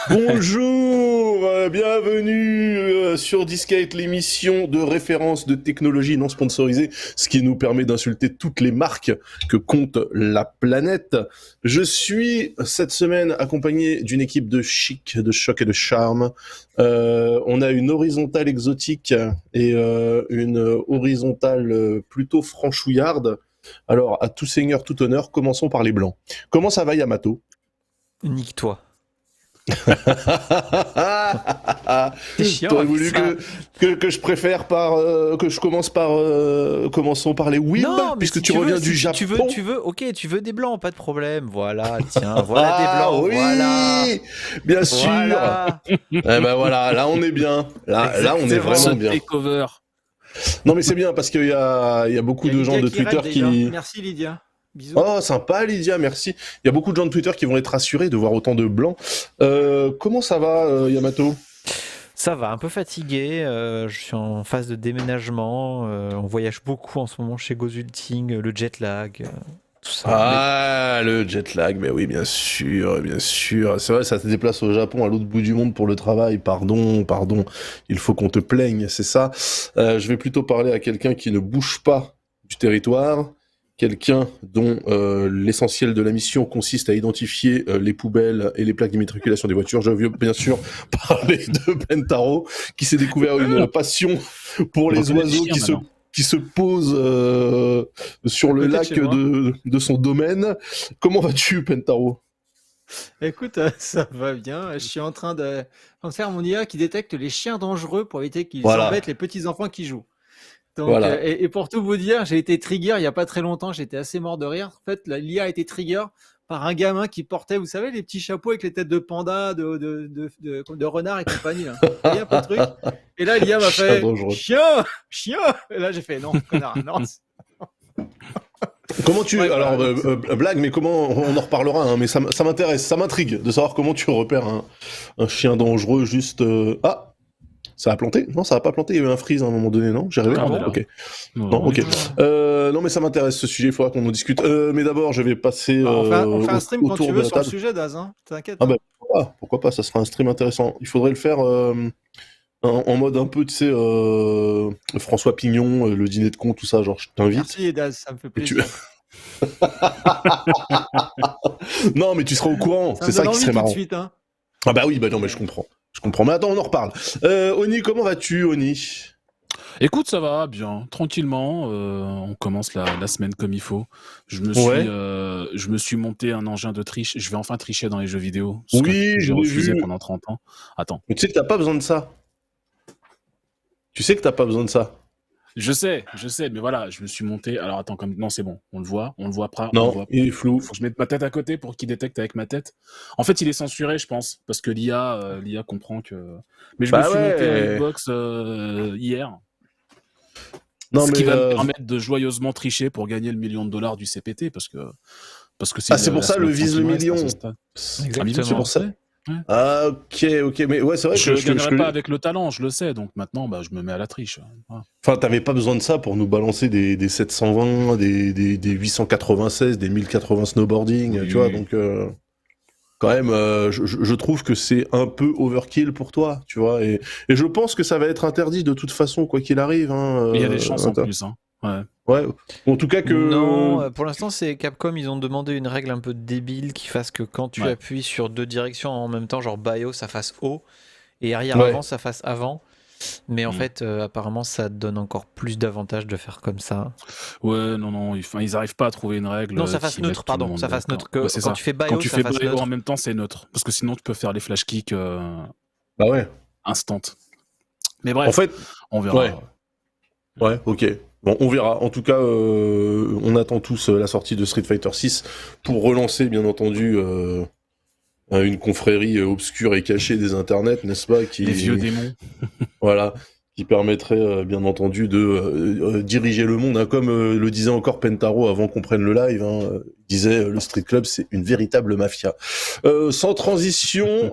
Bonjour, bienvenue sur Discate, l'émission de référence de technologie non sponsorisée, ce qui nous permet d'insulter toutes les marques que compte la planète. Je suis cette semaine accompagné d'une équipe de chic, de choc et de charme. On a une horizontale exotique et une horizontale plutôt franchouillarde. Alors, à tout seigneur, tout honneur, commençons par les blancs. Comment ça va, Yamato? Nique-toi. C'est T'aurais chiant avec voulu ça. que je préfère que je commence par commençons par les Wim Non, mais puisque si tu tu veux, reviens si du Japon. ok, tu veux des blancs, pas de problème. Voilà, tiens, voilà des Ah blancs, voilà, oui, bien sûr. voilà. Eh ben voilà, là on est bien. Là on est Exactement. Ce vraiment bien. takeover. Non mais c'est bien parce qu'il y a beaucoup Il y a de gens Lydia de qui Twitter raid déjà. qui. Merci Lydia. Bisous. Oh sympa Lydia, merci. Il y a beaucoup de gens de Twitter qui vont être rassurés de voir autant de blancs. Comment ça va Yamato? Ça va, un peu fatigué. Je suis en phase de déménagement. On voyage beaucoup en ce moment chez Gozulting, le jet lag, tout ça. Ah, le jet lag, mais oui, bien sûr, bien sûr. C'est vrai, ça se déplace au Japon, à l'autre bout du monde pour le travail. Pardon, il faut qu'on te plaigne, c'est ça. Je vais plutôt parler à quelqu'un qui ne bouge pas du territoire, quelqu'un dont l'essentiel de la mission consiste à identifier les poubelles et les plaques d'immatriculation des voitures. Je veux bien sûr parler de Pentaro, qui s'est découvert une passion pour les oiseaux qui se posent sur le côté de lac chez moi. de son domaine. Comment vas-tu, Pentaro? Écoute, ça va bien. Je suis en train de faire mon IA qui détecte les chiens dangereux pour éviter qu'ils Voilà. embêtent les petits enfants qui jouent. Donc, Voilà. et pour tout vous dire, j'ai été trigger il y a pas très longtemps. J'étais assez mort de rire. En fait, l'IA a été trigger par un gamin qui portait, vous savez, les petits chapeaux avec les têtes de panda, de renard et compagnie. Là. Vous voyez un peu le truc. Et là, l'IA m'a Chien fait dangereux. chien. Et là, j'ai fait non, connard, non. Comment tu... Ouais, Alors, voilà. blague, mais comment... On en reparlera, hein, mais ça m'intéresse, ça m'intrigue de savoir comment tu repères un chien dangereux juste... Ah, ça a planté? Non, ça a pas planté, il y a eu un freeze à un moment donné, non? J'ai rêvé? Ah bon Ok. Non, Non, ok. oui. Non, mais ça m'intéresse ce sujet, il faudra qu'on en discute. Mais d'abord, je vais passer On fait un stream quand autour tu de veux la sur le table. sujet, Daz. Hein. T'inquiète. Ah Hein. bah, pourquoi pas, ça sera un stream intéressant. Il faudrait le faire en mode un peu, tu sais, François Pignon, le dîner de con, tout ça, genre, je t'invite. Merci, Daz, ça me fait Et tu- plaisir. Non, mais tu seras au courant, Ça c'est me ça donne qui envie serait tout de marrant. suite. Hein. Ah bah oui, bah non, mais je comprends. Je comprends. Mais attends, on en reparle. Oni, comment vas-tu, Oni? Écoute, ça va bien, tranquillement. On commence la semaine comme il faut. Je me suis monté un engin de triche. Je vais enfin tricher dans les jeux vidéo. Ce que Oui, j'ai je l'ai refusé vu. pendant 30 ans. Attends. Mais tu sais que t'as pas besoin de ça. Tu sais que t'as pas besoin de ça. Je sais, mais voilà, je me suis monté. Alors attends, non, c'est bon. On le voit pas. On le Non, voit. il est flou. Faut que je mette ma tête à côté pour qu'il détecte avec ma tête. En fait, il est censuré, je pense, parce que l'IA comprend que. Mais je me Bah suis monté un ouais. hitbox hier. Non, Ce mais qui va me permettre de joyeusement tricher pour gagner le million de dollars du CPT, parce que c'est pour ça le vise le million. Exactement. C'est pour ça. Ah, ok, mais ouais, c'est vrai Je que ne gagnerai pas avec le talent, je le sais, donc maintenant, je me mets à la triche. Voilà. Enfin, t'avais pas besoin de ça pour nous balancer des 720, des 896, des 1080 snowboarding, Oui. tu vois, donc quand même, je trouve que c'est un peu overkill pour toi, tu vois, et je pense que ça va être interdit de toute façon, quoi qu'il arrive. Hein, Il y a des chances en plus. Hein. Ouais. Ouais, en tout cas que... Non, pour l'instant, c'est Capcom, ils ont demandé une règle un peu débile qui fasse que quand tu appuies sur deux directions en même temps, genre bio, ça fasse haut, et arrière-avant, ça fasse avant. Mais en fait, apparemment, ça donne encore plus d'avantages de faire comme ça. Ouais, non, ils arrivent pas à trouver une règle. Non, ça fasse neutre, pardon. Ça fasse neutre. Ouais, quand tu fais bio, quand tu ça fais fasse bio neutre. en même temps, c'est neutre. Parce que sinon, tu peux faire les flash kicks Bah ouais. instant. Mais bref, en fait, on verra. Ouais, ok. Bon, on verra. En tout cas, on attend tous la sortie de Street Fighter 6 pour relancer, bien entendu, une confrérie obscure et cachée des internets, n'est-ce pas, Les vieux démons. Voilà, qui permettrait, bien entendu, de diriger le monde, hein, comme le disait encore Pentaro avant qu'on prenne le live. Il disait le Street Club, c'est une véritable mafia. Sans transition,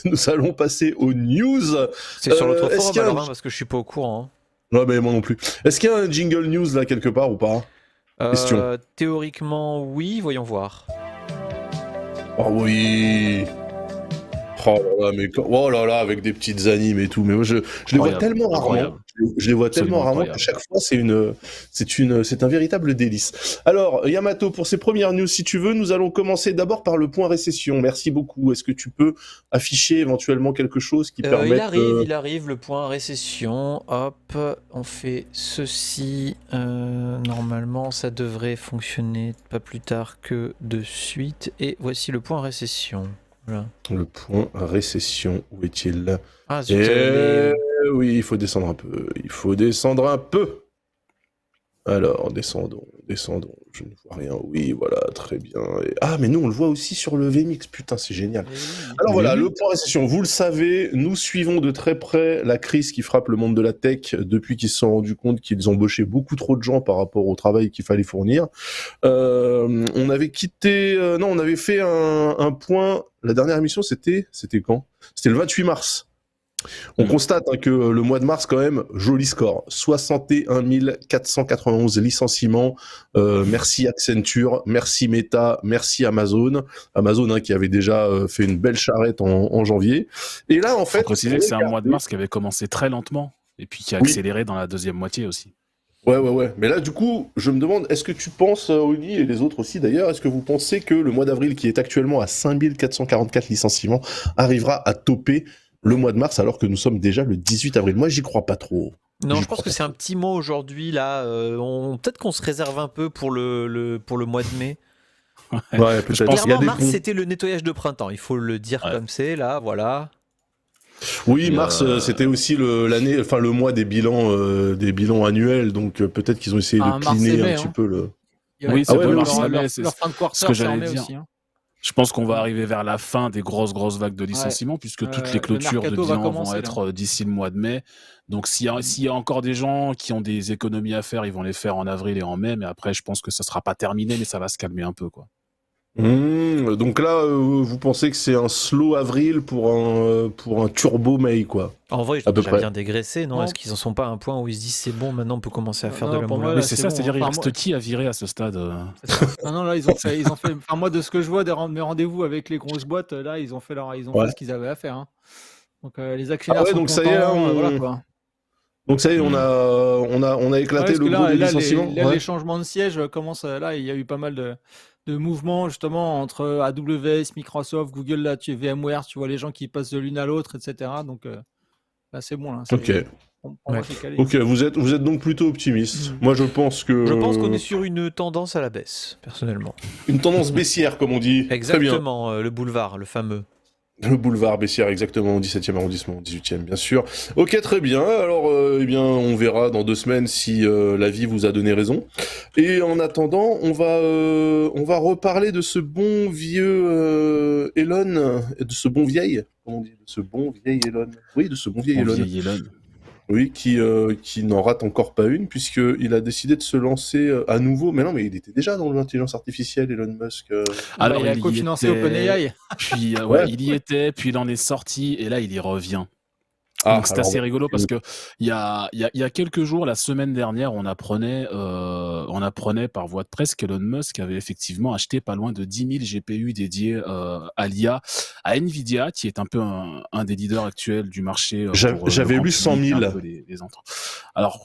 nous allons passer aux news. C'est sur l'autre est-ce forum, alors, parce que je suis pas au courant. Hein. Non, mais moi non plus. Est-ce qu'il y a un jingle news là quelque part ou pas? Question. Théoriquement, oui, voyons voir. Oh oui. Oh là là, oh là là, avec des petites animes et tout. Mais moi, je les vois tellement rarement. Je les vois tellement rarement qu'à chaque fois, c'est un véritable délice. Alors, Yamato, pour ces premières news, si tu veux, nous allons commencer d'abord par le point récession. Merci beaucoup. Est-ce que tu peux afficher éventuellement quelque chose qui permette... Il arrive, le point récession. Hop, on fait ceci. Normalement, ça devrait fonctionner pas plus tard que de suite. Et voici le point récession. Voilà. Le point récession, où est-il? Ah, zut, oui, il faut descendre un peu. Alors, descendons. Je ne vois rien. Oui, voilà, très bien. Ah, mais nous, on le voit aussi sur le VMix. Putain, c'est génial. Alors voilà, le point récession. Vous le savez, nous suivons de très près la crise qui frappe le monde de la tech depuis qu'ils se sont rendus compte qu'ils embauchaient beaucoup trop de gens par rapport au travail qu'il fallait fournir. On avait on avait fait un point. La dernière émission, c'était quand? C'était le 28 mars. On constate que le mois de mars, quand même, joli score. 61 491 licenciements. Merci Accenture, merci Meta, merci Amazon. Amazon qui avait déjà fait une belle charrette en janvier. Et là, en fait... Faut préciser que c'est un mois de mars qui avait commencé très lentement et puis qui a accéléré dans la deuxième moitié aussi. Ouais. Mais là, du coup, je me demande, est-ce que tu penses, Oli, et les autres aussi d'ailleurs, est-ce que vous pensez que le mois d'avril, qui est actuellement à 5444 licenciements, arrivera à toper le mois de mars alors que nous sommes déjà le 18 avril? Moi, j'y crois pas trop. Non, je pense que c'est un petit mois aujourd'hui là. Peut-être qu'on se réserve un peu pour le mois de mai. Ouais, peut-être. Clairement, mars, c'était le nettoyage de printemps. Il faut le dire comme c'est là, voilà. Oui, mars, c'était aussi le mois des bilans annuels, donc peut-être qu'ils ont essayé de cleaner un petit peu le. Oui, c'est mars à mai, c'est leur fin de quarter, ce que j'allais dire. aussi, hein. Je pense qu'on va arriver vers la fin des grosses vagues de licenciements, puisque toutes les clôtures de bilan vont être d'ici le mois de mai. Donc s'il y a encore des gens qui ont des économies à faire, ils vont les faire en avril et en mai, mais après je pense que ça sera pas terminé, mais ça va se calmer un peu, quoi. Donc là, vous pensez que c'est un slow avril pour un turbo May, quoi? En vrai, je trouve déjà bien dégraissé, non? Est-ce qu'ils en sont pas à un point où ils se disent c'est bon, maintenant on peut commencer à faire de la moula? Mais c'est ça, c'est-à-dire il reste qui à virer à ce stade? Non, là ils ont fait. Enfin, moi, de ce que je vois mes rendez-vous avec les grosses boîtes, là ils ont fait ce qu'ils avaient à faire. Hein. Donc les actionnaires sont donc contents. Ça y est, là, voilà, quoi. Donc ça y est, on a éclaté le gros des licenciements. Les changements de siège commencent. Là, il y a eu pas mal de mouvements justement entre AWS, Microsoft, Google, là, VMware, tu vois les gens qui passent de l'une à l'autre, etc. Donc là, c'est bon. Là, ok. Ok, vous êtes donc plutôt optimiste. Moi, je pense qu'on est sur une tendance à la baisse, personnellement. Une tendance baissière, comme on dit. Exactement, le boulevard, le fameux. Le boulevard Bessières, exactement, au 17e arrondissement, au 18e, bien sûr. Ok, très bien. Alors, on verra dans 2 semaines si la vie vous a donné raison. Et en attendant, on va reparler de ce bon vieux Elon, de ce bon vieil, comment on dit, de ce bon vieil Elon. Oui, de ce bon vieil Elon. Oui, qui n'en rate encore pas une, puisqu'il a décidé de se lancer à nouveau. Mais non, mais il était déjà dans l'intelligence artificielle, Elon Musk. Alors, il a cofinancé OpenAI. Puis, il y était, puis il en est sorti, et là, il y revient. Ah, donc c'est assez rigolo parce que il y a quelques jours, la semaine dernière, on apprenait par voie de presse qu'Elon Musk avait effectivement acheté pas loin de 10 000 GPU dédiés à l'IA à Nvidia, qui est un peu un des leaders actuels du marché. J'avais lu 100 000. Alors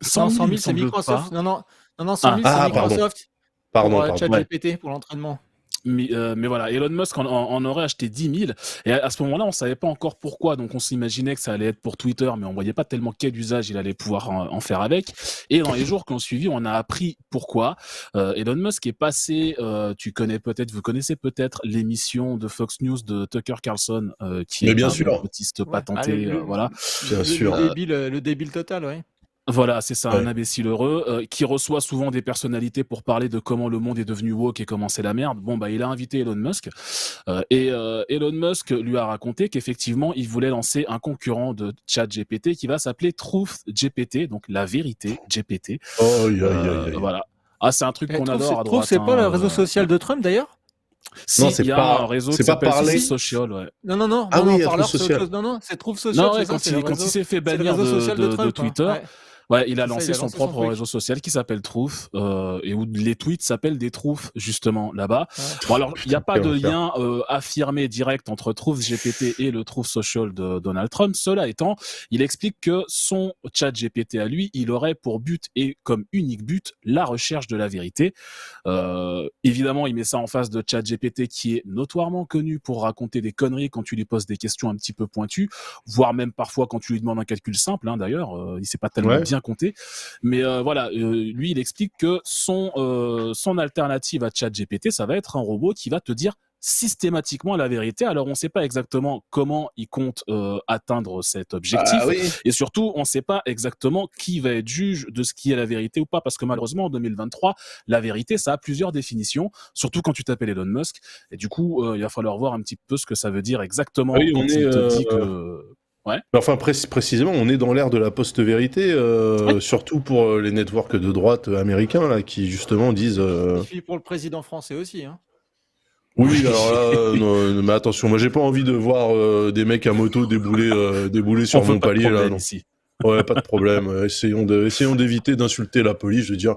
100 000 c'est Microsoft. Non, 100 000 c'est Microsoft. Pardon. ChatGPT pour l'entraînement. Mais voilà, Elon Musk en aurait acheté 10 000 et à ce moment-là on savait pas encore pourquoi, donc on s'imaginait que ça allait être pour Twitter, mais on voyait pas tellement quel usage il allait pouvoir en faire avec. Et dans les jours qui ont suivi, on a appris pourquoi. Elon Musk est passé, vous connaissez peut-être l'émission de Fox News de Tucker Carlson, qui est un autiste patenté, voilà. Bien sûr. Le débile total, oui. Voilà, c'est ça, un imbécile heureux qui reçoit souvent des personnalités pour parler de comment le monde est devenu woke et comment c'est la merde. Bon, il a invité Elon Musk et Elon Musk lui a raconté qu'effectivement, il voulait lancer un concurrent de ChatGPT qui va s'appeler Truth GPT, donc la vérité GPT. Voilà. Ah, c'est un truc qu'on adore à droite. Truth, c'est pas le réseau social de Trump d'ailleurs? Si, il y a un réseau qui s'appelle Social, ouais. Non, Parler Social. Non, c'est Truth Social. Non, quand il s'est fait bannir de Twitter, Ouais, il a C'est ça, lancé il a son lancé son propre truc. réseau social qui s'appelle Truth, et où les tweets s'appellent des Truths, justement, là-bas. Ouais. Bon, alors, il n'y a Putain, pas quel de enfer. lien affirmé direct entre Truth GPT et le Truth Social de Donald Trump. Cela étant, il explique que son chat GPT à lui, il aurait pour but et comme unique but la recherche de la vérité. Évidemment, il met ça en face de ChatGPT qui est notoirement connu pour raconter des conneries quand tu lui poses des questions un petit peu pointues, voire même parfois quand tu lui demandes un calcul simple. D'ailleurs, il sait pas tellement Ouais. bien compter. Mais voilà, lui, il explique que son alternative à ChatGPT, ça va être un robot qui va te dire systématiquement la vérité. Alors, on ne sait pas exactement comment il compte atteindre cet objectif. Ah oui. Et surtout, on ne sait pas exactement qui va être juge de ce qui est la vérité ou pas, parce que malheureusement, en 2023, la vérité, ça a plusieurs définitions, surtout quand tu t'appelles Elon Musk. Et du coup, il va falloir voir un petit peu ce que ça veut dire exactement Oui, quand on est. il te dit que... Ouais. Enfin, précisément, on est dans l'ère de la post-vérité, Ouais. surtout pour les networks de droite américains, là, qui justement disent. Il suffit pour le président français aussi. Hein. Oui, alors là, non, mais attention, moi j'ai pas envie de voir des mecs à moto débouler On sur veut pas de Montpellier, là, problème non. ici. Ouais, pas de problème. Essayons d'éviter d'insulter la police. Je veux dire,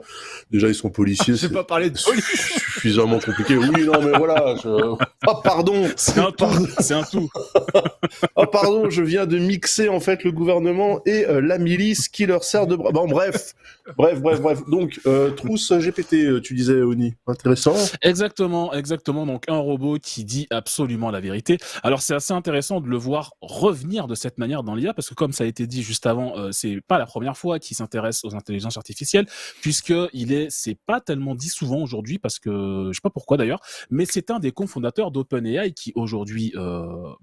déjà ils sont policiers, J'ai c'est pas parlé de police. suffisamment compliqué. Oui, non, mais voilà. Ah pardon. C'est un tout. Pardon. C'est un tout. Oh pardon, je viens de mixer en fait le gouvernement et la milice qui leur sert de bras. Bon, bref. Donc, trousse GPT, tu disais, Oni. Intéressant. Exactement. Donc, un robot qui dit absolument la vérité. Alors, c'est assez intéressant de le voir revenir de cette manière dans l'IA, parce que comme ça a été dit juste avant, c'est pas la première fois qu'il s'intéresse aux intelligences artificielles, puisque c'est pas tellement dit souvent aujourd'hui, parce que je sais pas pourquoi d'ailleurs, mais c'est un des cofondateurs d'OpenAI qui aujourd'hui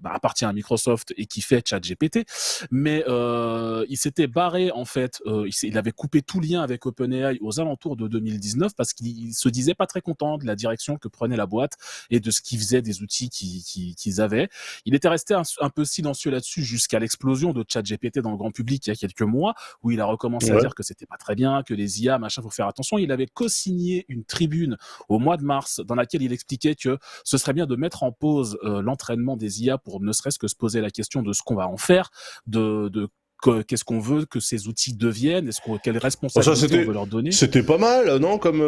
appartient à Microsoft et qui fait ChatGPT. Mais il s'était barré en fait, il avait coupé tout lien avec OpenAI aux alentours de 2019 parce qu'il se disait pas très content de la direction que prenait la boîte et de ce qu'ils faisaient des outils qu'ils avaient. Il était resté un peu silencieux là-dessus jusqu'à l'explosion de ChatGPT dans le grand public il y a quelques mois, où il a recommencé à Ouais. dire que c'était pas très bien, que les IA, machin, faut faire attention. Il avait co-signé une tribune au mois de mars dans laquelle il expliquait que ce serait bien de mettre en pause l'entraînement des IA pour ne serait-ce que se poser la question de ce qu'on va en faire, qu'est-ce qu'on veut que ces outils deviennent, quelle Ça, responsabilité on veut leur donner. c'était pas mal, non, comme.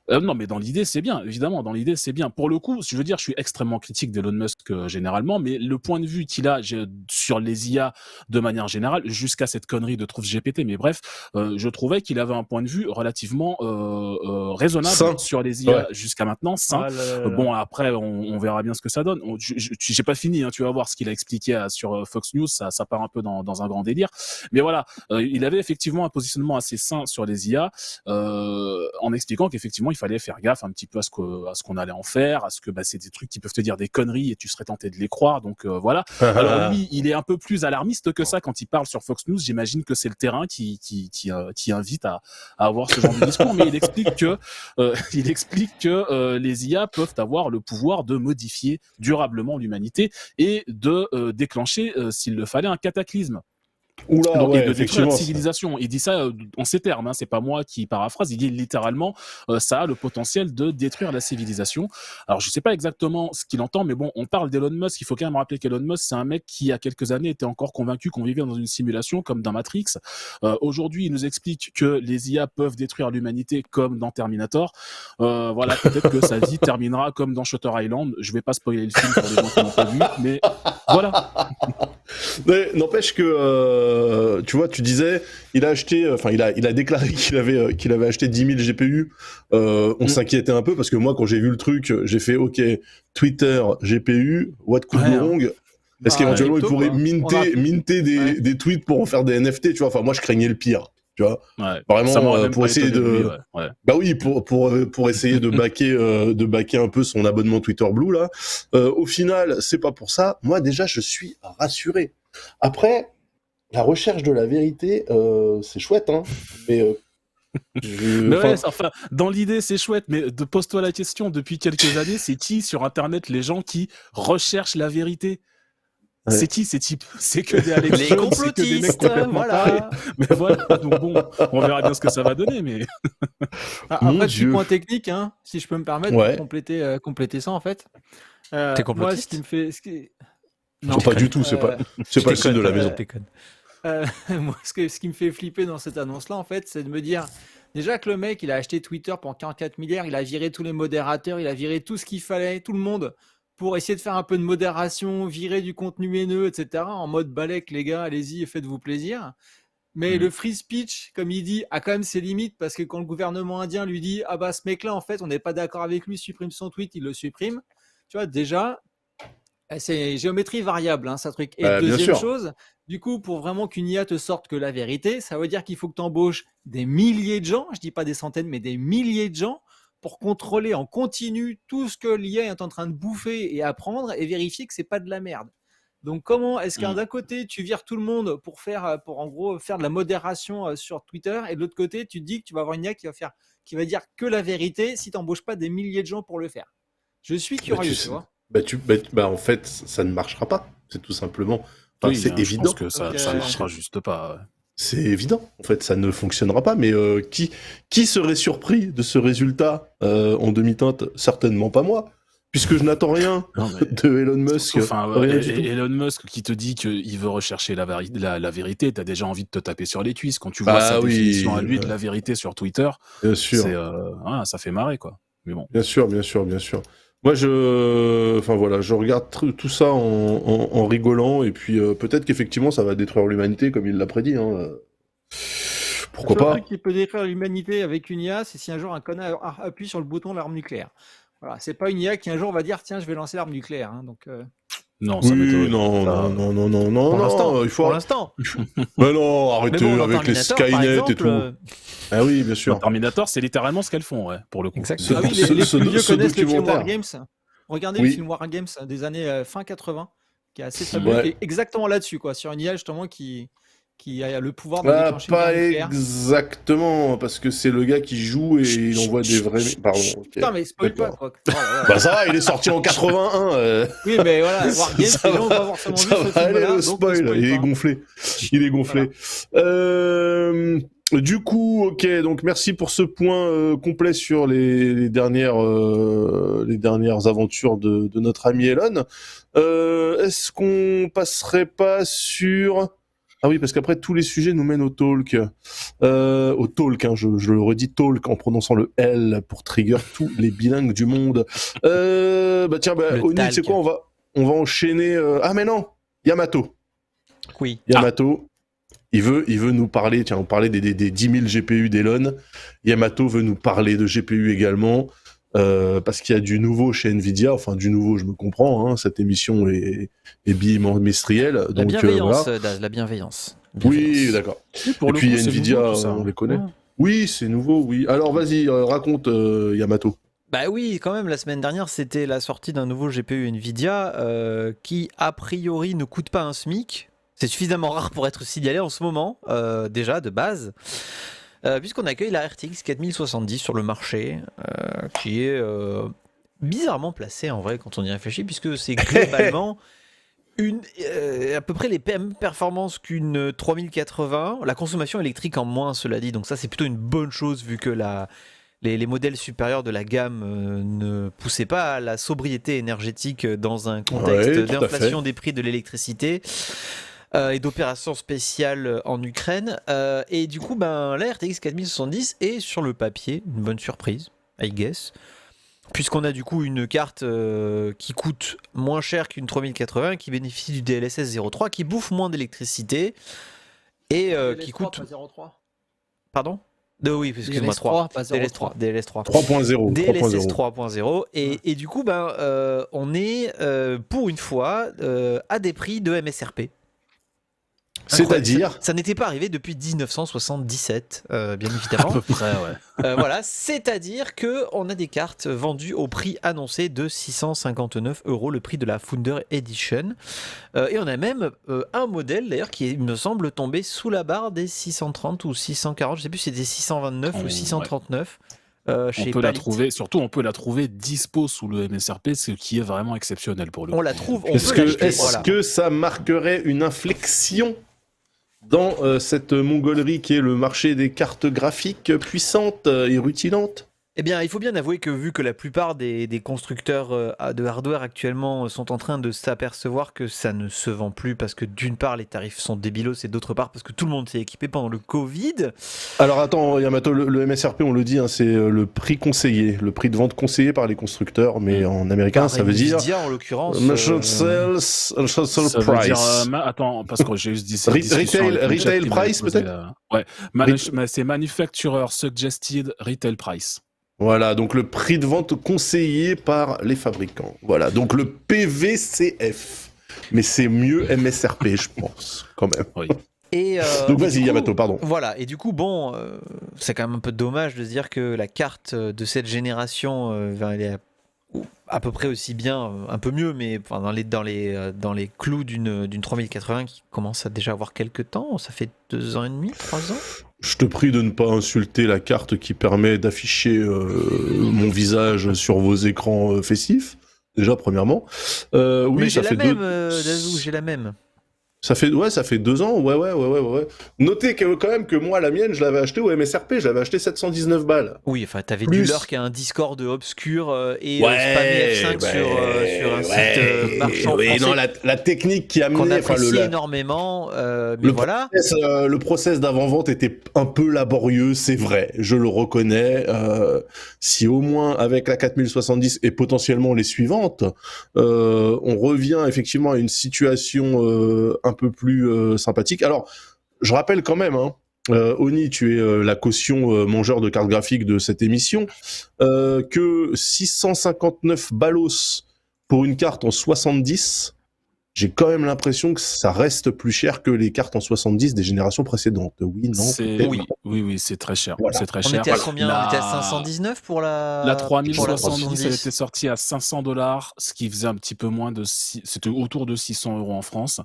Non, mais dans l'idée, c'est bien, évidemment, dans l'idée, c'est bien. Pour le coup, je veux dire, je suis extrêmement critique d'Elon Musk généralement, mais le point de vue qu'il a sur les IA de manière générale, jusqu'à cette connerie de Truth GPT, mais bref, je trouvais qu'il avait un point de vue relativement raisonnable Sain. sur les IA Ouais. jusqu'à maintenant, sain. Ah là là là. Bon, après, on verra bien ce que ça donne. J'ai pas fini, hein, tu vas voir ce qu'il a expliqué sur Fox News, ça part un peu dans un grand délire. Mais voilà, il avait effectivement un positionnement assez sain sur les IA, en expliquant qu'effectivement, il fallait faire gaffe un petit peu à ce qu'on allait en faire, à ce que c'est des trucs qui peuvent te dire des conneries et tu serais tenté de les croire. Donc voilà. Alors lui, il est un peu plus alarmiste que ça quand il parle sur Fox News. J'imagine que c'est le terrain qui invite à avoir ce genre de discours. Mais il explique que les IA peuvent avoir le pouvoir de modifier durablement l'humanité et de déclencher, s'il le fallait, un cataclysme. Oula, Donc, et ouais, de détruire la effectivement. civilisation. Il dit ça en ces termes, hein, c'est pas moi qui paraphrase, il dit littéralement ça a le potentiel de détruire la civilisation. Alors je sais pas exactement ce qu'il entend, mais bon, on parle d'Elon Musk, il faut quand même rappeler qu'Elon Musk, c'est un mec qui, il y a quelques années, était encore convaincu qu'on vivait dans une simulation comme dans Matrix. Aujourd'hui, il nous explique que les IA peuvent détruire l'humanité comme dans Terminator. Voilà, peut-être que sa vie terminera comme dans Shutter Island. Je vais pas spoiler le film pour les gens qui l'ont pas vu, mais voilà. Mais n'empêche que, tu vois, tu disais, il a déclaré qu'il avait acheté 10 000 GPU. On s'inquiétait un peu parce que moi, quand j'ai vu le truc, j'ai fait, OK, Twitter, GPU, what could go wrong? Est-ce qu'éventuellement, il pourrait minter des tweets pour en faire des NFT, tu vois? Enfin, moi, je craignais le pire. Tu vois, vraiment pour essayer bah oui, pour essayer de backer un peu son abonnement Twitter Blue là. Au final, c'est pas pour ça. Moi déjà, je suis rassuré. Après, la recherche de la vérité, c'est chouette, hein. Mais dans l'idée, c'est chouette, mais pose-toi la question, depuis quelques années, c'est qui sur Internet les gens qui recherchent la vérité? Ouais. C'est qui ces types? C'est que des Alex Jones, c'est que des mecs complètement voilà. Mais voilà, donc bon, on verra bien ce que ça va donner, mais... Après, petit point technique, hein, si je peux me permettre, pour compléter ça, en fait. T'es complotiste? Moi, ce qui me fait... Non, pas du tout, c'est pas le style de la maison. Moi, ce qui me fait flipper dans cette annonce-là, en fait, c'est de me dire déjà que le mec, il a acheté Twitter pour 44 milliards, il a viré tous les modérateurs, il a viré tout ce qu'il fallait, tout le monde, pour essayer de faire un peu de modération, virer du contenu haineux, etc. En mode balèque, les gars, allez-y et faites-vous plaisir. Mais le free speech, comme il dit, a quand même ses limites parce que quand le gouvernement indien lui dit ah bah ce mec-là, en fait, on n'est pas d'accord avec lui, supprime son tweet, il le supprime. Tu vois, déjà, c'est géométrie variable, hein, ça truc. Et Bien deuxième sûr. chose, du coup, pour vraiment qu'une IA te sorte que la vérité, ça veut dire qu'il faut que tu embauches des milliers de gens, je dis pas des centaines, mais des milliers de gens pour contrôler en continu tout ce que l'IA est en train de bouffer et apprendre et vérifier que c'est pas de la merde. Donc comment est-ce qu'un d'un côté tu vires tout le monde pour en gros faire de la modération sur Twitter et de l'autre côté tu te dis que tu vas avoir une IA qui va dire que la vérité si tu n'embauches pas des milliers de gens pour le faire. Je suis curieux, tu vois. En fait, ça ne marchera pas. C'est tout simplement. Oui, c'est je évident. pense que ça Donc, ne marchera juste pas. Ouais. C'est évident. En fait, ça ne fonctionnera pas. Mais qui serait surpris de ce résultat en demi-teinte? Certainement pas moi. Puisque je n'attends rien Non, mais de Elon Musk. Rien du tout. Elon Musk qui te dit qu'il veut rechercher la vérité, t'as déjà envie de te taper sur les cuisses quand tu vois sa définition à lui de la vérité sur Twitter. Bien sûr. Ça fait marrer, quoi. Mais bon. Bien sûr. Moi, je regarde tout ça en rigolant, et puis peut-être qu'effectivement, ça va détruire l'humanité, comme il l'a prédit. Hein. Pourquoi pas? Le truc qui peut détruire l'humanité avec une IA, c'est si un jour un connard appuie sur le bouton de l'arme nucléaire. Voilà, c'est pas une IA qui un jour va dire tiens, je vais lancer l'arme nucléaire. Hein, donc. Non, ça m'étonne. Non. Pour l'instant. Il faut. Pour l'instant. Mais non, arrêtez Mais bon, avec les Terminator, par Skynet exemple, et tout. Ah oui, bien sûr. Terminator, c'est littéralement ce qu'elles font, ouais, pour le coup. Exactement. Ah oui, les plus vieux connaissent le film documentaire. War Games. Regardez le film War Games des années fin 80, qui est assez fabuleux, qui est exactement là-dessus, quoi, sur une IA justement qui a le pouvoir de déclencher une Pas guerre nucléaire. exactement, parce que c'est le gars qui joue et il envoie des vrais. Pardon. Okay. Putain, mais spoil pas, quoi. Oh là là. Bah ça va, il est sorti en 81. Oui, mais voilà, War Games, les gens ont pas forcément vu ce Allez, film-là. le spoil, il est gonflé. Voilà. Du coup, ok, donc merci pour ce point complet sur les dernières aventures de notre ami Elon. Est-ce qu'on passerait pas sur... Ah oui, parce qu'après, tous les sujets nous mènent au talk. Au talk, hein, je le redis, talk, en prononçant le L pour trigger tous les bilingues du monde. Oni, tu sais quoi, on va enchaîner... Ah mais non, Yamato. Oui. Yamato, il veut nous parler, tiens, on parlait des 10 000 GPU d'Elon. Yamato veut nous parler de GPU également. Parce qu'il y a du nouveau chez Nvidia, enfin du nouveau, je me comprends, hein, cette émission est bimestrielle. La bienveillance, voilà. Daz, la bienveillance. Oui, d'accord. Et puis Nvidia, nouveau, on les connaît. Oui, c'est nouveau, oui. Alors vas-y, raconte Yamato. Bah oui, quand même, la semaine dernière, c'était la sortie d'un nouveau GPU Nvidia qui, a priori, ne coûte pas un SMIC. C'est suffisamment rare pour être signalé en ce moment, déjà, de base. Puisqu'on accueille la RTX 4070 sur le marché, qui est bizarrement placée en vrai quand on y réfléchit, puisque c'est globalement à peu près les mêmes performances qu'une 3080, la consommation électrique en moins, cela dit, donc ça c'est plutôt une bonne chose vu que les modèles supérieurs de la gamme ne poussaient pas à la sobriété énergétique dans un contexte d'inflation des prix de l'électricité. Et d'opérations spéciales en Ukraine. Et du coup, la RTX 4070 est sur le papier une bonne surprise, I guess. Puisqu'on a du coup une carte qui coûte moins cher qu'une 3080, qui bénéficie du DLSS 03, qui bouffe moins d'électricité et qui coûte... Pas 0.3. Pardon ? Oui, excuse-moi, 3. DLS3. 3.0. DLSS 3.0. Et du coup, on est pour une fois à des prix de MSRP. C'est-à-dire ça n'était pas arrivé depuis 1977, bien évidemment. À peu près, ouais. Voilà, c'est-à-dire qu'on a des cartes vendues au prix annoncé de 659 €, le prix de la Founder Edition. Et on a même un modèle, d'ailleurs, qui, il me semble, tombé sous la barre des 630 ou 640, je ne sais plus si c'était 629 ou 639. On peut la trouver, surtout on peut la trouver dispo sous le MSRP, ce qui est vraiment exceptionnel pour le coup. On la trouve, Est-ce que ça marquerait une inflexion dans cette mongolerie qui est le marché des cartes graphiques puissantes et rutilantes? Eh bien, il faut bien avouer que vu que la plupart des constructeurs de hardware actuellement sont en train de s'apercevoir que ça ne se vend plus parce que d'une part les tarifs sont débilos et d'autre part parce que tout le monde s'est équipé pendant le Covid. Alors attends, Yamato, le MSRP, on le dit, hein, c'est le prix conseillé, le prix de vente conseillé par les constructeurs, mais en américain, ça veut dire... Nvidia, en l'occurrence. Should sell Ça veut price. dire, attends, parce que j'ai juste dit ça. Retail price, peut-être. Ouais, c'est Manufacturer Suggested Retail Price. Voilà, donc le prix de vente conseillé par les fabricants. Voilà, donc le PVCF. Mais c'est mieux MSRP, je pense, quand même. Oui. Et donc vas-y, Yamato, pardon. Voilà, et du coup, bon, c'est quand même un peu dommage de se dire que la carte de cette génération, elle est à peu près aussi bien, un peu mieux, mais enfin, dans les clous d'une 3080 qui commence à déjà avoir quelques temps. Ça fait 2 ans et demi, 3 ans. Je te prie de ne pas insulter la carte qui permet d'afficher mon visage sur vos écrans festifs. Déjà, premièrement. Oui, mais ça fait j'ai la même. Ça fait 2 ans, ouais. Notez quand même que moi, la mienne, je l'avais acheté au MSRP, je l'avais acheté 719 balles. Oui, enfin, t'avais du lurk à un Discord obscur et spammé F5 sur un site marchand français. Non, la technique qui amenait... Qu'on apprécie énormément, mais voilà. Le process d'avant-vente était un peu laborieux, c'est vrai, je le reconnais. Si au moins, avec la 4070 et potentiellement les suivantes, on revient effectivement à une situation... un peu plus sympathique. Alors, je rappelle quand même, hein, Oni, tu es la caution mangeur de cartes graphiques de cette émission, que 659 ballos pour une carte en 70, j'ai quand même l'impression que ça reste plus cher que les cartes en 70 des générations précédentes. Oui, non, oui, c'est très cher. Voilà. C'est très cher. On était à combien? On était à 519 pour la... La 3070, elle était sortie à $500, ce qui faisait un petit peu moins de... C'était autour de 600 € en France.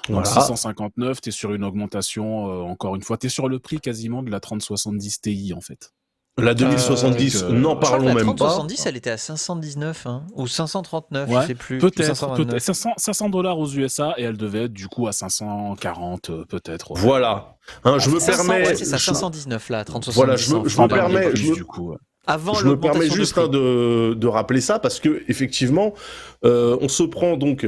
Donc 659, t'es sur une augmentation, encore une fois, t'es sur le prix quasiment de la 3070 Ti, en fait. La 2070, n'en parlons même pas. La 3070, elle était à 519, hein, ou 539, ouais, je sais plus. Peut-être, $500 aux USA, et elle devait être du coup à 540, peut-être. Ouais. Voilà. Hein, je me 500, permets... Ouais, c'est ça, 519 là, 3070. Voilà, je me permets... du coup, ouais. Je me permets juste de rappeler ça parce que effectivement, on se prend donc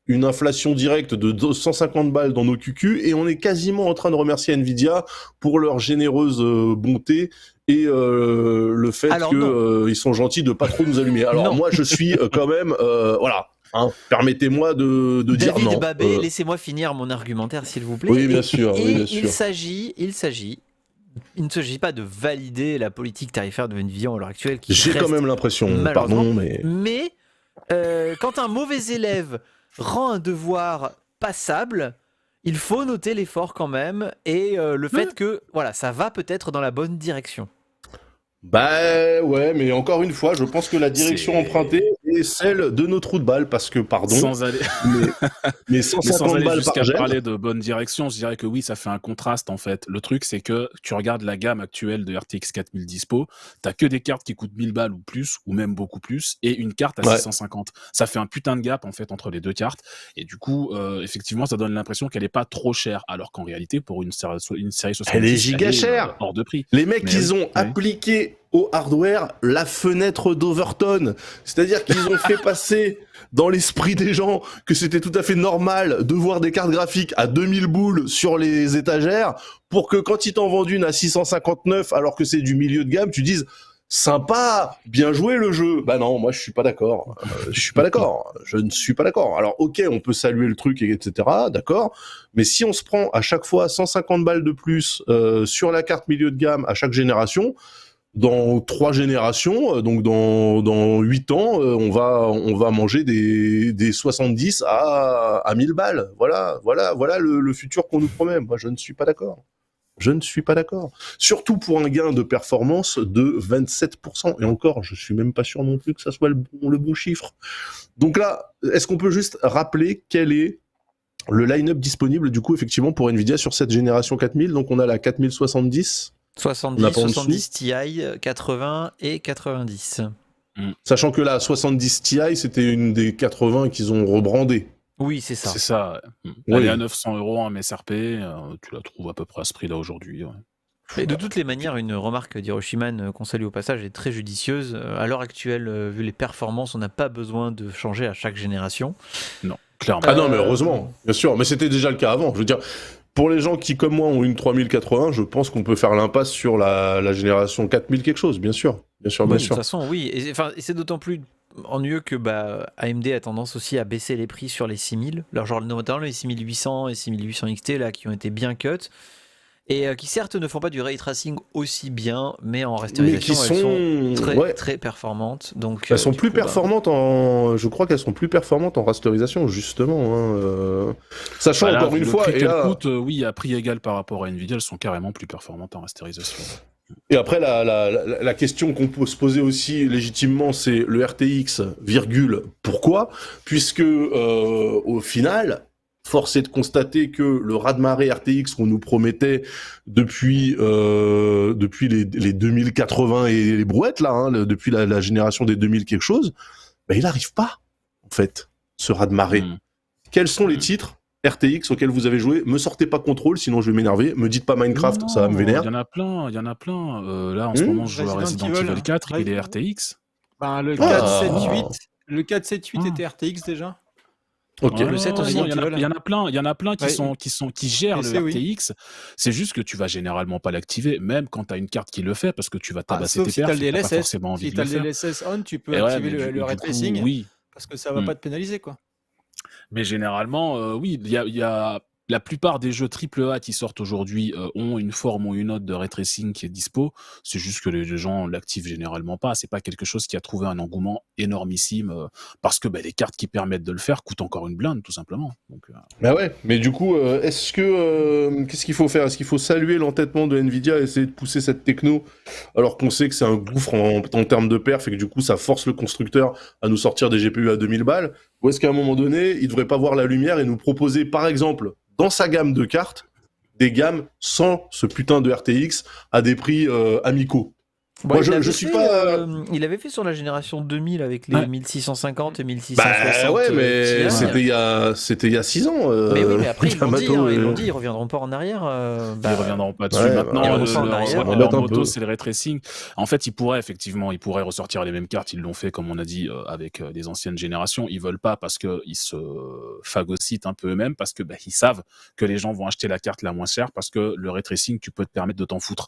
une inflation directe de 250 balles dans nos cucus et on est quasiment en train de remercier Nvidia pour leur généreuse bonté et le fait qu'ils sont gentils de pas trop nous allumer. Alors moi, je suis quand même, voilà. Hein, permettez-moi de dire non. David Babé, laissez-moi finir mon argumentaire, s'il vous plaît. Oui, bien sûr. Il ne s'agit pas de valider la politique tarifaire de Nvidia à l'heure actuelle. J'ai quand même l'impression, pardon, mais quand un mauvais élève rend un devoir passable, il faut noter l'effort quand même et le fait que voilà, ça va peut-être dans la bonne direction. Bah ouais, mais encore une fois, je pense que la direction empruntée est celle de nos trous de balles, parce que, pardon, sans aller... mais 150 balles jusqu'à par gène... parler de bonne direction, je dirais que oui, ça fait un contraste en fait. Le truc, c'est que tu regardes la gamme actuelle de RTX 4000 dispo, t'as que des cartes qui coûtent 1000 balles ou plus, ou même beaucoup plus, et une carte à 650. Ça fait un putain de gap en fait entre les deux cartes, et du coup, effectivement, ça donne l'impression qu'elle est pas trop chère, alors qu'en réalité, pour une série 70, elle est giga chère, hors de prix. Les mecs, ils ont appliqué au hardware la fenêtre d'Overton, c'est-à-dire qu'ils ont fait passer dans l'esprit des gens que c'était tout à fait normal de voir des cartes graphiques à 2000 boules sur les étagères pour que quand ils t'en vendent une à 659 alors que c'est du milieu de gamme, tu dises sympa, bien joué le jeu. Bah non, moi je suis pas d'accord. Je ne suis pas d'accord. Alors ok, on peut saluer le truc, etc. D'accord. Mais si on se prend à chaque fois 150 balles de plus sur la carte milieu de gamme à chaque génération, dans 3 générations, donc dans 8 ans, on va manger des 70 à 1000 balles. Voilà le futur qu'on nous promet. Moi, je ne suis pas d'accord. Surtout pour un gain de performance de 27%. Et encore, je suis même pas sûr non plus que ça soit le bon chiffre. Donc là, est-ce qu'on peut juste rappeler quel est le line-up disponible, du coup, effectivement, pour Nvidia sur cette génération 4000 ? Donc on a la 4070... 70 Ti, 80 et 90. Sachant que la 70 Ti, c'était une des 80 qu'ils ont rebrandé. Oui, c'est ça. C'est ça. Elle est à 900 € en MSRP. Tu la trouves à peu près à ce prix-là aujourd'hui. Ouais. Et de toutes les manières, une remarque d'Hiroshima qu'on salue au passage est très judicieuse. À l'heure actuelle, vu les performances, on n'a pas besoin de changer à chaque génération. Non, clairement. Ah non, mais heureusement, bien sûr. Mais c'était déjà le cas avant. Je veux dire, pour les gens qui, comme moi, ont une 3080, je pense qu'on peut faire l'impasse sur la génération 4000 quelque chose, bien sûr. Bien sûr, bien Oui, de sûr. toute façon, oui. Et c'est d'autant plus ennuyeux que AMD a tendance aussi à baisser les prix sur les 6000. Alors, genre, notamment les 6800 et 6800 XT, là, qui ont été bien cut. Et qui certes ne font pas du ray tracing aussi bien, mais en resterisation, elles sont très, très performantes. Donc, elles sont plus performantes je crois qu'elles sont plus performantes en rasterisation, justement. Hein, Sachant là, encore une fois, et là... coûte, oui, à prix égal par rapport à Nvidia, elles sont carrément plus performantes en rasterisation. Et après, la question qu'on peut se poser aussi légitimement, c'est le RTX, pourquoi ? Puisque, au final, force est de constater que le raz-de-marée RTX qu'on nous promettait depuis les 2080 et les brouettes, là, hein, depuis la génération des 2000 quelque chose, il n'arrive pas, en fait, ce raz-de-marée. Quels sont les titres RTX auxquels vous avez joué? Me sortez pas Control, sinon je vais m'énerver. Me dites pas Minecraft, ça va me vénère. Il y en a plein. Là, en ce moment, je joue à Resident Evil 4, il est RTX. Le 478, le 478 était RTX déjà. Ok. Le 7 aussi. Il y en a plein qui gèrent le RTX. C'est juste que tu vas généralement pas l'activer, même quand tu as une carte qui le fait, parce que tu vas tabasser tes perfs. Si pas forcément envie de le faire. Si tu as le DLSS on, tu peux activer le ray tracing. Oui. Parce que ça va pas te pénaliser, quoi. Mais généralement, oui, il y a la plupart des jeux AAA qui sortent aujourd'hui ont une forme ou une autre de ray tracing qui est dispo. C'est juste que les gens l'activent généralement pas. C'est pas quelque chose qui a trouvé un engouement énormissime parce que les cartes qui permettent de le faire coûtent encore une blinde, tout simplement. Donc, ouais, mais du coup, qu'est-ce qu'il faut faire ? Est-ce qu'il faut saluer l'entêtement de Nvidia et essayer de pousser cette techno alors qu'on sait que c'est un gouffre en termes de perf et que du coup ça force le constructeur à nous sortir des GPU à 2000 balles ? Ou est-ce qu'à un moment donné, il devrait pas voir la lumière et nous proposer, par exemple, dans sa gamme de cartes, des gammes sans ce putain de RTX à des prix amicaux? Moi, je suis pas. Il avait fait sur la génération 2000 avec les 1650 et 1660. Ouais, mais c'était il y a 6 ans. Mais oui, mais après, ils l'ont dit, ils reviendront pas en arrière. Ils reviendront pas dessus. Maintenant, leur moto, c'est le ray tracing. En fait, ils pourraient ressortir les mêmes cartes. Ils l'ont fait, comme on a dit, avec les anciennes générations. Ils veulent pas parce qu'ils se phagocytent un peu eux-mêmes, parce que ils savent que les gens vont acheter la carte la moins chère, parce que le ray tracing, tu peux te permettre de t'en foutre.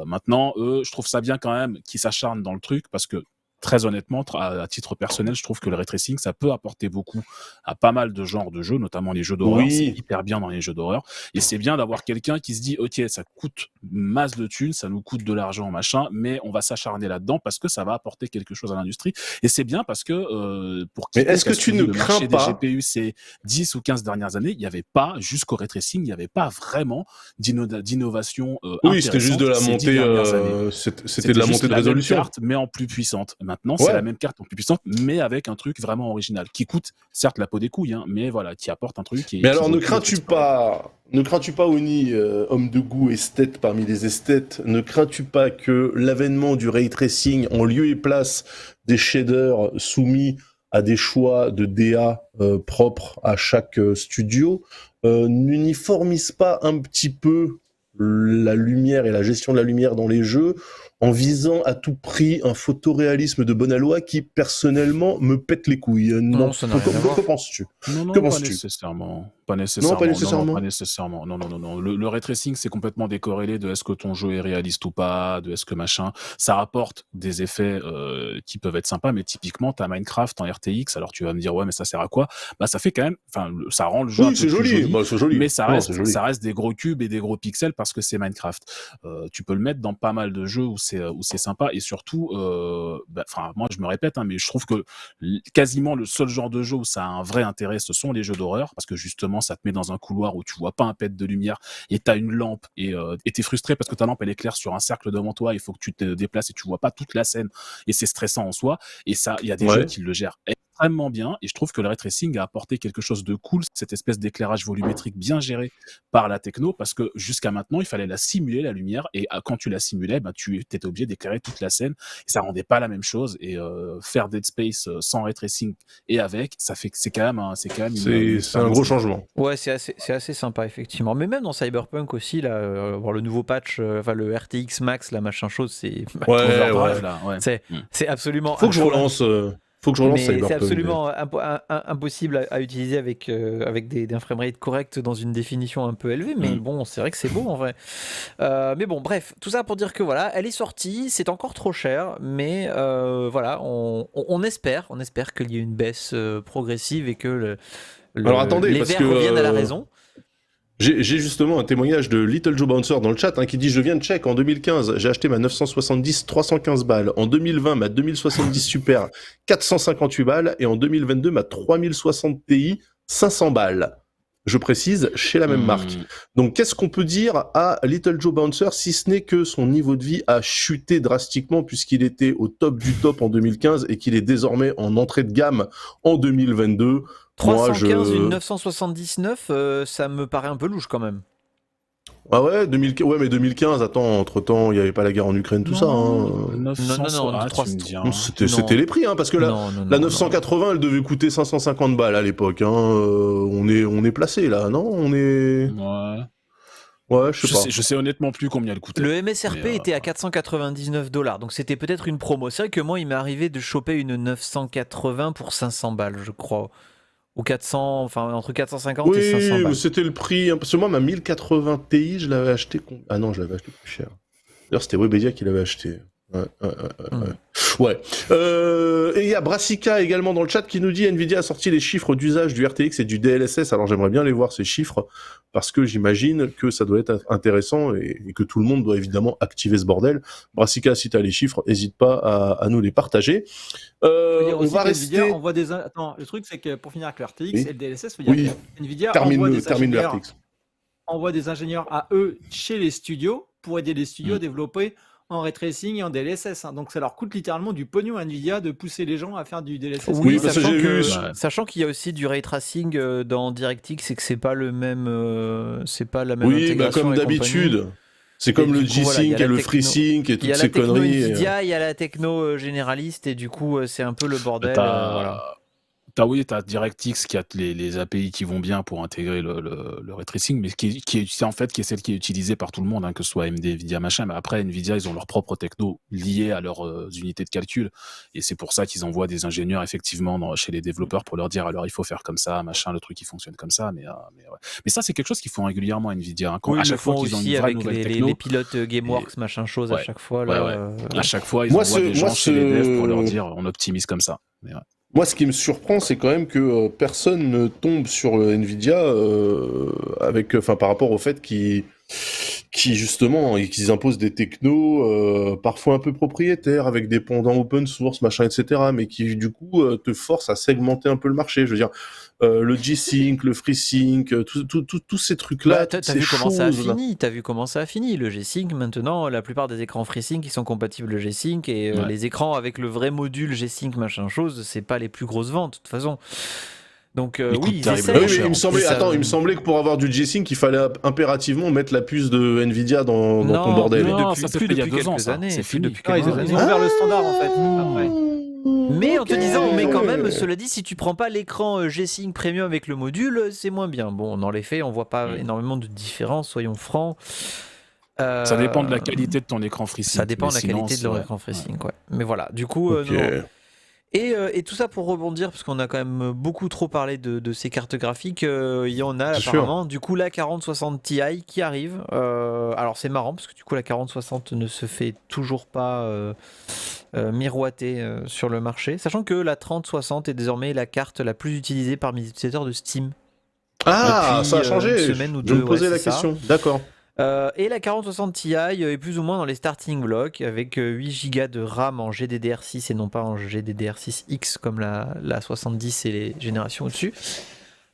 Maintenant, eux, je trouve ça bien quand même qui s'acharnent dans le truc, parce que très honnêtement, à titre personnel, je trouve que le ray tracing, ça peut apporter beaucoup à pas mal de genres de jeux, notamment les jeux d'horreur. Oui. C'est hyper bien dans les jeux d'horreur. Et c'est bien d'avoir quelqu'un qui se dit, ok, ça coûte masse de thunes, ça nous coûte de l'argent, machin, mais on va s'acharner là-dedans parce que ça va apporter quelque chose à l'industrie. Et c'est bien parce que pour qui est-ce que tu ne crains pas des GPU ces 10 ou 15 dernières années, il n'y avait pas, jusqu'au ray tracing, il n'y avait pas vraiment d'innovation oui, c'était juste de la montée, c'était de la montée de résolution. Carte, mais en plus puissante. Maintenant, c'est la même carte en plus puissante, mais avec un truc vraiment original, qui coûte certes la peau des couilles, mais voilà, qui apporte un truc. Mais alors, ne crains-tu pas, Oni, homme de goût, esthète parmi les esthètes, ne crains-tu pas que l'avènement du ray tracing en lieu et place des shaders soumis à des choix de DA propres à chaque studio n'uniformise pas un petit peu la lumière et la gestion de la lumière dans les jeux, en visant à tout prix un photoréalisme de bonne aloi qui, personnellement, me pète les couilles. Non, ça n'a rien à voir. Que penses-tu ? Non, pas nécessairement. Pas nécessairement. Non. Le ray tracing, c'est complètement décorrélé de est-ce que ton jeu est réaliste ou pas, de est-ce que machin. Ça apporte des effets qui peuvent être sympas, mais typiquement, t'as Minecraft en RTX, alors tu vas me dire, ouais, mais ça sert à quoi ? Ça fait quand même, ça rend le jeu un peu plus joli. C'est joli. Mais ça reste des gros cubes et des gros pixels parce que c'est Minecraft. Tu peux le mettre dans pas mal de jeux où c'est sympa, et surtout, moi je me répète, mais je trouve que quasiment le seul genre de jeu où ça a un vrai intérêt, ce sont les jeux d'horreur, parce que justement ça te met dans un couloir où tu vois pas un pet de lumière et t'as une lampe et t'es frustré parce que ta lampe elle éclaire sur un cercle devant toi, il faut que tu te déplaces et tu vois pas toute la scène et c'est stressant en soi, et ça il y a des jeux qui le gèrent extrêmement bien et je trouve que le ray tracing a apporté quelque chose de cool, cette espèce d'éclairage volumétrique bien géré par la techno, parce que jusqu'à maintenant, il fallait la simuler, la lumière, et quand tu la simulais, tu étais obligé d'éclairer toute la scène et ça rendait pas la même chose. Et faire Dead Space sans ray tracing et avec, c'est quand même c'est un gros changement. Ouais, c'est assez sympa effectivement. Mais même dans Cyberpunk aussi, là, voir le nouveau patch, le RTX Max, la machin chose, c'est c'est absolument. Faut que je relance Cyberpunk. C'est absolument impossible à utiliser avec un framerate correct dans une définition un peu élevée. Mais bon, c'est vrai que c'est beau en vrai. Mais bon, bref, tout ça pour dire que voilà, elle est sortie, c'est encore trop cher, mais voilà, on espère qu'il y ait une baisse progressive et que Alors attendez, les parce verts que reviennent à la raison. J'ai justement un témoignage de Little Joe Bouncer dans le chat qui dit: je viens de check, en 2015 j'ai acheté ma 970 315 balles, en 2020 ma 2070 Super 458 balles et en 2022 ma 3060 Ti 500 balles. Je précise, chez la même marque. Donc qu'est-ce qu'on peut dire à Little Joe Bouncer si ce n'est que son niveau de vie a chuté drastiquement puisqu'il était au top du top en 2015 et qu'il est désormais en entrée de gamme en 2022. 315, une 979, ça me paraît un peu louche quand même. Ah ouais, mais 2015, attends, entre-temps, il n'y avait pas la guerre en Ukraine, tout ça. Hein. Non, c'était les prix, hein, parce que la 980, elle devait coûter 550 balles à l'époque. Hein. On est placé là, non? On est... Ouais, je sais pas. Je sais honnêtement plus combien elle coûtait. Le MSRP était à 499 $, donc c'était peut-être une promo. C'est vrai que moi, il m'est arrivé de choper une 980 pour 500 balles, je crois. Ou 400, enfin entre 450 et 500 balles. Oui, c'était le prix. Parce que moi, ma 1080 Ti, je l'avais acheté... Ah non, je l'avais acheté plus cher. D'ailleurs, c'était Webedia qui l'avait acheté. Ouais. Et il y a Brassica également dans le chat qui nous dit: Nvidia a sorti les chiffres d'usage du RTX et du DLSS. Alors j'aimerais bien les voir, ces chiffres, parce que j'imagine que ça doit être intéressant et que tout le monde doit évidemment activer ce bordel. Brassica, si t'as les chiffres, n'hésite pas à nous les partager. On va rester... Nvidia envoie des... Attends, le truc c'est que pour finir avec le RTX et le DLSS, faut dire que Nvidia envoie des ingénieurs à eux chez les studios pour aider les studios à développer en ray tracing et en DLSS. Donc ça leur coûte littéralement du pognon à Nvidia de pousser les gens à faire du DLSS. Oui, sachant qu'il y a aussi du ray tracing dans DirectX et que c'est pas le même, c'est pas la même intégration. Comme d'habitude. C'est comme le G-Sync et le FreeSync et toutes ces conneries. Il y a la techno Nvidia, il y a la techno généraliste et du coup c'est un peu le bordel. T'as DirectX qui a les API qui vont bien pour intégrer le ray tracing, mais qui est celle qui est utilisée par tout le monde, hein, que ce soit AMD, Nvidia, machin. Mais après, Nvidia, ils ont leur propre techno liée à leurs unités de calcul, et c'est pour ça qu'ils envoient des ingénieurs effectivement chez les développeurs pour leur dire alors il faut faire comme ça, machin, le truc il fonctionne comme ça. Mais ça c'est quelque chose qu'ils font régulièrement à Nvidia. Hein, à chaque fois qu'ils ont une vraie nouvelle techno, les pilotes GameWorks, machin chose, à chaque fois. À chaque fois, ils envoient des gens chez les devs pour leur dire on optimise comme ça. Mais moi, ce qui me surprend, c'est quand même que personne ne tombe sur Nvidia par rapport au fait qu'ils imposent des technos parfois un peu propriétaires avec des pendants open source, machin, etc. Mais qui du coup te forcent à segmenter un peu le marché. Je veux dire, le G-Sync, le FreeSync, tous ces trucs-là. T'as vu comment ça a fini? T'as vu comment ça a fini? Le G-Sync, maintenant, la plupart des écrans FreeSync qui sont compatibles le G-Sync et les écrans avec le vrai module G-Sync, machin chose, c'est pas les plus grosses ventes de toute façon. Donc oui, ils essaient. Oui, mais il me semblait que pour avoir du G-Sync, il fallait impérativement mettre la puce de Nvidia dans ton bordel. Non, ça fait depuis quelques années. C'est fini. Ils ont ouvert le standard en fait. Après. Mais en te disant, mais quand même, cela dit, si tu prends pas l'écran G-Sync Premium avec le module, c'est moins bien. Bon, dans les faits, on voit pas énormément de différence, soyons francs. Ça dépend de la qualité de ton écran FreeSync. Ça dépend de la qualité de leur écran FreeSync, ouais. Mais voilà, du coup, non. Et tout ça pour rebondir, parce qu'on a quand même beaucoup trop parlé de ces cartes graphiques, il y en a apparemment, du coup la 4060 Ti qui arrive, alors c'est marrant, parce que du coup la 4060 ne se fait toujours pas miroiter sur le marché, sachant que la 3060 est désormais la carte la plus utilisée parmi les utilisateurs de Steam. Ah, ça a changé, une semaine ou deux, je me posais la question, d'accord. Et la 4060 Ti est plus ou moins dans les starting blocks avec 8 Go de RAM en GDDR6 et non pas en GDDR6X comme la 70 et les générations au-dessus.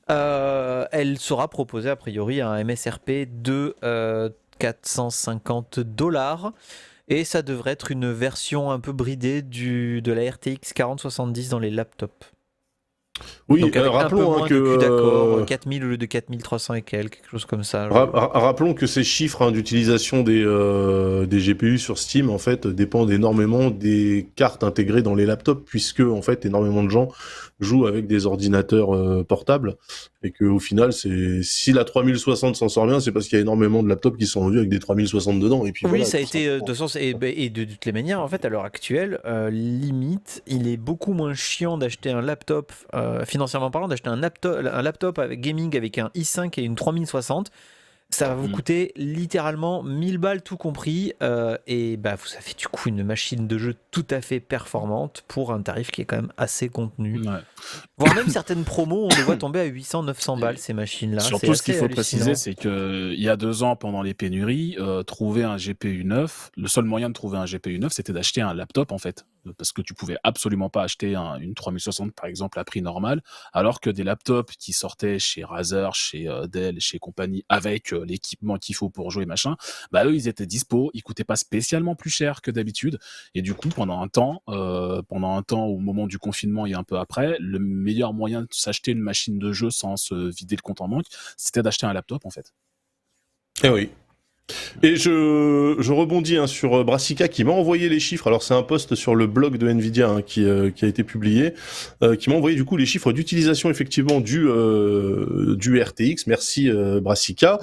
Elle sera proposée a priori à un MSRP de $450 et ça devrait être une version un peu bridée de la RTX 4070 dans les laptops. Oui, Donc avec un peu rappelons moins que de cul d'accord, 4000 au lieu de 4300 et quelques, quelque chose comme ça. rappelons que ces chiffres d'utilisation des GPU sur Steam en fait dépendent énormément des cartes intégrées dans les laptops, puisque en fait énormément de gens jouent avec des ordinateurs portables, et que au final si la 3060 s'en sort bien, c'est parce qu'il y a énormément de laptops qui sont vendus avec des 3060 dedans, et puis Oui, voilà. ça a tout été simplement. de sens et de toutes les manières, en fait, à l'heure actuelle, limite, il est beaucoup moins chiant d'acheter un laptop, financièrement parlant, d'acheter un laptop avec gaming avec un i5 et une 3060. Ça va vous coûter littéralement 1000 balles tout compris, et bah ça fait du coup une machine de jeu tout à fait performante pour un tarif qui est quand même assez contenu. Ouais. Voire même certaines promos, on les voit tomber à 800-900 balles ces machines-là. Surtout, ce qu'il faut hallucinant. préciser, c'est que il y a 2 ans, pendant les pénuries, trouver un GPU neuf, le seul moyen de trouver un GPU neuf, c'était d'acheter un laptop en fait, parce que tu pouvais absolument pas acheter une 3060 par exemple à prix normal, alors que des laptops qui sortaient chez Razer, chez Dell, chez compagnie, avec l'équipement qu'il faut pour jouer machin, bah eux ils étaient dispo, ils coûtaient pas spécialement plus cher que d'habitude, et du coup pendant un temps, au moment du confinement et un peu après, le meilleur moyen de s'acheter une machine de jeu sans se vider le compte en banque, c'était d'acheter un laptop en fait. Eh oui. Et je rebondis sur Brassica qui m'a envoyé les chiffres. Alors c'est un post sur le blog de Nvidia qui a été publié, qui m'a envoyé du coup les chiffres d'utilisation effectivement du RTX. Merci Brassica.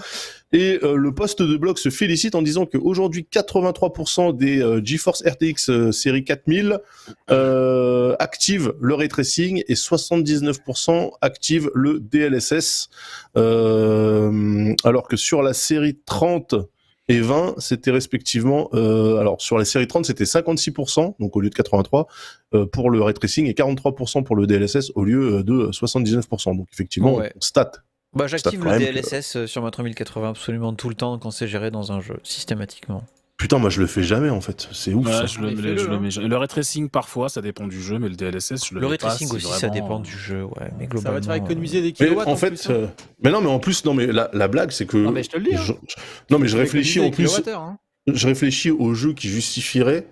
Et le post de blog se félicite en disant qu'aujourd'hui 83% des GeForce RTX série 4000 activent le ray tracing et 79% activent le DLSS, alors que sur la série 30 et 20, c'était respectivement, alors sur la série 30, c'était 56%, donc au lieu de 83, pour le ray tracing, et 43% pour le DLSS au lieu de 79%. Donc effectivement, Ouais. on constate. Bah, j'active quand le même DLSS sur ma 3080 absolument tout le temps quand c'est géré dans un jeu, systématiquement. Putain, moi je le fais jamais en fait, c'est ouf Ouais, ça. je le mets. Le ray tracing parfois, ça dépend du jeu, mais le DLSS, je le Le mets ray pas. tracing si aussi, vraiment... ça dépend du jeu, ouais, mais globalement. Ça va te faire économiser des Mais kilowatts en en fait, plus. Hein. mais non, mais en plus, non, mais la blague, c'est que. Non, mais je te le dis. Hein. Non, mais je Tu vas réfléchis économiser en des plus. kilowattheures, hein. Je réfléchis aux jeux qui justifieraient.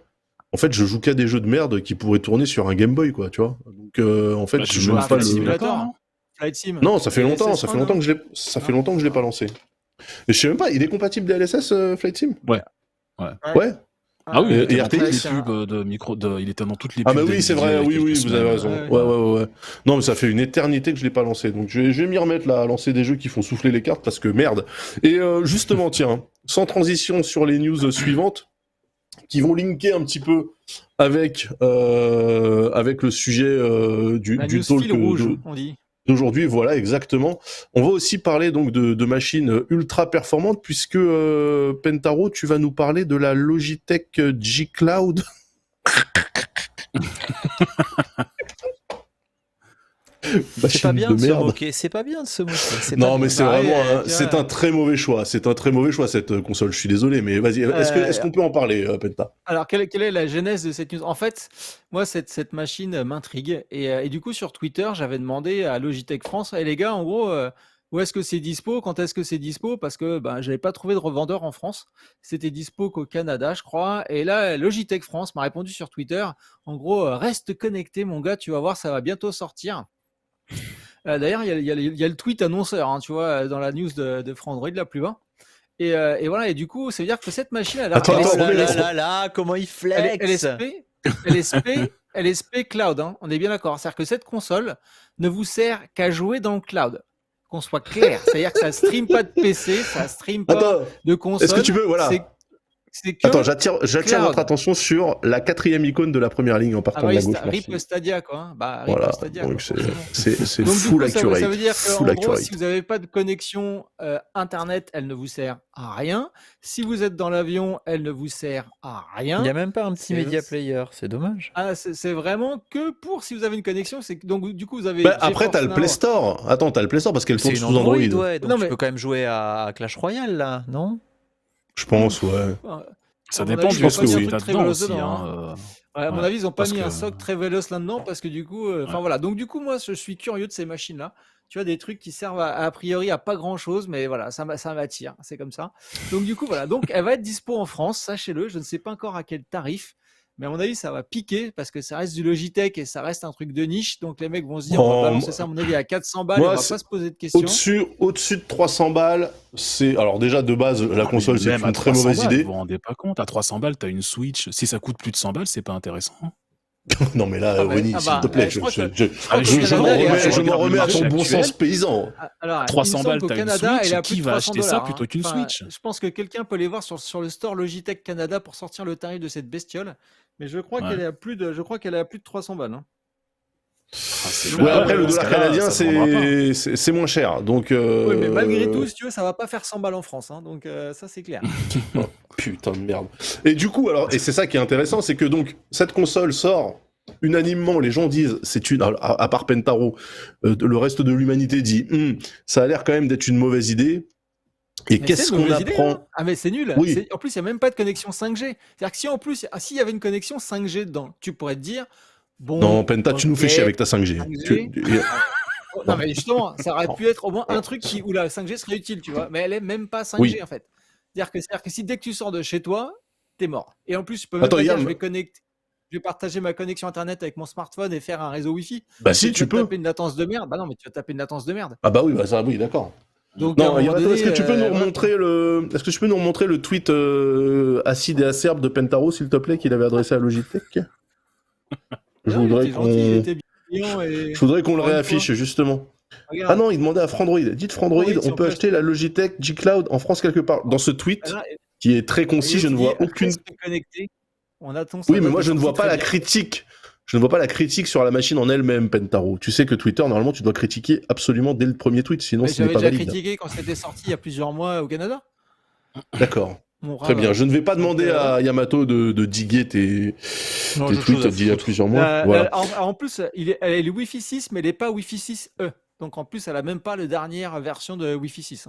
En fait, je joue qu'à des jeux de merde qui pourraient tourner sur un Game Boy, quoi, tu vois. Donc, en fait, Bah, tu je joues joue à pas Flight le. Simulator, non ? Flight Sim. Non, ça fait longtemps, DLSS ça fait 1, longtemps non que je l'ai pas lancé. Mais je sais même pas, il est compatible DLSS, Flight Sim? Ouais. Ouais. Ah oui, il était Et dans toutes les RTX? pubs il était dans toutes les Ah pubs mais oui, c'est vrai, d'NVIDIA il y a oui, quelques vous avez semaines. raison. Ouais. Ouais. Non, mais ça fait une éternité que je l'ai pas lancé, donc je vais m'y remettre là, à lancer des jeux qui font souffler les cartes, parce que merde. Et justement, tiens, sans transition sur les news suivantes, qui vont linker un petit peu avec le sujet du La news talk fil rouge, on dit. d'aujourd'hui, voilà, exactement. On va aussi parler donc de machines ultra performantes, puisque Pentaro, tu vas nous parler de la Logitech G Cloud. C'est pas bien de de se merde. moquer, c'est pas bien de se moquer. Non, mais c'est vraiment, tu c'est vois. un très mauvais choix. C'est un très mauvais choix cette console. Je suis désolé, mais vas-y. Est-ce qu'on peut en parler, Penta? Alors, quelle est la genèse de cette news? En fait, moi, cette machine m'intrigue. Et du coup, sur Twitter, j'avais demandé à Logitech France, et les gars, en gros, où est-ce que c'est dispo? Quand est-ce que c'est dispo? Parce que j'avais pas trouvé de revendeur en France. C'était dispo qu'au Canada, je crois. Et là, Logitech France m'a répondu sur Twitter. En gros, reste connecté, mon gars, tu vas voir, ça va bientôt sortir. D'ailleurs, il y a le tweet annonceur, hein, tu vois, dans la news de Frandroid, là plus bas. Et voilà, et du coup, ça veut dire que cette machine, elle a Attends, comment il elle flex. est SP cloud, hein, on est bien d'accord. C'est-à-dire que cette console ne vous sert qu'à jouer dans le cloud. Qu'on soit clair. C'est-à-dire que ça stream pas de PC, ça stream pas de console. Est-ce que tu veux, voilà. C'est que Attends, j'attire votre attention sur la 4e icône de la première ligne en partant de la gauche. RIP Stadia, quoi. Hein. RIP voilà, Stadia, donc quoi, c'est donc, full du coup, accurate. ça veut dire qu'en full gros, accurate. si vous n'avez pas de connexion Internet, elle ne vous sert à rien. Si vous êtes dans l'avion, elle ne vous sert à rien. Il n'y a même pas un petit media player, c'est dommage. Ah, c'est vraiment que pour si vous avez une connexion. Donc, du coup, vous avez. Après, t'as le Play Store. Attends, t'as le Play Store parce qu'elle tourne sous Android. Ouais, donc tu peux quand même jouer à Clash Royale, là, non? Je pense, ouais. Ça dépend du pense que oui. dedans aussi. Hein, à mon avis, ils n'ont pas mis un soc très véloce là-dedans parce que du coup, voilà. Donc du coup, moi, je suis curieux de ces machines-là. Tu vois, des trucs qui servent a priori à pas grand-chose, mais voilà, ça m'attire. C'est comme ça. Donc du coup, voilà. Donc elle va être dispo en France, sachez-le. Je ne sais pas encore à quel tarif, Mais à mon avis, ça va piquer parce que ça reste du Logitech et ça reste un truc de niche. Donc les mecs vont se dire, on va balancer ça à mon avis à 400 balles et on va pas se poser de questions. Au-dessus de 300 balles, c'est... Alors déjà, de base, la console, c'est une très mauvaise idée. Vous vous rendez pas compte, à 300 balles, t'as une Switch. Si ça coûte plus de 100 balles, c'est pas intéressant. Non mais là, Ronnie, s'il te plaît, je m'en remets à ton bon sens paysan. Alors, 300 balles, t'as une Switch, qui va acheter ça plutôt qu'une Switch? Je pense que quelqu'un peut les voir sur le store Logitech Canada pour sortir le tarif de cette bestiole, mais je crois qu'elle est à plus de 300 balles. Hein. Ouais, après le dollar canadien c'est moins cher, donc. Oui, mais malgré tout, si tu veux, ça va pas faire 100 balles en France, hein, donc ça c'est clair. Oh, putain de merde. Et du coup, alors, et c'est ça qui est intéressant, c'est que donc cette console sort unanimement, les gens disent c'est une, à part Pentaro, le reste de l'humanité dit ça a l'air quand même d'être une mauvaise idée. Et mais qu'est-ce qu'on apprend hein. Ah mais c'est nul. Oui. En plus, il y a même pas de connexion 5G. C'est-à-dire que si en plus, s'il y avait une connexion 5G dedans, tu pourrais te dire. Bon, non, Penta, tu nous fais chier avec ta 5G. Non, mais justement, ça aurait pu être au moins un truc où la 5G serait utile, tu vois. Mais elle est même pas 5G en fait. C'est-à-dire que si dès que tu sors de chez toi, t'es mort. Et en plus, je peux même pas dire, je vais partager ma connexion internet avec mon smartphone et faire un réseau Wi-Fi. Bah si, tu peux. Taper une latence de merde. Bah non, mais tu vas taper une latence de merde. Ah bah oui, bah ça, oui, d'accord. Donc, non, est-ce que tu peux nous remontrer le tweet acide et acerbe de Pentaro, s'il te plaît, qu'il avait adressé à Logitech? Je voudrais qu'on le réaffiche, justement. Regarde. Ah non, il demandait à Frandroid. Dites Frandroid, on peut acheter la Logitech G-Cloud en France quelque part. Dans ce tweet, qui est très concis, je ne vois aucune... Oui, mais moi, je ne vois pas la critique. Je ne vois pas la critique sur la machine en elle-même, Pentaro. Tu sais que Twitter, normalement, tu dois critiquer absolument dès le premier tweet, sinon ce n'est pas valide. J'avais déjà critiqué quand c'était sorti il y a plusieurs mois au Canada. D'accord. Très bien. Je ne vais pas demander à Yamato de diguer tes tweets d'il y a plusieurs mois. Voilà. En plus, elle est Wi-Fi 6, mais elle n'est pas Wi-Fi 6E. Donc en plus, elle n'a même pas la dernière version de Wi-Fi 6.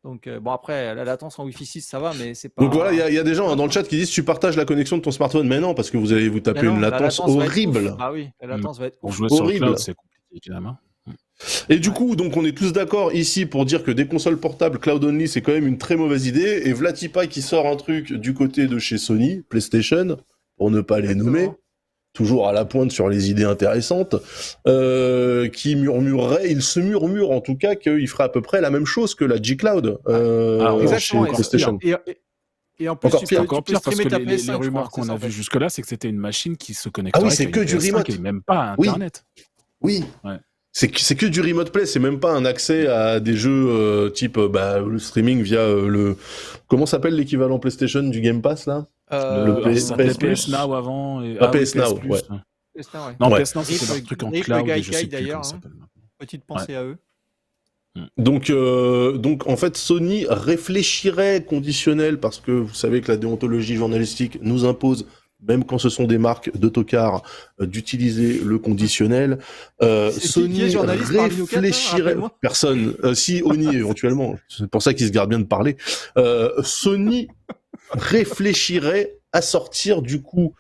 Donc bon, après, la latence en Wi-Fi 6, ça va, mais c'est pas... Donc voilà, il y a des gens dans le chat qui disent tu partages la connexion de ton smartphone. Mais non, parce que vous allez vous taper une latence horrible. Ah oui, la latence va être horrible. C'est compliqué, évidemment. Et du coup, donc on est tous d'accord ici pour dire que des consoles portables cloud only, c'est quand même une très mauvaise idée. Et Vlatipa qui sort un truc du côté de chez Sony, PlayStation, pour ne pas les nommer, toujours à la pointe sur les idées intéressantes, qui il se murmure en tout cas qu'il ferait à peu près la même chose que la G-Cloud chez PlayStation. Et en plus, encore pire parce que les rumeurs qu'on a vues jusque-là, c'est que c'était une machine qui se connectait c'est que du remote. Et même pas à Internet. Oui. Ouais. C'est que du remote play, c'est même pas un accès à des jeux type le streaming via le... Comment s'appelle l'équivalent PlayStation du Game Pass là PS Now avant. PS Now, ouais. Non, PS Now, c'était leur truc en cloud. Je sais plus comment ça s'appelle. Petite pensée à eux. Donc en fait Sony réfléchirait conditionnel parce que vous savez que la déontologie journalistique nous impose, même quand ce sont des marques de tocards, d'utiliser le conditionnel. Sony réfléchirait... Personne. Si, Oni éventuellement. C'est pour ça qu'ils se gardent bien de parler. Sony réfléchirait à sortir du coup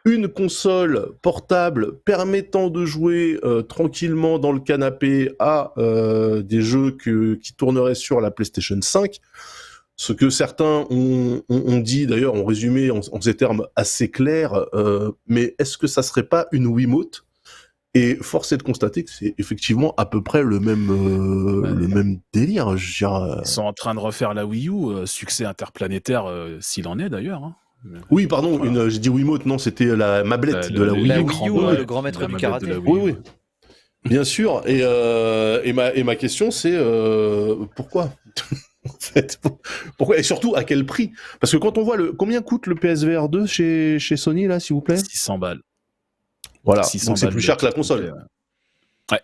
une console portable permettant de jouer tranquillement dans le canapé à des jeux qui tourneraient sur la PlayStation 5. Ce que certains ont dit, d'ailleurs, ont résumé en ces termes assez clairs, mais est-ce que ça serait pas une Wiimote ? Et force est de constater que c'est effectivement à peu près le même délire. Ils sont en train de refaire la Wii U, succès interplanétaire, s'il en est d'ailleurs. Hein. Oui, pardon, voilà. J'ai dit Wiimote, non, c'était la mablette de la Wii U. La Wii U, le grand maître du karaté. Oui. Bien sûr, et ma question c'est pourquoi en fait, pourquoi et surtout à quel prix? Parce que quand on voit combien coûte le PSVR 2 chez Sony là, s'il vous plaît? 600 balles. Voilà, 600 donc c'est plus cher que la console. Ouais.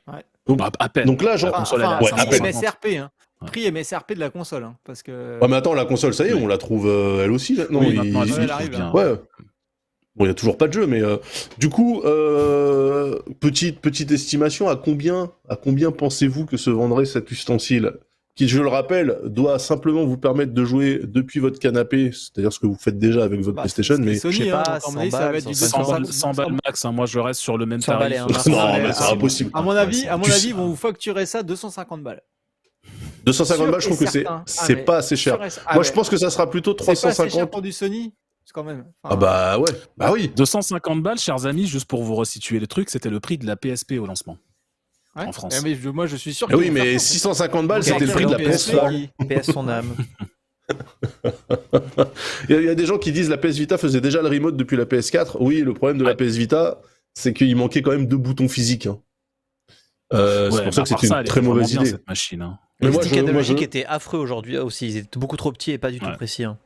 Donc à peine. Donc là, la console à peine. MSRP, hein. Prix MSRP de la console, hein, parce que. Ouais, mais attends, la console, ça y est, on la trouve elle aussi. Là. Non, elle arrive bien. Ouais. Bon, il y a toujours pas de jeu, mais du coup, petite estimation, à combien pensez-vous que se vendrait cet ustensile qui, je le rappelle, doit simplement vous permettre de jouer depuis votre canapé, c'est-à-dire ce que vous faites déjà avec votre PlayStation, mais Sony, je sais pas, 100 balles max, hein, moi je reste sur le même tarif. Non, mais c'est impossible. À mon avis, ils vont vous facturer ça 250 balles. 250 balles, je trouve que c'est pas assez cher. Moi, je pense que ça sera plutôt 350. C'est pas assez cher pour du Sony. quand même. Ah bah ouais, bah oui. 250 balles, chers amis, juste pour vous resituer le truc, c'était le prix de la PSP au lancement. Ouais. En France. Mais moi, je suis sûr. Ah oui, mais 650 balles, c'était le prix de la PS3. PS son âme. Il y a des gens qui disent la PS Vita faisait déjà le remote depuis la PS4. Oui, le problème de la PS Vita, c'est qu'il manquait quand même 2 boutons physiques. Hein. C'est pour ça que c'était une très mauvaise idée. Cette machine. Hein. Mais le stick analogique était affreux aujourd'hui aussi. Ils étaient beaucoup trop petits et pas du tout précis. Hein.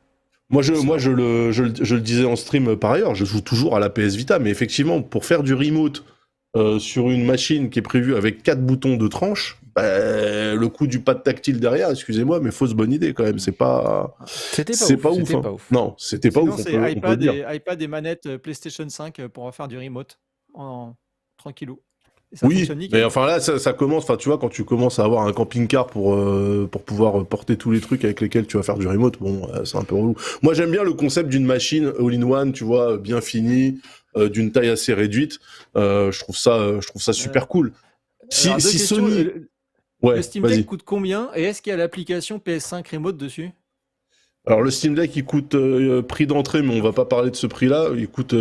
Moi, je le disais en stream par ailleurs, je joue toujours à la PS Vita, mais effectivement, pour faire du remote sur une machine qui est prévue avec 4 boutons de tranche, le coup du pad tactile derrière, excusez-moi, mais fausse bonne idée quand même. C'est pas ouf. Non, c'était pas ouf. C'est iPad et manette PlayStation 5 pour faire du remote tranquillou. Oui, mais enfin là, ça commence. Enfin, tu vois, quand tu commences à avoir un camping-car pour pouvoir porter tous les trucs avec lesquels tu vas faire du remote, bon, c'est un peu relou. Moi, j'aime bien le concept d'une machine all-in-one, tu vois, bien finie, d'une taille assez réduite. Je trouve ça super cool. Si Sony, le Steam Deck coûte combien et est-ce qu'il y a l'application PS5 Remote dessus? Alors le Steam Deck, il coûte prix d'entrée, mais on va pas parler de ce prix-là. Il coûte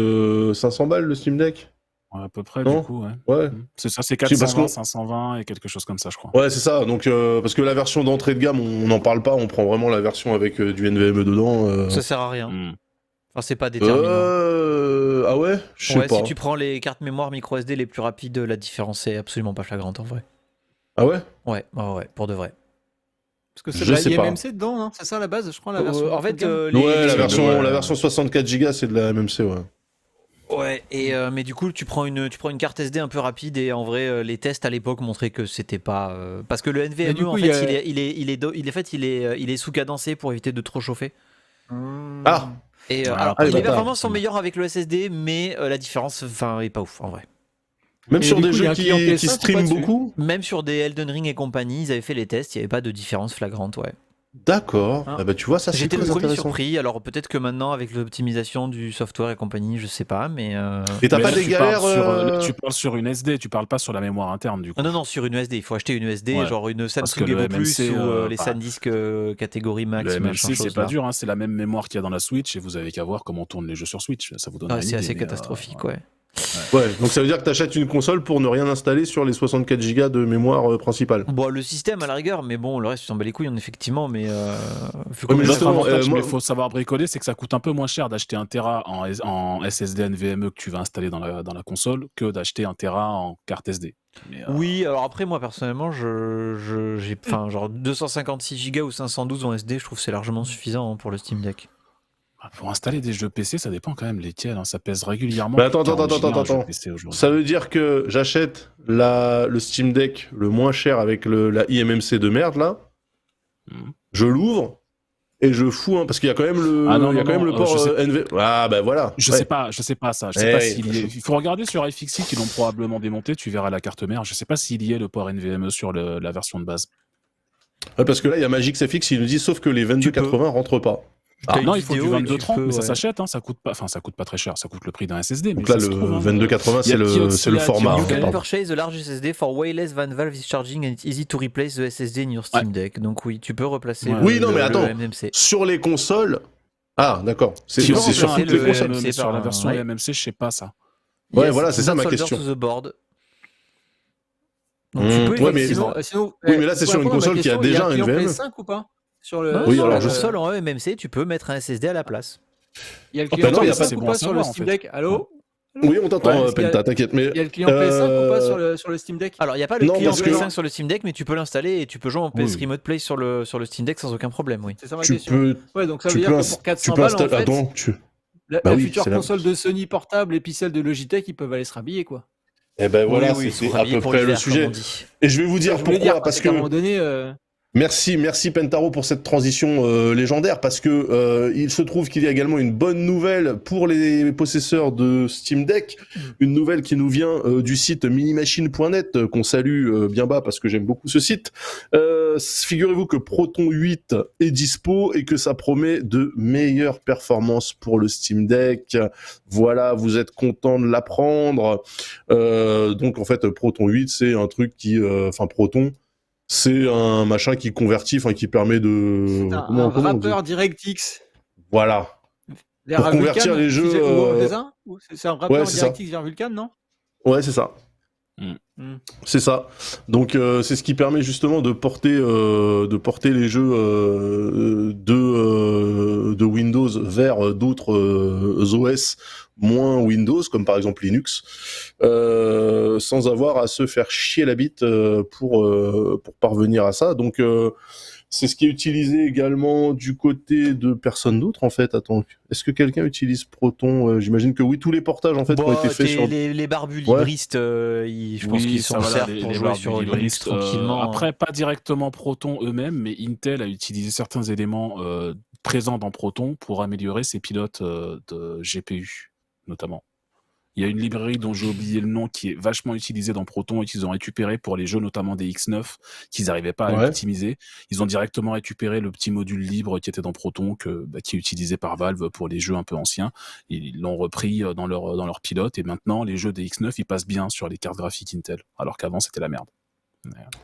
500 balles le Steam Deck. Ouais, à peu près, du coup, ouais. C'est ça, c'est 420, 520 et quelque chose comme ça, je crois. Ouais, c'est ça. Donc, parce que la version d'entrée de gamme, on n'en parle pas, on prend vraiment la version avec du NVMe dedans. Ça sert à rien. Enfin, c'est pas déterminant. Ah ouais? Je sais pas. Si tu prends les cartes mémoire micro SD les plus rapides, la différence est absolument pas flagrante en vrai. Ah ouais? Ouais, pour de vrai. Parce que c'est de la MMC dedans, non? C'est ça la base, je crois, la version. En fait, la version 64 Go, c'est de la MMC, ouais. Ouais, mais du coup, tu prends une carte SD un peu rapide et en vrai, les tests à l'époque montraient que c'était pas parce que le NVMe coup, en fait, il est sous-cadencé pour éviter de trop chauffer. Ah. Et alors, les performances sont meilleures avec le SSD, mais la différence, est pas ouf en vrai. Même sur des jeux qui streament beaucoup. Même sur des Elden Ring et compagnie, ils avaient fait les tests, il n'y avait pas de différence flagrante, ouais. D'accord. Ah bah tu vois, ça c'est J'étais le premier surpris. Alors peut-être que maintenant avec l'optimisation du software et compagnie, je sais pas, mais. Et t'as pas des galères Tu parles sur une SD, tu parles pas sur la mémoire interne du coup. Non, sur une SD. Il faut acheter une SD, genre une Samsung Evo Plus ou les SanDisk catégorie Max. Le MMC c'est pas dur, hein, c'est la même mémoire qu'il y a dans la Switch et vous avez qu'à voir comment tournent les jeux sur Switch. Ça vous donne. C'est assez catastrophique, ouais. Ouais, donc ça veut dire que t'achètes une console pour ne rien installer sur les 64 Go de mémoire principale. Bon, le système à la rigueur, mais bon, le reste, tu t'en bats les couilles, effectivement, mais... mais faut savoir bricoler, c'est que ça coûte un peu moins cher d'acheter 1 Tera en SSD NVMe que tu vas installer dans la console que d'acheter 1 Tera en carte SD. Oui, alors après, moi, personnellement, j'ai genre 256 Go ou 512 en SD, je trouve que c'est largement suffisant pour le Steam Deck. Pour installer des jeux PC, ça dépend quand même lesquels, hein. Ça pèse régulièrement. Mais attends. Ça veut dire que j'achète le Steam Deck le moins cher avec la IMMC de merde là. Je l'ouvre et je fous parce qu'il y a quand même le port NV. Ah bah voilà. Je sais pas ça. Je sais pas s'il y est. Il faut regarder sur iFixit qui l'ont probablement démonté. Tu verras la carte mère. Je sais pas s'il y est le port NVMe sur la version de base. Ouais, parce que là il y a MagixFX, il nous dit sauf que les 2280 rentrent pas. Non, il faut du 2230, mais ça s'achète, hein, ça coûte pas très cher, ça coûte le prix d'un SSD. Donc là, le 2280, c'est le format. You can purchase a large SSD for way less than Valve is charging and it's easy to replace the SSD in your Steam Deck. Donc oui, tu peux replacer le MMC. Sur les consoles... Ah, d'accord. C'est sur toutes les consoles. Sur la version MMC, je sais pas ça. Ouais, voilà, c'est ça ma question. To the board. Donc tu peux mais là, c'est sur une console qui a déjà un NVMe. PS5 ou pas? Oui, alors je seul en MMC, tu peux mettre un SSD à la place. Il y a le client PS5 ou pas sur le Steam Deck? Allô? Oui, on t'entend, Penta, t'inquiète. Mais il y a le client PS5 ou pas sur le Steam Deck? Alors, il n'y a pas le client PS5 sur le Steam Deck, mais tu peux l'installer et tu peux jouer en PS Remote Play sur le Steam Deck sans aucun problème, oui. C'est ça ma question. Ouais, donc ça veut dire que pour 400 balles, en fait, la future console de Sony portable et puis celle de Logitech, ils peuvent aller se rhabiller, quoi. Eh ben voilà, c'est à peu près le sujet. Et je vais vous dire pourquoi, parce que... à un moment donné... Merci Pentaro pour cette transition légendaire, parce que il se trouve qu'il y a également une bonne nouvelle pour les possesseurs de Steam Deck, une nouvelle qui nous vient du site minimachine.net qu'on salue bien bas parce que j'aime beaucoup ce site. Figurez-vous que Proton 8 est dispo et que ça promet de meilleures performances pour le Steam Deck. Voilà, vous êtes content de l'apprendre. Donc en fait Proton 8 c'est un truc Proton, c'est un machin qui convertit, qui permet de... C'est un wrapper DirectX. Voilà. pour convertir les jeux. C'est ça? C'est un rappel en DirectX vers Vulkan, non? Ouais, c'est ça. C'est ça. Donc c'est ce qui permet justement de porter les jeux de Windows vers d'autres OS moins Windows, comme par exemple Linux, sans avoir à se faire chier la bite pour parvenir à ça. Donc c'est ce qui est utilisé également du côté de personne d'autre en fait. Attends, est-ce que quelqu'un utilise Proton? J'imagine que oui, tous les portages en fait ont été faits sur les barbus libristes. Je pense qu'ils s'en servent pour jouer sur Linux tranquillement. Après, pas directement Proton eux-mêmes, mais Intel a utilisé certains éléments présents dans Proton pour améliorer ses pilotes de GPU, notamment. Il y a une librairie dont j'ai oublié le nom qui est vachement utilisée dans Proton et qu'ils ont récupéré pour les jeux notamment des X9 qu'ils n'arrivaient pas à optimiser. Ils ont directement récupéré le petit module libre qui était dans Proton qui est utilisé par Valve pour les jeux un peu anciens. Ils l'ont repris dans leur pilote et maintenant les jeux des X9 ils passent bien sur les cartes graphiques Intel alors qu'avant c'était la merde.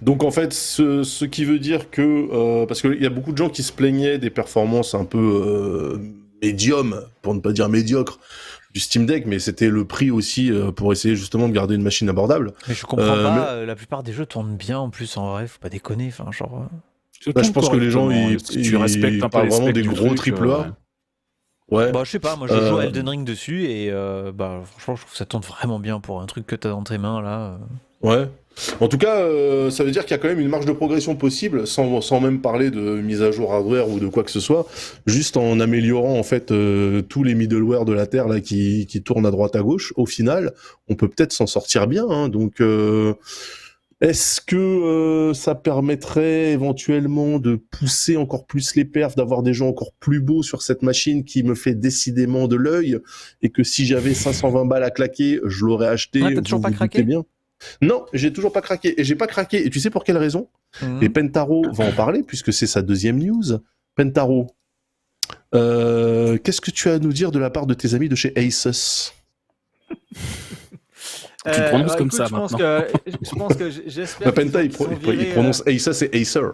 Donc en fait, ce qui veut dire que parce qu'il y a beaucoup de gens qui se plaignaient des performances un peu médium, pour ne pas dire médiocre, du Steam Deck, mais c'était le prix aussi pour essayer justement de garder une machine abordable. Mais je comprends pas, la plupart des jeux tournent bien en plus en vrai, faut pas déconner, enfin genre... je pense que les gens tu respectes un peu vraiment des gros triple A. Ouais. Bah je sais pas, moi je joue à Elden Ring dessus et franchement je trouve que ça tourne vraiment bien pour un truc que t'as dans tes mains là. Ouais. En tout cas, ça veut dire qu'il y a quand même une marge de progression possible, sans même parler de mise à jour hardware ou de quoi que ce soit, juste en améliorant en fait tous les middleware de la Terre là qui tournent à droite à gauche. Au final, on peut peut-être s'en sortir bien. Hein, donc, est-ce que ça permettrait éventuellement de pousser encore plus les perfs, d'avoir des jeux encore plus beaux sur cette machine qui me fait décidément de l'œil, et que si j'avais 520 balles à claquer, je l'aurais acheté. T'as toujours pas craqué ? Bien. Non, j'ai toujours pas craqué. Et j'ai pas craqué. Et tu sais pour quelle raison ? Et Pentaro va en parler, puisque c'est sa deuxième news. Pentaro, qu'est-ce que tu as à nous dire de la part de tes amis de chez Asus ? Tu prononces comme ça maintenant. Je pense que j'espère Penta, il prononce Asus et Acer.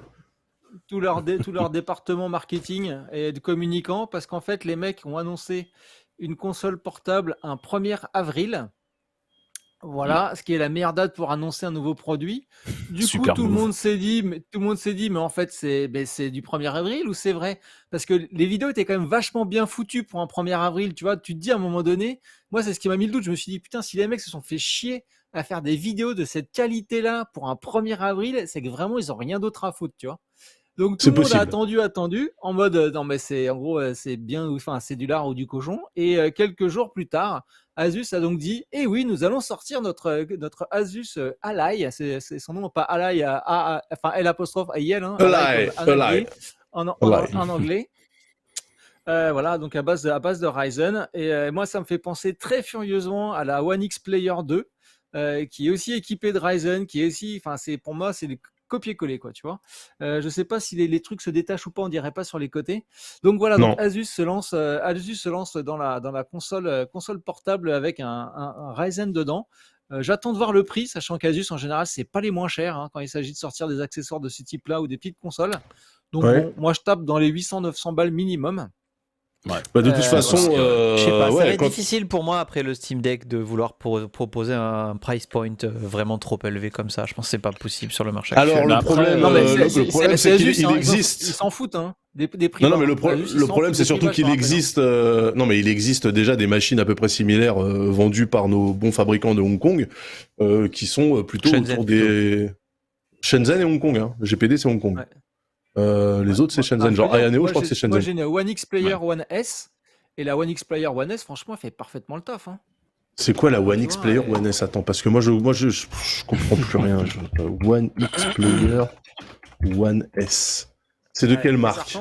Tout leur département marketing et de communicants, parce qu'en fait, les mecs ont annoncé une console portable un 1er avril. Voilà, ce qui est la meilleure date pour annoncer un nouveau produit. Du coup, tout le monde s'est dit, mais en fait, c'est du 1er avril ou c'est vrai ? Parce que les vidéos étaient quand même vachement bien foutues pour un 1er avril. Tu vois, tu te dis à un moment donné, moi, c'est ce qui m'a mis le doute. Je me suis dit, putain, si les mecs se sont fait chier à faire des vidéos de cette qualité-là pour un 1er avril, c'est que vraiment, ils ont rien d'autre à foutre, tu vois. Donc tout le monde a attendu, en mode non mais c'est en gros c'est bien, enfin c'est du lard ou du cochon. Et quelques jours plus tard, Asus a donc dit eh oui, nous allons sortir notre Asus Ally, c'est son nom, pas Ally, enfin L apostrophe I-L, hein, Ally en anglais. Voilà, donc à base de Ryzen. Et moi ça me fait penser très furieusement à la One X Player 2, qui est aussi équipée de Ryzen, qui est aussi, enfin c'est pour moi c'est copier-coller, quoi, tu vois. Je sais pas si les trucs se détachent ou pas, on dirait pas sur les côtés. Donc voilà, donc Asus se lance dans la console portable avec un Ryzen dedans. J'attends de voir le prix, sachant qu'Asus en général c'est pas les moins chers hein, quand il s'agit de sortir des accessoires de ce type-là ou des petites consoles. Donc bon, moi je tape dans les 800-900 balles minimum. Ouais. Bah de toute façon, je sais pas, ça va être difficile pour moi après le Steam Deck de vouloir proposer un price point vraiment trop élevé comme ça. Je pense que c'est pas possible sur le marché actuel. Alors le problème, c'est qu'il existe. Ils s'en foutent hein. Des prix. Non mais le problème c'est surtout qu'il existe. Non mais il existe déjà des machines à peu près similaires vendues par nos bons fabricants de Hong Kong qui sont plutôt autour des Shenzhen et Hong Kong. Hein. Le GPD c'est Hong Kong. Ouais. Les autres c'est Shenzhen, genre Ayaneo je crois que c'est Shenzhen. Moi j'ai une One X Player One S et la One X Player One S franchement elle fait parfaitement le taf hein. C'est quoi la One X Player One S? Attends parce que moi je comprends plus rien. One X Player One S. C'est de quelle marque?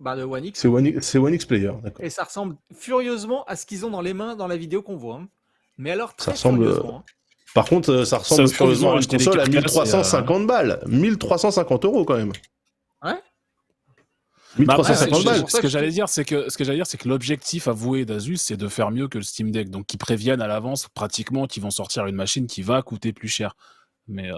De One X. C'est One X Player, d'accord. Et ça ressemble furieusement à ce qu'ils ont dans les mains dans la vidéo qu'on voit. Hein. Mais alors très ça ressemble. Furieusement. Par contre, ça ressemble furieusement à une console à 1350 balles. 1350 € quand même. Ouais. 1350 balles. Ce que j'allais dire, c'est que l'objectif avoué d'Asus, c'est de faire mieux que le Steam Deck. Donc, qu'ils préviennent à l'avance pratiquement qu'ils vont sortir une machine qui va coûter plus cher. Mais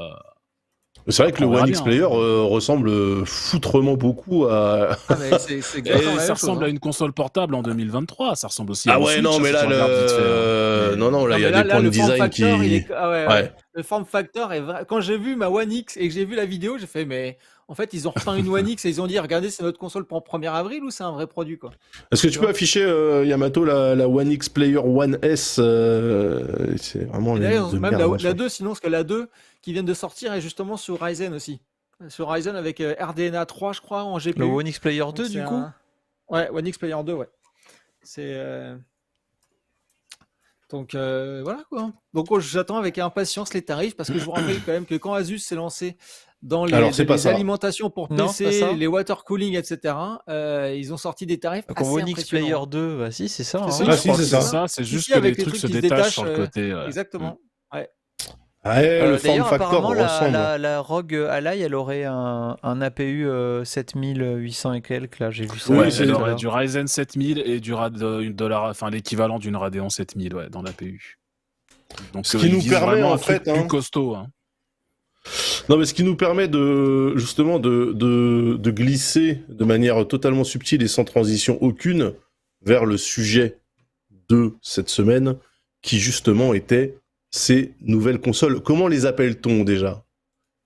C'est vrai que le On verra One X bien, Player ressemble foutrement beaucoup à. Ah, mais c'est Et exactement la ça même chose, ressemble hein. à une console portable en 2023. Ça ressemble aussi à Ah une ouais, Switch, non, hein, mais si là, tu regardes vite fait. Mais- non, là, Non, il y mais a là, des points de le form design factor, il est. qui. Ah ouais, ouais. Ouais. Le form factor est vrai. Quand j'ai vu ma One X et que j'ai vu la vidéo, j'ai fait, mais en fait, ils ont repeint une One X et ils ont dit, regardez, c'est notre console pour 1er avril ou c'est un vrai produit, quoi. Est-ce que Tu tu peux vois. afficher, Yamato, la One X Player One S c'est vraiment Et la d'ailleurs, de même merde. la 2, sinon, parce que la 2 qui vient de sortir est justement sur Ryzen aussi. Sur Ryzen avec RDNA 3, je crois, en Le GPU. One X Player Donc 2, c'est du coup Ouais, One X Player 2, ouais. C'est. Donc voilà quoi. Donc j'attends avec impatience les tarifs parce que je vous rappelle quand même que quand Asus s'est lancé dans Alors, c'est pas les ça. alimentations pour Non, c'est pas PC, ça. les water cooling, etc., ils ont sorti des tarifs Donc, en assez One X Player impressionnants. 2, bah si, c'est ça. C'est hein. ça, Ah, je si, crois c'est que ça. ça, c'est Si, juste si, que avec les trucs trucs se qui se détachent détachent. sur le côté. Ouais. Exactement. Ouais. Ouais, le form D'ailleurs, factor apparemment, ressemble. la ROG Ally, elle aurait un APU 7800 et quelques. Là, j'ai vu ça. Oui, Ouais, c'est- elle tout à aurait l'heure. du Ryzen 7000 et enfin l'équivalent d'une Radeon 7000 dans l'APU. Donc Ce qui ils nous visent permet, vraiment en un truc fait, plus hein. costaud. Hein. Non, mais ce qui nous permet justement, de glisser de manière totalement subtile et sans transition aucune vers le sujet de cette semaine, qui justement était ces nouvelles consoles. Comment les appelle-t-on déjà?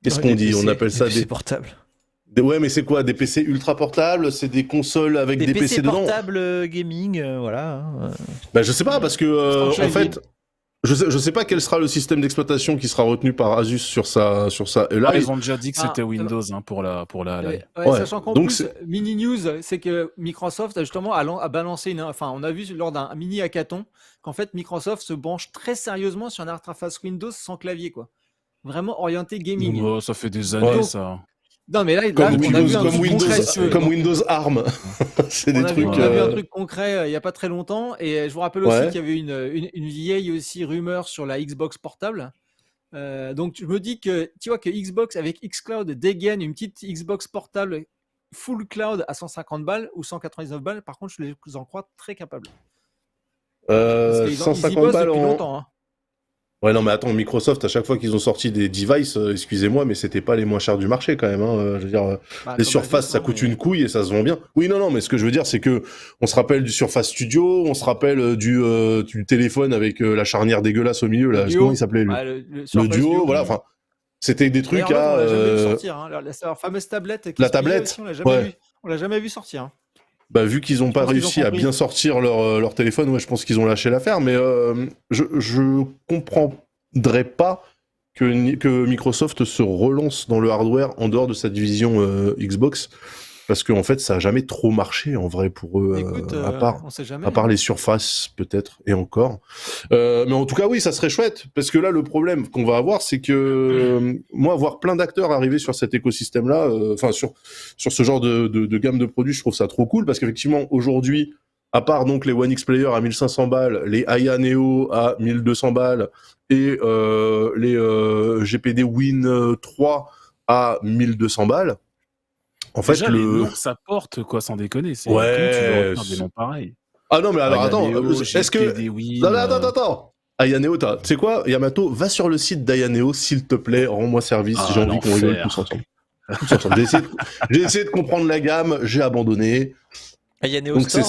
Qu'est-ce Ouais, qu'on des dit? On PC, appelle des ça PC portables. Ouais, mais c'est quoi? Des PC ultra portables? C'est des consoles avec des PC dedans? portables gaming, voilà. hein. Bah, je sais pas, parce que, en Franchise. fait, je sais pas quel sera le système d'exploitation qui sera retenu par Asus sur sa Ah, Ally. ils ont déjà dit que Ah, c'était Windows hein, pour la Ally. Ouais, Ouais, sachant qu'en donc plus, c'est- mini news, c'est que Microsoft justement a balancé enfin, on a vu lors d'un mini hackathon qu'en fait Microsoft se branche très sérieusement sur une interface Windows sans clavier, quoi. Vraiment orienté gaming. Oh, ça fait des Ouais. années ça. Non, mais là, Comme on a vu un Windows, truc concret, si tu veux. comme Donc, Windows ARM. C'est des trucs. on a vu un truc concret il n'y a pas très longtemps. Et je vous rappelle aussi Ouais. qu'il y avait une vieille aussi rumeur sur la Xbox portable. Donc je me dis que tu vois que Xbox avec xCloud dégaine une petite Xbox portable full cloud à 150 balles ou 199 balles. Par contre, je les en crois très capables. Parce qu'ils y 150 bossent balles depuis en. longtemps. Hein. Ouais, non, mais attends, Microsoft, à chaque fois qu'ils ont sorti des devices, excusez-moi, mais c'était pas les moins chers du marché quand même. Hein. Je veux dire, Bah, les comme surfaces, Asus, ça hein, coûte mais- une couille et ça se vend bien. Oui, non, non, mais ce que je veux dire, c'est que on se rappelle du Surface Studio, on se rappelle du téléphone avec la charnière dégueulasse au milieu, là. Le Duo. Comment il s'appelait lui? Ouais, le Le Surface Duo, voilà. Enfin, c'était des trucs D'ailleurs, l'autre, à. on l'a jamais vu sortir. Hein. Leur fameuse tablette qui La se pliait tablette, aussi, on l'a jamais ouais. vu. On l'a jamais vu sortir. Hein. Bah, vu qu'ils ont Je pas pense qu'ils ont réussi à compris. bien sortir leur téléphone, ouais, je pense qu'ils ont lâché l'affaire, mais je comprendrais pas que Microsoft se relance dans le hardware en dehors de sa division Xbox, parce qu'en fait, ça a jamais trop marché en vrai pour eux, Écoute, on sait jamais. à part hein. les surfaces peut-être, et encore. Mais en tout cas, oui, ça serait chouette, parce que là, le problème qu'on va avoir, c'est que moi, voir plein d'acteurs arriver sur cet écosystème-là, enfin sur ce genre de gamme de produits, je trouve ça trop cool, parce qu'effectivement, aujourd'hui, à part donc les One X Player à 1500 balles, les Aya Neo à 1200 balles, et les GPD Win 3 à 1200 balles, en fait, Déjà les noms que ça porte, quoi, sans déconner. Comment tu veux Ouais. retenir des noms pareils? Ah non, mais alors attends, Ayaneo, est-ce que... GPD Win, Non, attends. Ayaneo, tu sais quoi, Yamato, va sur le site d'Ayaneo, s'il te plaît, rends-moi service, j'ai envie qu'on rigole tous ensemble. J'ai essayé de comprendre la gamme, j'ai abandonné. Ayaneo Donc Store.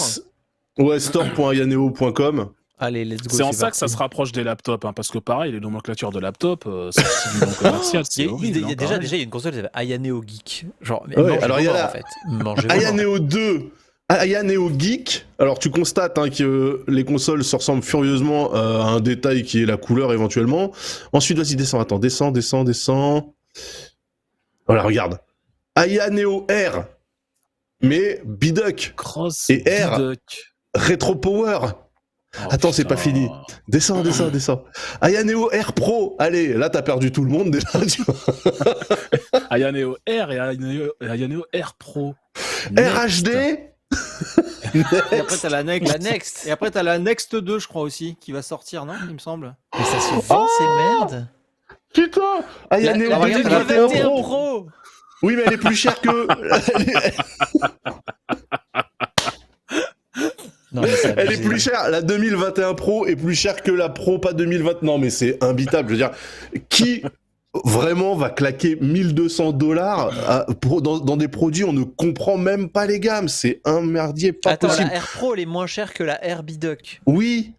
Ouais, store.ayaneo.com. Allez, let's go. C'est en ça que ça parti. se rapproche des laptops, hein, parce que pareil, les nomenclatures de laptop, c'est du nom commercial, c'est horrible. Il y a hein, déjà, pareil. il y a une console qui s'appelle Ayaneo Geek. Genre, mais Ouais, mangez alors vos il y a morts, la- en fait. Mangez vos morts. Ayaneo 2, Ayaneo Geek. Alors tu constates hein, que les consoles se ressemblent furieusement à un détail qui est la couleur éventuellement. Ensuite, vas-y, descends. Voilà, regarde. Ayaneo R, mais Biduck Cross et R. Biduck. Retro Power. Oh, Attends, c'est pas putain. fini. Descends. Ayaneo R Pro. Allez, là t'as perdu tout le monde déjà. Tu vois. Ayaneo R et Ayaneo R Pro. RHD. Et après, t'as la Next. La Next. Et après, t'as la Next 2, je crois aussi, qui va sortir, non Il me semble. Mais ça se vend, ces merdes. Putain. Ayaneo la regarde, 2021 Pro. Pro. Oui, mais elle est plus chère que. Non, mais c'est Elle est abusé. plus chère. La 2021 Pro est plus chère que la Pro, pas 2020. Non, mais c'est imbitable. Je veux dire, qui vraiment va claquer $1200 dans des produits, on ne comprend même pas les gammes. C'est un merdier pas Attends, possible. la Air Pro, elle est moins chère que la Air B-Duck. Oui,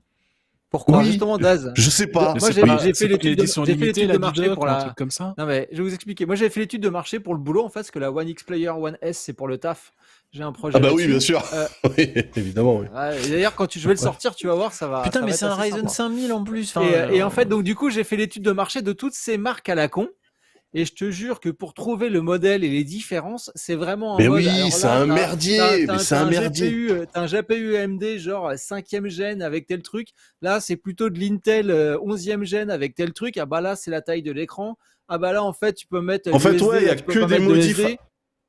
Pourquoi Oui. Justement, Daz. je sais pas. Moi, C'est j'ai pas- j'ai c'est fait pas une l'étude de- édition j'ai fait limitée, l'étude la de marché B-Duck, pour ou un la. truc comme ça. Non, mais je vais vous expliquer. Moi, j'ai fait l'étude de marché pour le boulot, en fait, parce que la One X Player One S, c'est pour le taf. J'ai un projet. Ah bah oui, là-dessus. bien sûr. Oui, évidemment, oui. Ouais, et d'ailleurs, quand je vais le sortir, tu vas voir, ça va. Putain, ça mais va c'est être un assez Ryzen sympa. 5000 en plus. Enfin, Et en fait, donc du coup, j'ai fait l'étude de marché de toutes ces marques à la con. Et je te jure que pour trouver le modèle et les différences, c'est vraiment un Mais mode. oui, Alors c'est là, un merdier. Mais c'est un merdier. T'as un GPU AMD genre 5e gène avec tel truc. Là, c'est plutôt de l'Intel 11e gène avec tel truc. Ah bah là, c'est la taille de l'écran. Ah bah là, en fait, tu peux mettre. En fait, l'USD, ouais, il y là, a tu peux que pas des mettre de modifs. SD.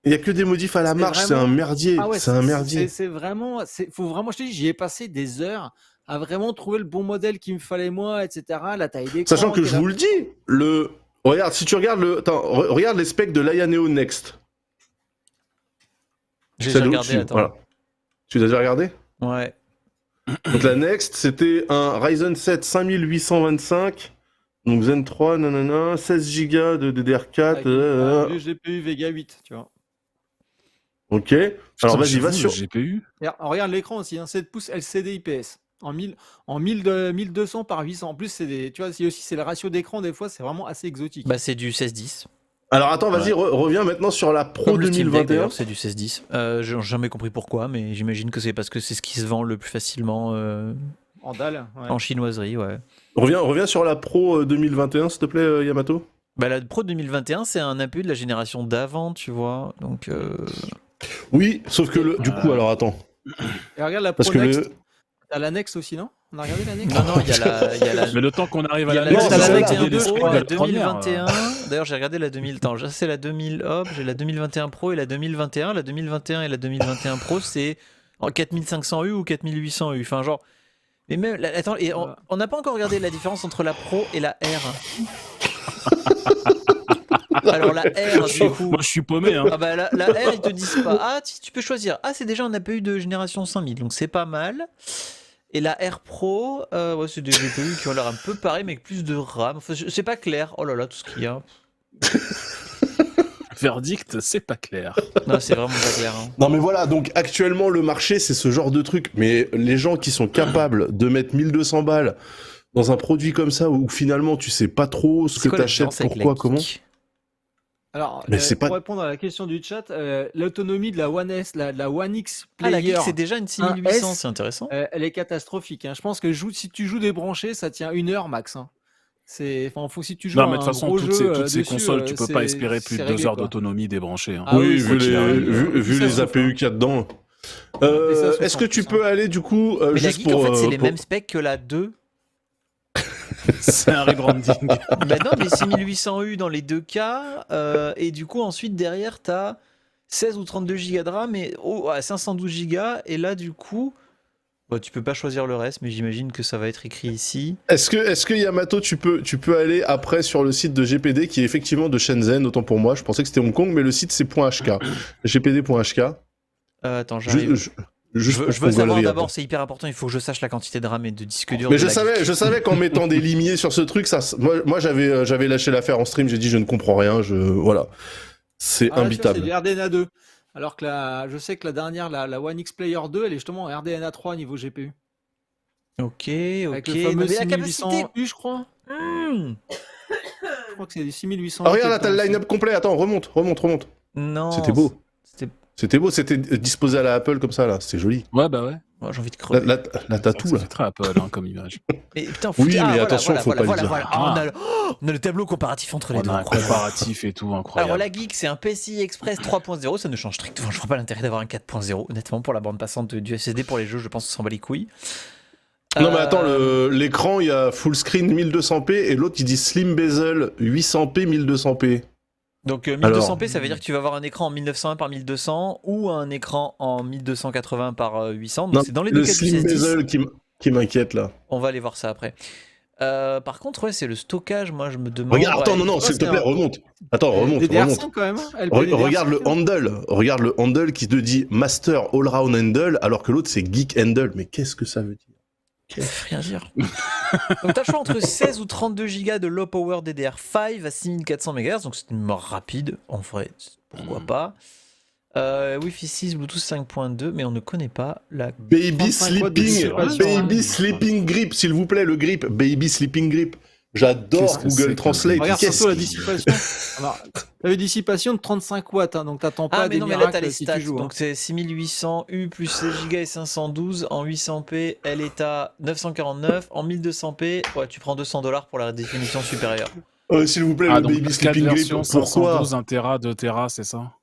Il y a que des modifs à la C'est marche. C'est vraiment- un merdier. Ah ouais, c'est un merdier. C'est vraiment. Faut vraiment. Je te dis, j'y ai passé des heures à vraiment trouver le bon modèle qu'il me fallait moi, etc. La taille d'écran. Sachant que je quelle- vous le dis, regarde, si tu regardes regarde les specs de l'Aya Neo Next. j'ai Celle regardé, au-dessus, attends. voilà. Tu l'as déjà regardé? Ouais. Donc la Next, c'était un Ryzen 7 5825, donc Zen 3, nanana, 16 Go de DDR4. avec un vieux GPU Vega 8, tu vois. Ok. Alors vas-y, va sur. Le GPU. Et regarde l'écran aussi, hein, 7 pouces LCD IPS. En 1200 par 800. En plus, c'est des, tu vois, c'est le ratio d'écran, des fois, c'est vraiment assez exotique. Bah, c'est du 1610. Alors attends, vas-y, reviens maintenant sur la Pro Comme le Steam Deck 2021. d'ailleurs, c'est du 1610. J'ai jamais compris pourquoi, mais j'imagine que c'est parce que c'est ce qui se vend le plus facilement En dalle, ouais. en chinoiserie, ouais. Reviens sur la Pro 2021, s'il te plaît, Yamato. Bah, la Pro 2021, c'est un APU de la génération d'avant, tu vois. Donc, Oui, sauf que du coup, alors attends. Et regarde la Pro Parce que Next. le. T'as la Next aussi, non? On a regardé la Next? non, il y a la. Mais le temps qu'on arrive à Il y a la la Non, Next, c'est on va 2021 regarder les Pro, specs de la la première, 2021. D'ailleurs, j'ai regardé la 2000. Attends, c'est la 2000. Hop, j'ai la 2021 Pro et la 2021. La 2021 et la 2021 Pro, c'est en 4500U ou 4800U. Enfin, genre. Mais même. Attends, et on n'a pas encore regardé la différence entre la Pro et la R. Alors, la R, du coup. Moi, je suis paumé. Hein. Ah bah la R, ils te disent pas. Ah, tu peux choisir. Ah, c'est déjà un APU de génération 5000, donc c'est pas mal. Et la R Pro, ouais, c'est des GPU qui ont l'air un peu pareil, mais avec plus de RAM. Enfin, c'est pas clair. Oh là là, tout ce qu'il y a. Verdict, c'est pas clair. Non, c'est vraiment pas clair. Hein. Non mais voilà, donc actuellement le marché c'est ce genre de truc, mais les gens qui sont capables de mettre 1200 balles dans un produit comme ça où finalement tu sais pas trop ce C'est que quoi la t'achètes, différence avec pourquoi, la comment. Geek ? Alors, Mais c'est pour pas- répondre à la question du chat, l'autonomie de la One S, la One X Ah, la Player, Geek, c'est déjà une 6800, c'est intéressant. elle est catastrophique. Hein. Je pense que si tu joues débranché, ça tient 1 heure max. Hein. Si tu joues Non, à mais de un toute façon, gros toutes jeu ces dessus, consoles, tu peux pas espérer plus de 2 réglé, heures quoi. d'autonomie débranchée. Hein. Ah oui, oui, vu, c'est clair. vu Ça les souffle, APU hein. qu'il y a dedans. Et ça souffle Est-ce que en tu plus, peux aller du coup Mais la juste Geek, pour en fait, c'est les pour- mêmes specs que la 2. C'est un rebranding. Bah non, mais 6800U dans les deux cas. Et du coup, ensuite, derrière, t'as 16 ou 32 Go de RAM et à 512 Go. Et là, du coup, bah, tu peux pas choisir le reste, mais j'imagine que ça va être écrit ici. Est-ce que Yamato tu peux aller après sur le site de GPD qui est effectivement de Shenzhen, autant pour moi, je pensais que c'était Hong Kong mais le site c'est .hk. gpd.hk. Attends, j'arrive. Juste Je pour veux savoir congolerie, d'abord, après. c'est hyper important, il faut que je sache la quantité de RAM et de disque dur. Mais de la je savais qu'en mettant des limiers sur ce truc, moi j'avais lâché l'affaire en stream, j'ai dit je ne comprends rien, voilà. C'est Ah, là, tu vois, imbitable. c'est du RDNA 2. Alors que je sais que la dernière, la One X Player 2, elle est justement en RDNA 3 niveau GPU. Ok, Avec ok. le fameux Mais la capacité. 6800U, je crois. Je crois que c'est du 6800. Ah, regarde là, t'as le line-up complet, attends, remonte. Non. C'était beau. C'était- C'était disposé à la Apple comme ça là, c'est joli. Ouais, bah ouais. Oh, j'ai envie de crever. Là t'as tout Ça là. fait très Apple comme image. Mais putain, Oui, mais attention, faut pas le dire. Ah, on a le tableau comparatif entre les On deux. a un incroyable. comparatif et tout, incroyable. Alors la Geek, c'est un PCI Express 3.0, ça ne change strictement. Je vois pas l'intérêt d'avoir un 4.0. Honnêtement, pour la bande passante du SSD pour les jeux, je pense qu'on s'en bat les couilles. Non mais attends, l'écran il y a full screen 1200p et l'autre il dit slim bezel 800p 1200p. Donc 1200p, ça veut dire que tu vas avoir un écran en 1901 par 1200 ou un écran en 1280 par 800. Donc Non, c'est dans les deux le cas du slim 1610. bezel qui m'inquiète là. On va aller voir ça après. Par contre, ouais, c'est le stockage. Moi, je me demande. Regarde, attends, ouais, non, s'il te plaît, remonte. Attends, remonte. DDR5 quand même. Hein, Regarde le handle qui te dit Master All Round Handle alors que l'autre c'est Geek Handle. Mais qu'est-ce que ça veut dire? Rien dire. Donc t'as le choix entre 16 ou 32 Go de low power DDR5 à 6400 MHz, donc c'est une mémoire rapide, en vrai, pourquoi pas. Wi-Fi 6, Bluetooth 5.2, mais on ne connaît pas la... Baby 35 watts de dissipation. Sleeping Grip, s'il vous plaît, le grip. Baby Sleeping Grip. J'adore Qu'est-ce que c'est Google que- Translate. Regarde Qu'est-ce surtout la qu'il- dissipation. Alors, t'as une dissipation de 35 watts, hein, donc t'attends pas Ah mais des non mais là t'as miracles les si stats, tu joues. donc c'est 6800 U plus 16 Go et 512 en 800p, elle est à 949, en 1200p, ouais tu prends $200 pour la définition supérieure. S'il vous plaît, le donc Baby 4 Sleeping Grip. versions, Pourquoi 512, 1 Tera, 2 Tera, c'est ça?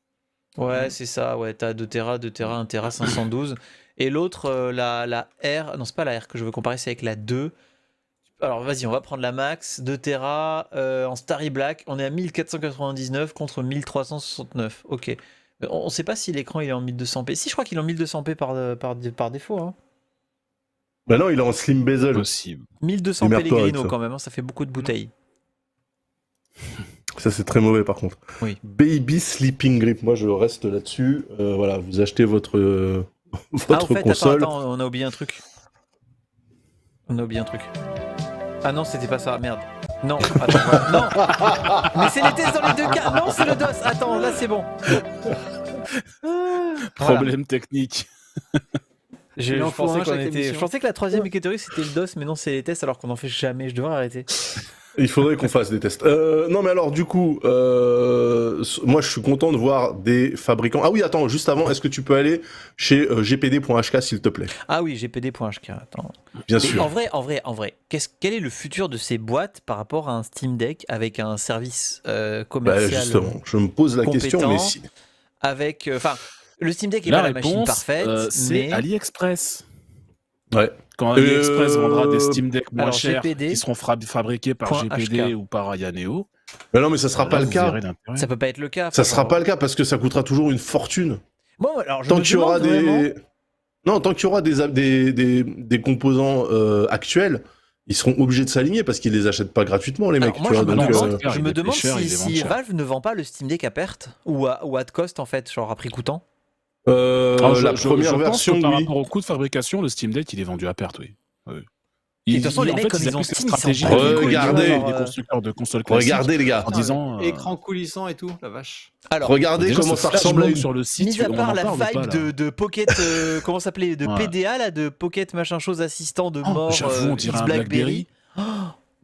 Ouais c'est ça, ouais t'as 2 Tera, 2 Tera, 1 Tera, 512, et l'autre la R, non c'est pas la R que je veux comparer, c'est avec la 2. Alors vas-y, on va prendre la max, 2 Tera en Starry Black, on est à 1499 contre 1369, ok. Mais on sait pas si l'écran il est en 1200p. Si, je crois qu'il est en 1200p par défaut. Hein. Bah non, il est en slim bezel. Possible. 1200p Démerde-toi avec Pellegrino ça. quand même, hein, ça fait beaucoup de bouteilles. Ça, c'est très mauvais par contre. Oui. Baby Sleeping Grip. Moi, je reste là-dessus. Voilà, vous achetez votre, votre Ah, au fait, console. attends, on a oublié un truc. Ah non, c'était pas ça, merde. Non, attends, voilà. Non. Mais c'est les tests dans les deux cas. Non, c'est le DOS. Attends, là c'est bon. Voilà. Problème technique. Je Il en faut un chaque je émission. pensais que la troisième catégorie c'était le DOS, mais non, c'est les tests alors qu'on en fait jamais. Je devrais arrêter. Il faudrait qu'on fasse des tests. Non, mais alors, du coup, moi, je suis content de voir des fabricants. Ah oui, attends, juste avant, est-ce que tu peux aller chez gpd.hk, s'il te plaît? Ah oui, gpd.hk. Attends. Bien Mais sûr. en vrai, quel est le futur de ces boîtes par rapport à un Steam Deck avec un service Bah, commercial justement, je me pose la question, mais compétent, si. avec, enfin, le Steam Deck est La pas la machine réponse, parfaite, c'est mais AliExpress. Ouais. Quand AliExpress vendra des Steam Deck moins alors, chers GPD. qui seront fabriqués par Point GPD HK. ou par Ayaneo, Mais non, mais ça sera là, pas le vous cas. verrez l'intérêt. ça peut pas être le cas. Ça enfin, sera genre- pas le cas parce que ça coûtera toujours une fortune. Bon, alors je Tant me qu'il y aura demande vraiment. des. Non, tant qu'il y aura des composants actuels, ils seront obligés de s'aligner parce qu'ils les achètent pas gratuitement, les mecs. Alors, moi, tu je vois, me donc, demande, c'est clair, je il me est plus demande cher, il si, est si vendu cher. Valve ne vend pas le Steam Deck à perte ou at cost en fait, genre à prix coûtant. Alors, la première je pense version, que par oui. rapport au coût de fabrication, le Steam Deck, il est vendu à perte, oui. Oui. Et de toute façon, les en mecs, fait, comme ils ont appliquent cette Steam, ils s'en stratégie battent les couilles, regardez tu vois, des genre, constructeurs de consoles classiques Regardez, les gars. en disant... Écran coulissant et tout, la vache. Alors, Regardez déjà, comment ce ça flash ressemble à move une. sur le site, mis à on part en la parle vibe pas, là. de Pocket, comment ça s'appelait, de Ouais. PDA là, de Pocket machin chose assistant de Oh, mort, j'avoue, on dirait un Blackberry.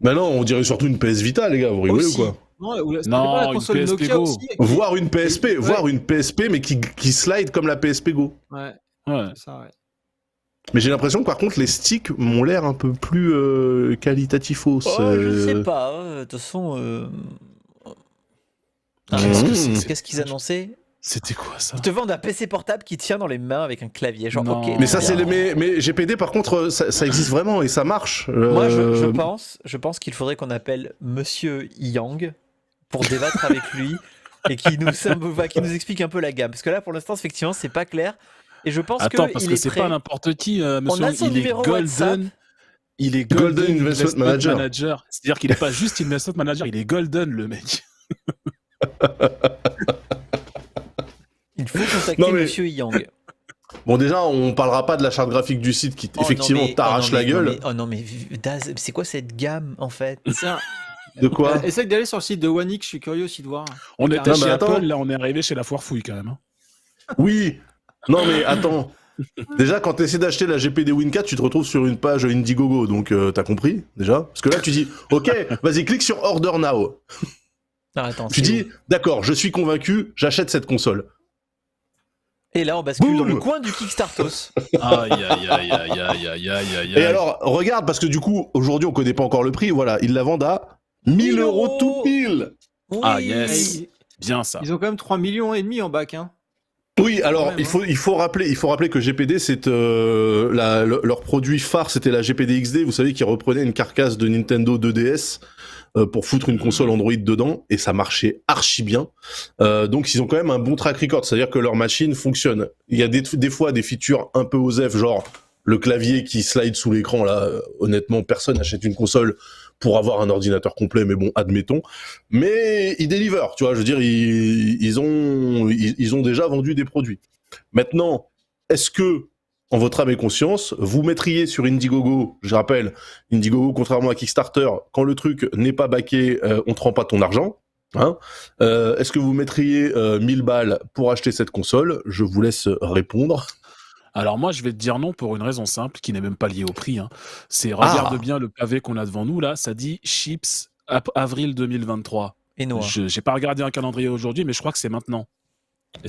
Bah non, on dirait surtout une PS Vita, les gars. Vous rigolez Aussi. ou quoi? Non, ou c'était Non, pas la une console PSP Nokia Go. aussi avec- Voir une PSP, Ouais. voir une PSP, mais qui slide comme la PSP Go. Ouais, Ouais. c'est ça, ouais. Mais j'ai l'impression que par contre, les sticks m'ont l'air un peu plus qualitatifos. Oh, je sais pas. De toute façon. Qu'est-ce que c'est Qu'est-ce qu'ils annonçaient? C'était quoi ça? Ils te vendent un PC portable qui tient dans les mains avec un clavier. Genre, Non. ok. Mais ça, très c'est bien. mais GPD, par contre, ça existe vraiment et ça marche. Moi, je pense qu'il faudrait qu'on appelle Monsieur Yang pour débattre avec lui et qui nous explique un peu la gamme. Parce que là, pour l'instant, effectivement, c'est pas clair. Et je pense Attends, parce qu'il que est c'est prêt. pas n'importe qui, monsieur. a son Il est numéro WhatsApp. golden. Il est Golden Golden Investment Investment Manager. Manager. C'est-à-dire qu'il est pas juste Investment Manager, il est Golden, le mec. Il faut contacter Non, mais- Monsieur Yang. Bon, déjà, on parlera pas de la charte graphique du site qui, effectivement, t'arrache la gueule. Oh non, mais Daz, c'est quoi cette gamme en fait? Tiens, De quoi? essaye d'aller sur le site de Wanix, je suis curieux aussi de voir. On était Non, chez mais attends. Apple, là on est arrivé chez la foire fouille quand même. Hein. Oui. Non, mais attends. Déjà, quand t'essaies d'acheter la GPD Win4, tu te retrouves sur une page Indiegogo, donc t'as compris, déjà? Parce que là, tu dis, ok, vas-y, clique sur Order Now. Ah, attends, Tu c'est dis, où? d'accord, je suis convaincu, j'achète cette console. Et là, on bascule Boum. dans le coin du Kickstartos. Aïe aïe aïe aïe aïe aïe aïe aïe. Et alors, regarde, parce que du coup, aujourd'hui, on connaît pas encore le prix, voilà, ils la vendent à 1000 € tout pile. Oui. Ah, yes. Et Bien ça. ils ont quand même 3,5 millions en bac, hein. Oui, alors même, il faut rappeler que GPD, c'est leur produit phare, c'était la GPD XD, vous savez, qui reprenait une carcasse de Nintendo 2DS pour foutre une console Android dedans, et ça marchait archi bien. Donc ils ont quand même un bon track record, c'est-à-dire que leur machine fonctionne. Il y a des fois des features un peu osef, genre le clavier qui slide sous l'écran, là, honnêtement, personne n'achète une console pour avoir un ordinateur complet, mais bon, admettons. Mais ils deliver, tu vois, je veux dire, ils ont déjà vendu des produits. Maintenant, est-ce que en votre âme et conscience, vous mettriez sur Indiegogo, je rappelle, Indiegogo, contrairement à Kickstarter, quand le truc n'est pas backé, on te rend pas ton argent. Hein, est-ce que vous mettriez 1000 balles pour acheter cette console? Je vous laisse répondre. Alors moi, je vais te dire non pour une raison simple qui n'est même pas liée au prix. Hein. Regarde bien le pavé qu'on a devant nous là, ça dit Chips avril 2023. Et Noah. J'ai pas regardé un calendrier aujourd'hui, mais je crois que c'est maintenant.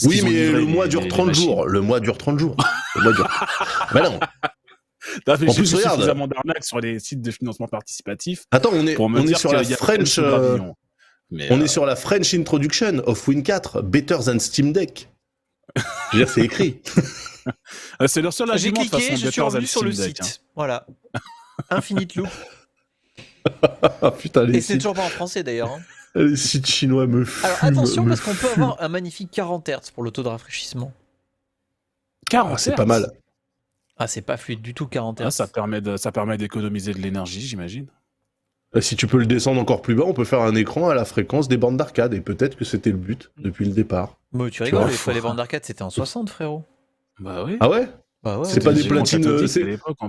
Oui, mais le mois dure 30 jours. Le mois dure 30 jours. Bah non. En plus, regarde. Suffisamment d'arnaques sur les sites de financement participatif. Attends, on est sur la French. On est sur la French Introduction of Win 4, Better than Steam Deck. Je veux dire, c'est écrit. C'est leur seul argument de façon. Je suis revenu sur le site. Hein. Voilà. Infinite Loop. Ah, putain, et c'est toujours pas en français d'ailleurs. Hein. Les sites chinois me fument. Alors attention, parce qu'on peut avoir un magnifique 40 Hz pour le taux de rafraîchissement. 40 Hz, c'est pas mal. Ah, c'est pas fluide du tout, 40 Hz. Ça permet d'économiser de l'énergie, j'imagine. Si tu peux le descendre encore plus bas, on peut faire un écran à la fréquence des bandes d'arcade, et peut-être que c'était le but depuis le départ. Mais tu rigoles, les bandes d'arcade c'était en 60, frérot. Bah oui. Ah ouais? Bah ouais, c'est pas des platines,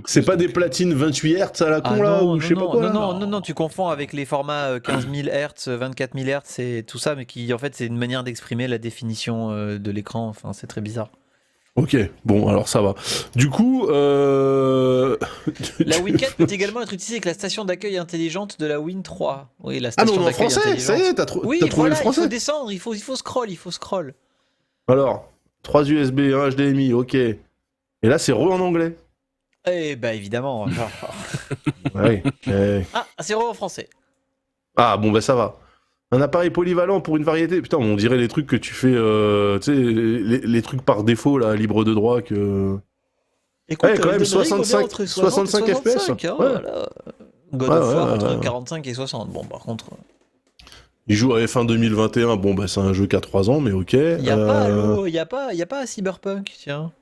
c'est pas des platines 28 Hz à la con là, ou je sais pas quoi. Non, tu confonds avec les formats 15 000 Hz, 24 000 Hz et tout ça, mais qui en fait c'est une manière d'exprimer la définition de l'écran, enfin c'est très bizarre. Ok, bon alors ça va. Du coup, la Win 4 peut également être utilisée avec la station d'accueil intelligente de la Win 3. Oui, la station d'accueil intelligente. Ah non, en français, ça y est, t'as trouvé le français. Il faut descendre, il faut scroll. Alors, 3 USB, 1 HDMI, ok. Et là, c'est en anglais. Eh bah évidemment. Ouais. Ah, c'est en français. Ah bon, bah ça va. Un appareil polyvalent pour une variété. Putain, on dirait les trucs que tu fais, tu sais, les trucs par défaut, là, libre de droit, que... Écoute, quand même 65 FPS. Hein, voilà. God of War entre 45 et 60. Bon, par contre... Il joue à F1 2021. Bon, bah c'est un jeu qui a 3 ans, mais ok. Il y a pas Cyberpunk, tiens.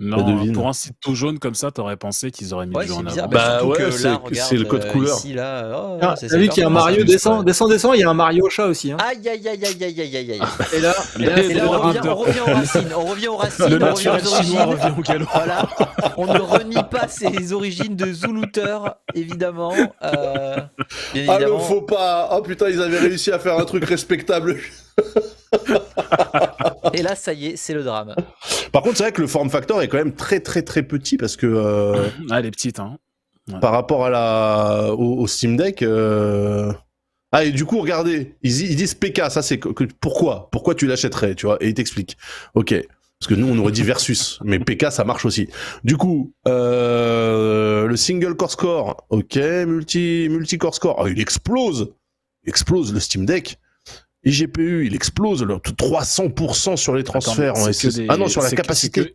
Non, pour un site tout jaune comme ça, t'aurais pensé qu'ils auraient mis le jeu en avant. Bah ouais, c'est le code couleur. Ici, là, t'as vu qu'il y a un Mario, descend, il y a un Mario chat aussi. Hein. Aïe. Et là, on revient aux racines. Le naturel chinois revient au galop. Voilà, on ne renie pas ses origines de Zoolooter, évidemment. Bien évidemment. Ah, le faux pas. Oh putain, ils avaient réussi à faire un truc respectable. Et là, ça y est, c'est le drame. Par contre, c'est vrai que le form factor est quand même très très très petit parce que. Elle est petite, hein. Ouais. Par rapport à au Steam Deck. Ah, et du coup, regardez, ils disent PK, ça c'est pourquoi tu l'achèterais, tu vois, et ils t'expliquent. Ok, parce que nous on aurait dit versus, mais PK ça marche aussi. Du coup, le single core score, ok, multi core score, il explose le Steam Deck. Et GPU, il explose, 300% sur les transferts en SSD. Ah non, sur la capacité.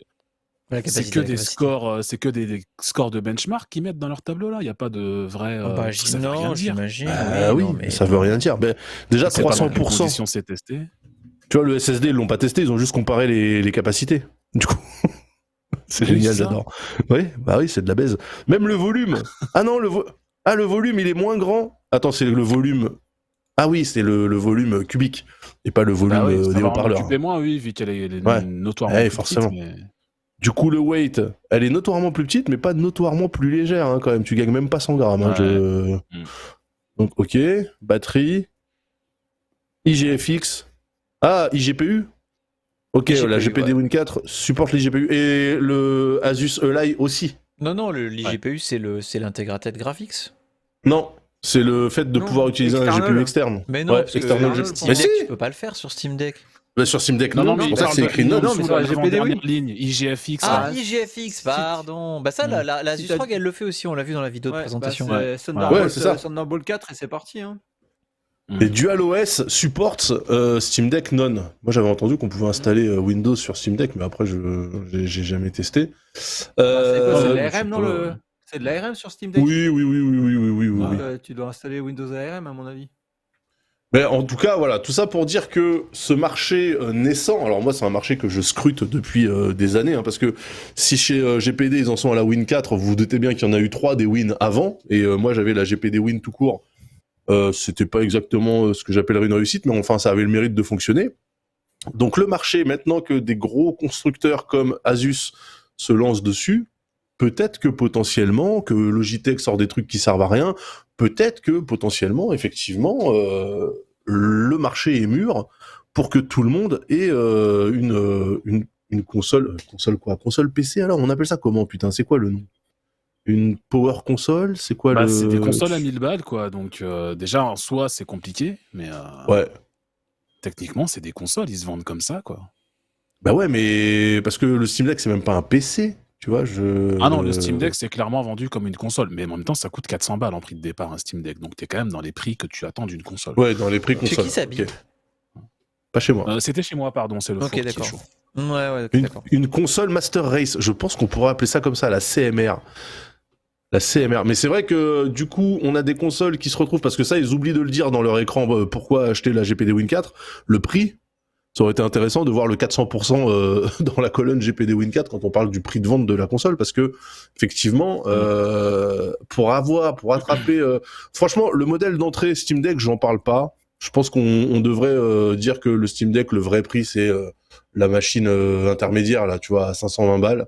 C'est que des scores de benchmark qu'ils mettent dans leur tableau là. Il n'y a pas de vrai. Non, j'imagine. Oui, mais ça veut rien dire. Ben, déjà 300%. C'est testé. Tu vois, le SSD ils l'ont pas testé, ils ont juste comparé les capacités. Du coup, c'est génial, j'adore. Oui, bah oui, c'est de la baise. Même le volume. Ah non, le volume il est moins grand. Attends, c'est le volume. Ah oui, c'est le volume cubique et pas le volume des haut-parleurs. Moins, oui, vu qu'elle est notoirement plus forcément. petite. Mais... Du coup, le weight, elle est notoirement plus petite, mais pas notoirement plus légère, hein, quand même. Tu gagnes même pas 100 grammes. Hein, Donc, ok. Batterie. IGFX. Ah, iGPU. Ok, IGPU, la GPD Win 4 supporte l'IGPU. Et le Asus Ally aussi. Non, l'IGPU, c'est l'integrated graphics. Non. C'est le fait de pouvoir utiliser un GPU externe. Mais non, parce que mais si, tu peux pas le faire sur Steam Deck. Bah sur Steam Deck, non, c'est pour ça que c'est écrit non. Non, mais sur la GPD, oui. Ligne, IGFX. Ah, IGFX, pardon. Bah ça, la Asus ROG, elle le fait aussi, on l'a vu dans la vidéo de présentation. C'est ça. Thunderbolt 4 et c'est parti. Hein. Et DualOS supporte Steam Deck non. Moi j'avais entendu qu'on pouvait installer Windows sur Steam Deck, mais après j'ai jamais testé. C'est de l'ARM dans le... C'est de l'ARM sur Steam Deck? Oui. Tu dois installer Windows ARM à mon avis. Mais en tout cas, voilà, tout ça pour dire que ce marché naissant, alors moi c'est un marché que je scrute depuis des années, hein, parce que si chez GPD ils en sont à la Win 4, vous vous doutez bien qu'il y en a eu 3 des Win avant, et moi j'avais la GPD Win tout court, c'était pas exactement ce que j'appellerais une réussite, mais enfin ça avait le mérite de fonctionner. Donc le marché, maintenant que des gros constructeurs comme Asus se lance dessus, peut-être que potentiellement, que Logitech sort des trucs qui servent à rien, peut-être que potentiellement, effectivement, le marché est mûr pour que tout le monde ait une console PC alors, on appelle ça comment, putain, c'est quoi le nom? Une power console, c'est quoi Bah, c'est des consoles à 1000 balles, quoi. Donc, déjà, en soi, c'est compliqué, mais Ouais. techniquement, c'est des consoles, ils se vendent comme ça, quoi. Bah ouais, mais parce que le Steam Deck, c'est même pas un PC, tu vois, Ah non, le Steam Deck, c'est clairement vendu comme une console, mais en même temps, ça coûte 400 balles en prix de départ, un Steam Deck, donc t'es quand même dans les prix que tu attends d'une console. Ouais, dans les prix Chez console. qui ça habite? Ok. Pas chez moi. C'était chez moi, pardon, c'est le four qui est d'accord. chaud. Ouais, d'accord. Une console Master Race, je pense qu'on pourrait appeler ça comme ça, la CMR. La CMR. Mais c'est vrai que du coup, on a des consoles qui se retrouvent, parce que ça, ils oublient de le dire dans leur écran, pourquoi acheter la GPD Win 4, le prix. Ça aurait été intéressant de voir le 400% dans la colonne GPD Win 4 quand on parle du prix de vente de la console, parce que effectivement, pour attraper, franchement, le modèle d'entrée Steam Deck, j'en parle pas. Je pense qu'on devrait dire que le Steam Deck, le vrai prix, c'est la machine intermédiaire là, tu vois, à 520 balles.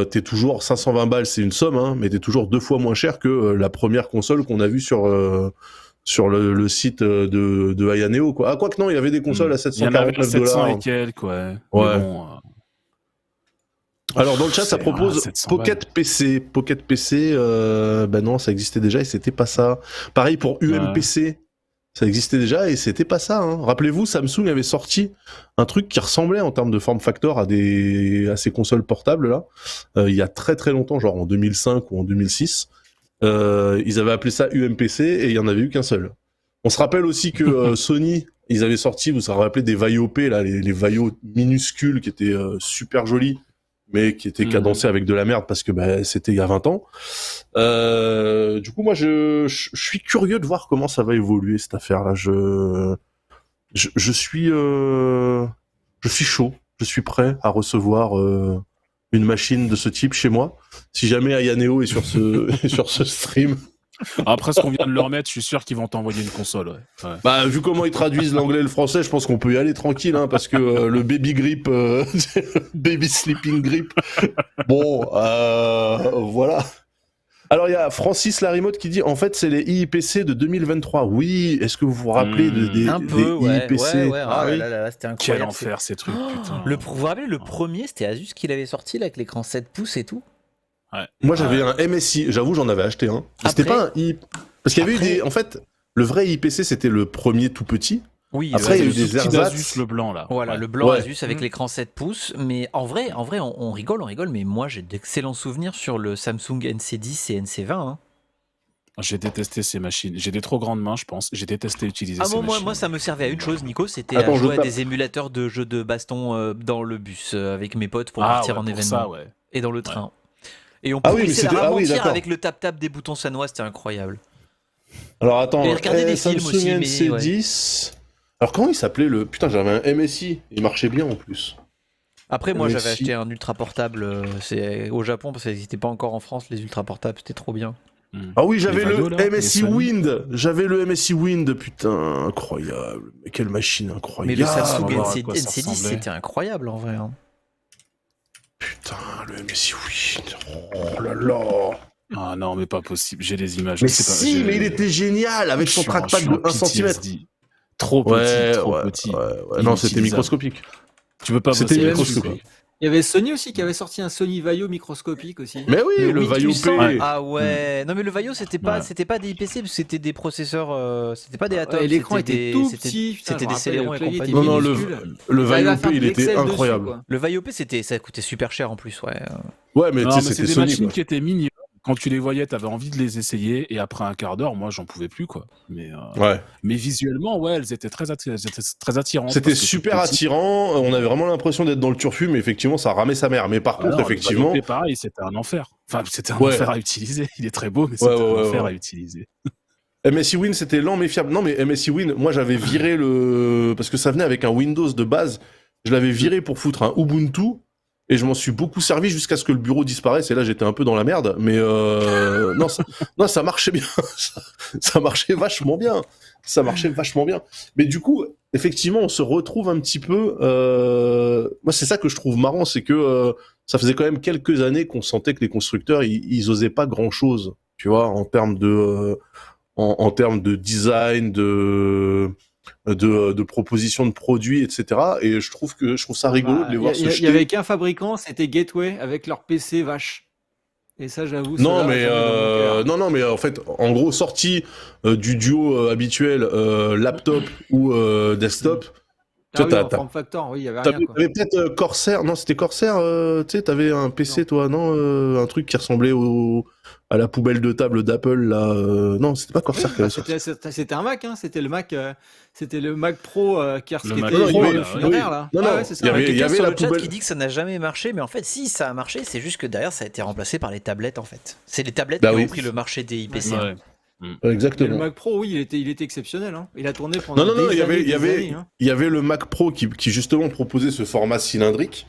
T'es toujours 520 balles, c'est une somme, hein, mais t'es toujours 2 fois moins cher que la première console qu'on a vue sur le site de Ayaneo, quoi. Ah, quoi que non, il y avait des consoles à 749 $. 700 et quelques, ouais. Ouais. Mais bon, alors dans le chat, ça c'est, propose 700 Pocket PC. Pocket PC, bah non, ça existait déjà et c'était pas ça. Pareil pour UMPC, ça existait déjà et c'était pas ça. Hein. Rappelez-vous, Samsung avait sorti un truc qui ressemblait en termes de form factor à ces consoles portables là, il y a très très longtemps, genre en 2005 ou en 2006. Ils avaient appelé ça UMPC et il y en avait eu qu'un seul. On se rappelle aussi que Sony, ils avaient sorti, vous vous rappelez des Vaio P, là, les Vaio minuscules qui étaient super jolis, mais qui étaient cadencés avec de la merde parce que bah, c'était il y a 20 ans. Du coup, moi, je suis curieux de voir comment ça va évoluer cette affaire-là. Je suis chaud, je suis prêt à recevoir une machine de ce type chez moi. Si jamais Ayaneo est sur ce stream. Après ce qu'on vient de leur mettre, je suis sûr qu'ils vont t'envoyer une console. Ouais. Bah, vu comment ils traduisent l'anglais et le français, je pense qu'on peut y aller tranquille, hein, parce que le baby grip, baby sleeping grip, bon, voilà. Alors, il y a Francis Larimote qui dit, en fait, c'est les IIPC de 2023. Oui, est-ce que vous vous rappelez des IIPC? Ouais. Ah oui. Là, c'était incroyable. Quel enfer, ces trucs, putain. Vous vous rappelez, le premier, c'était Asus qui l'avait sorti, là, avec l'écran 7 pouces et tout. Ouais. Moi, j'avais un MSI, j'avoue, j'en avais acheté un. C'était pas un I... Parce qu'il y avait eu des... En fait, le vrai IPC, c'était le premier tout petit. Oui, après, il y a eu des ersatz. Asus, le blanc, là. Voilà, le blanc Asus avec l'écran 7 pouces. Mais en vrai, on rigole, mais moi, j'ai d'excellents souvenirs sur le Samsung NC10 et NC20. Hein. J'ai détesté ces machines. J'ai des trop grandes mains, je pense. J'ai détesté utiliser ces machines. Moi, ça me servait à une chose, Nico, c'était à jouer à des émulateurs de jeux de baston dans le bus avec mes potes pour partir en événement. Ça, et dans le train. Et on pouvait essayer de ralentir avec le tap-tap des boutons sanois, c'était incroyable. Alors attends, et regarder des Samsung films aussi, NC10... Alors comment il s'appelait le... Putain, j'avais un MSI, il marchait bien en plus. Après, moi, j'avais acheté un ultra portable au Japon, parce que ça n'existait pas encore en France, les ultra portables, c'était trop bien. Ah oui, j'avais le MSI Wind. J'avais le MSI Wind, putain, incroyable. Mais quelle machine incroyable. Mais le Samsung NC10, c'était incroyable en vrai. Hein. Putain, le MSI Wind. Oh là là. Ah non, mais pas possible, j'ai les images. Mais mais il était génial avec son trackpad de 1 cm. Trop petit. Ouais. Non, c'était microscopique. Tu peux pas C'était microscopique. Il y avait Sony aussi qui avait sorti un Sony Vaio microscopique aussi. Mais oui, le Vaio P. Ah ouais. Non mais le Vaio c'était pas des IPC, c'était des processeurs, c'était pas des Atom. Et l'écran était tout petit. C'était des Celeron et compagnie. Non, le Vaio P il était incroyable. Le Vaio P ça coûtait super cher en plus, ouais. Ouais, mais tu sais, c'était des Sony. Machines qui étaient mignonnes. Quand tu les voyais, t'avais envie de les essayer, et après un quart d'heure, moi, j'en pouvais plus, quoi. Mais visuellement, ouais, elles étaient très attirantes. C'était super attirant. On avait vraiment l'impression d'être dans le turfu, mais effectivement, ça ramait sa mère. Mais par contre, effectivement, c'est pareil, c'était un enfer. Enfin, c'était un enfer à utiliser. Il est très beau, mais c'était un enfer à utiliser. MSI Win, c'était lent mais fiable. Non, mais MSI Win, moi, j'avais viré parce que ça venait avec un Windows de base. Je l'avais viré pour foutre un Ubuntu. et je m'en suis beaucoup servi jusqu'à ce que le bureau disparaisse, et là j'étais un peu dans la merde, mais non, ça marchait bien, ça marchait vachement bien, mais du coup, effectivement, on se retrouve un petit peu, moi c'est ça que je trouve marrant, c'est que ça faisait quand même quelques années qu'on sentait que les constructeurs, ils osaient pas grand-chose, tu vois, en termes de design, de propositions de produits, etc. Et je trouve ça rigolo de les voir se Il jeter. y avait qu'un fabricant, c'était Gateway avec leur PC vache. Et ça, j'avoue, Non, ceux-là, mais jamais dans mon cœur. non, mais en fait, en gros, sortie du duo habituel laptop ou desktop. Ah oui, Toi, en form factor, oui, il y avait rien, quoi. t'avais peut-être Corsair. Non, c'était Corsair. Tu sais, t'avais un PC, Non. toi, non, un truc qui ressemblait à la poubelle de table d'Apple là. Non, c'était pas Corsair qui avait sorti. C'était un Mac, hein. C'était le Mac Pro qui Le était Mac Pro, le là, funéraire, là. Non, Ah non, ouais, c'est ça. il y avait Quelqu'un sur la le chat poubelle. qui dit que ça n'a jamais marché, mais en fait, si ça a marché, c'est juste que derrière ça a été remplacé par les tablettes en fait. C'est les tablettes Bah qui oui. ont pris le marché des IPC. Ouais. Mais le Exactement. Mac Pro, oui, il était exceptionnel, hein. Il a tourné pendant Non, des années, hein. il y avait le Mac Pro qui justement proposait ce format cylindrique,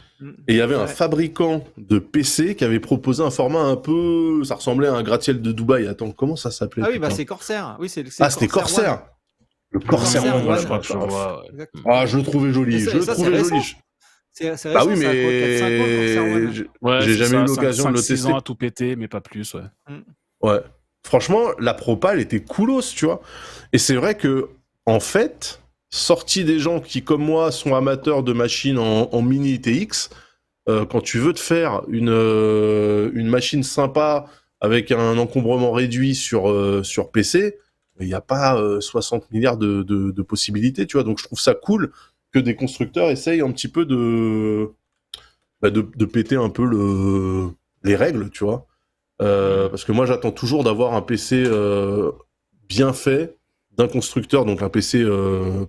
et il y avait un Ouais. fabricant de PC qui avait proposé un format un peu, ça ressemblait à un gratte-ciel de Dubaï. Attends, comment ça s'appelait? Ah oui, bah putain c'est Corsair. Oui, c'est c'était Corsair. One. Le Corsair Corsair One, One, je crois que je vois. Ouais. Exactement. Ah, je le trouvais joli, Et ça, je le c'est trouvais récent. joli. C'est récent, Bah oui, ça a quoi, 4-5 ans, Corsair One. mais Ouais, j'ai c'est jamais eu ça, l'occasion de le 5-6 tester. ans à tout péter, mais pas plus, ouais. Ouais. Franchement, la propale était coolos, tu vois. Et c'est vrai que, en fait, sorti des gens qui, comme moi, sont amateurs de machines en mini ITX, quand tu veux te faire une machine sympa avec un encombrement réduit sur PC, il n'y a pas 60 milliards de possibilités, tu vois. Donc je trouve ça cool que des constructeurs essayent un petit peu de péter un peu les règles, tu vois. Parce que moi, j'attends toujours d'avoir un PC bien fait d'un constructeur, donc un PC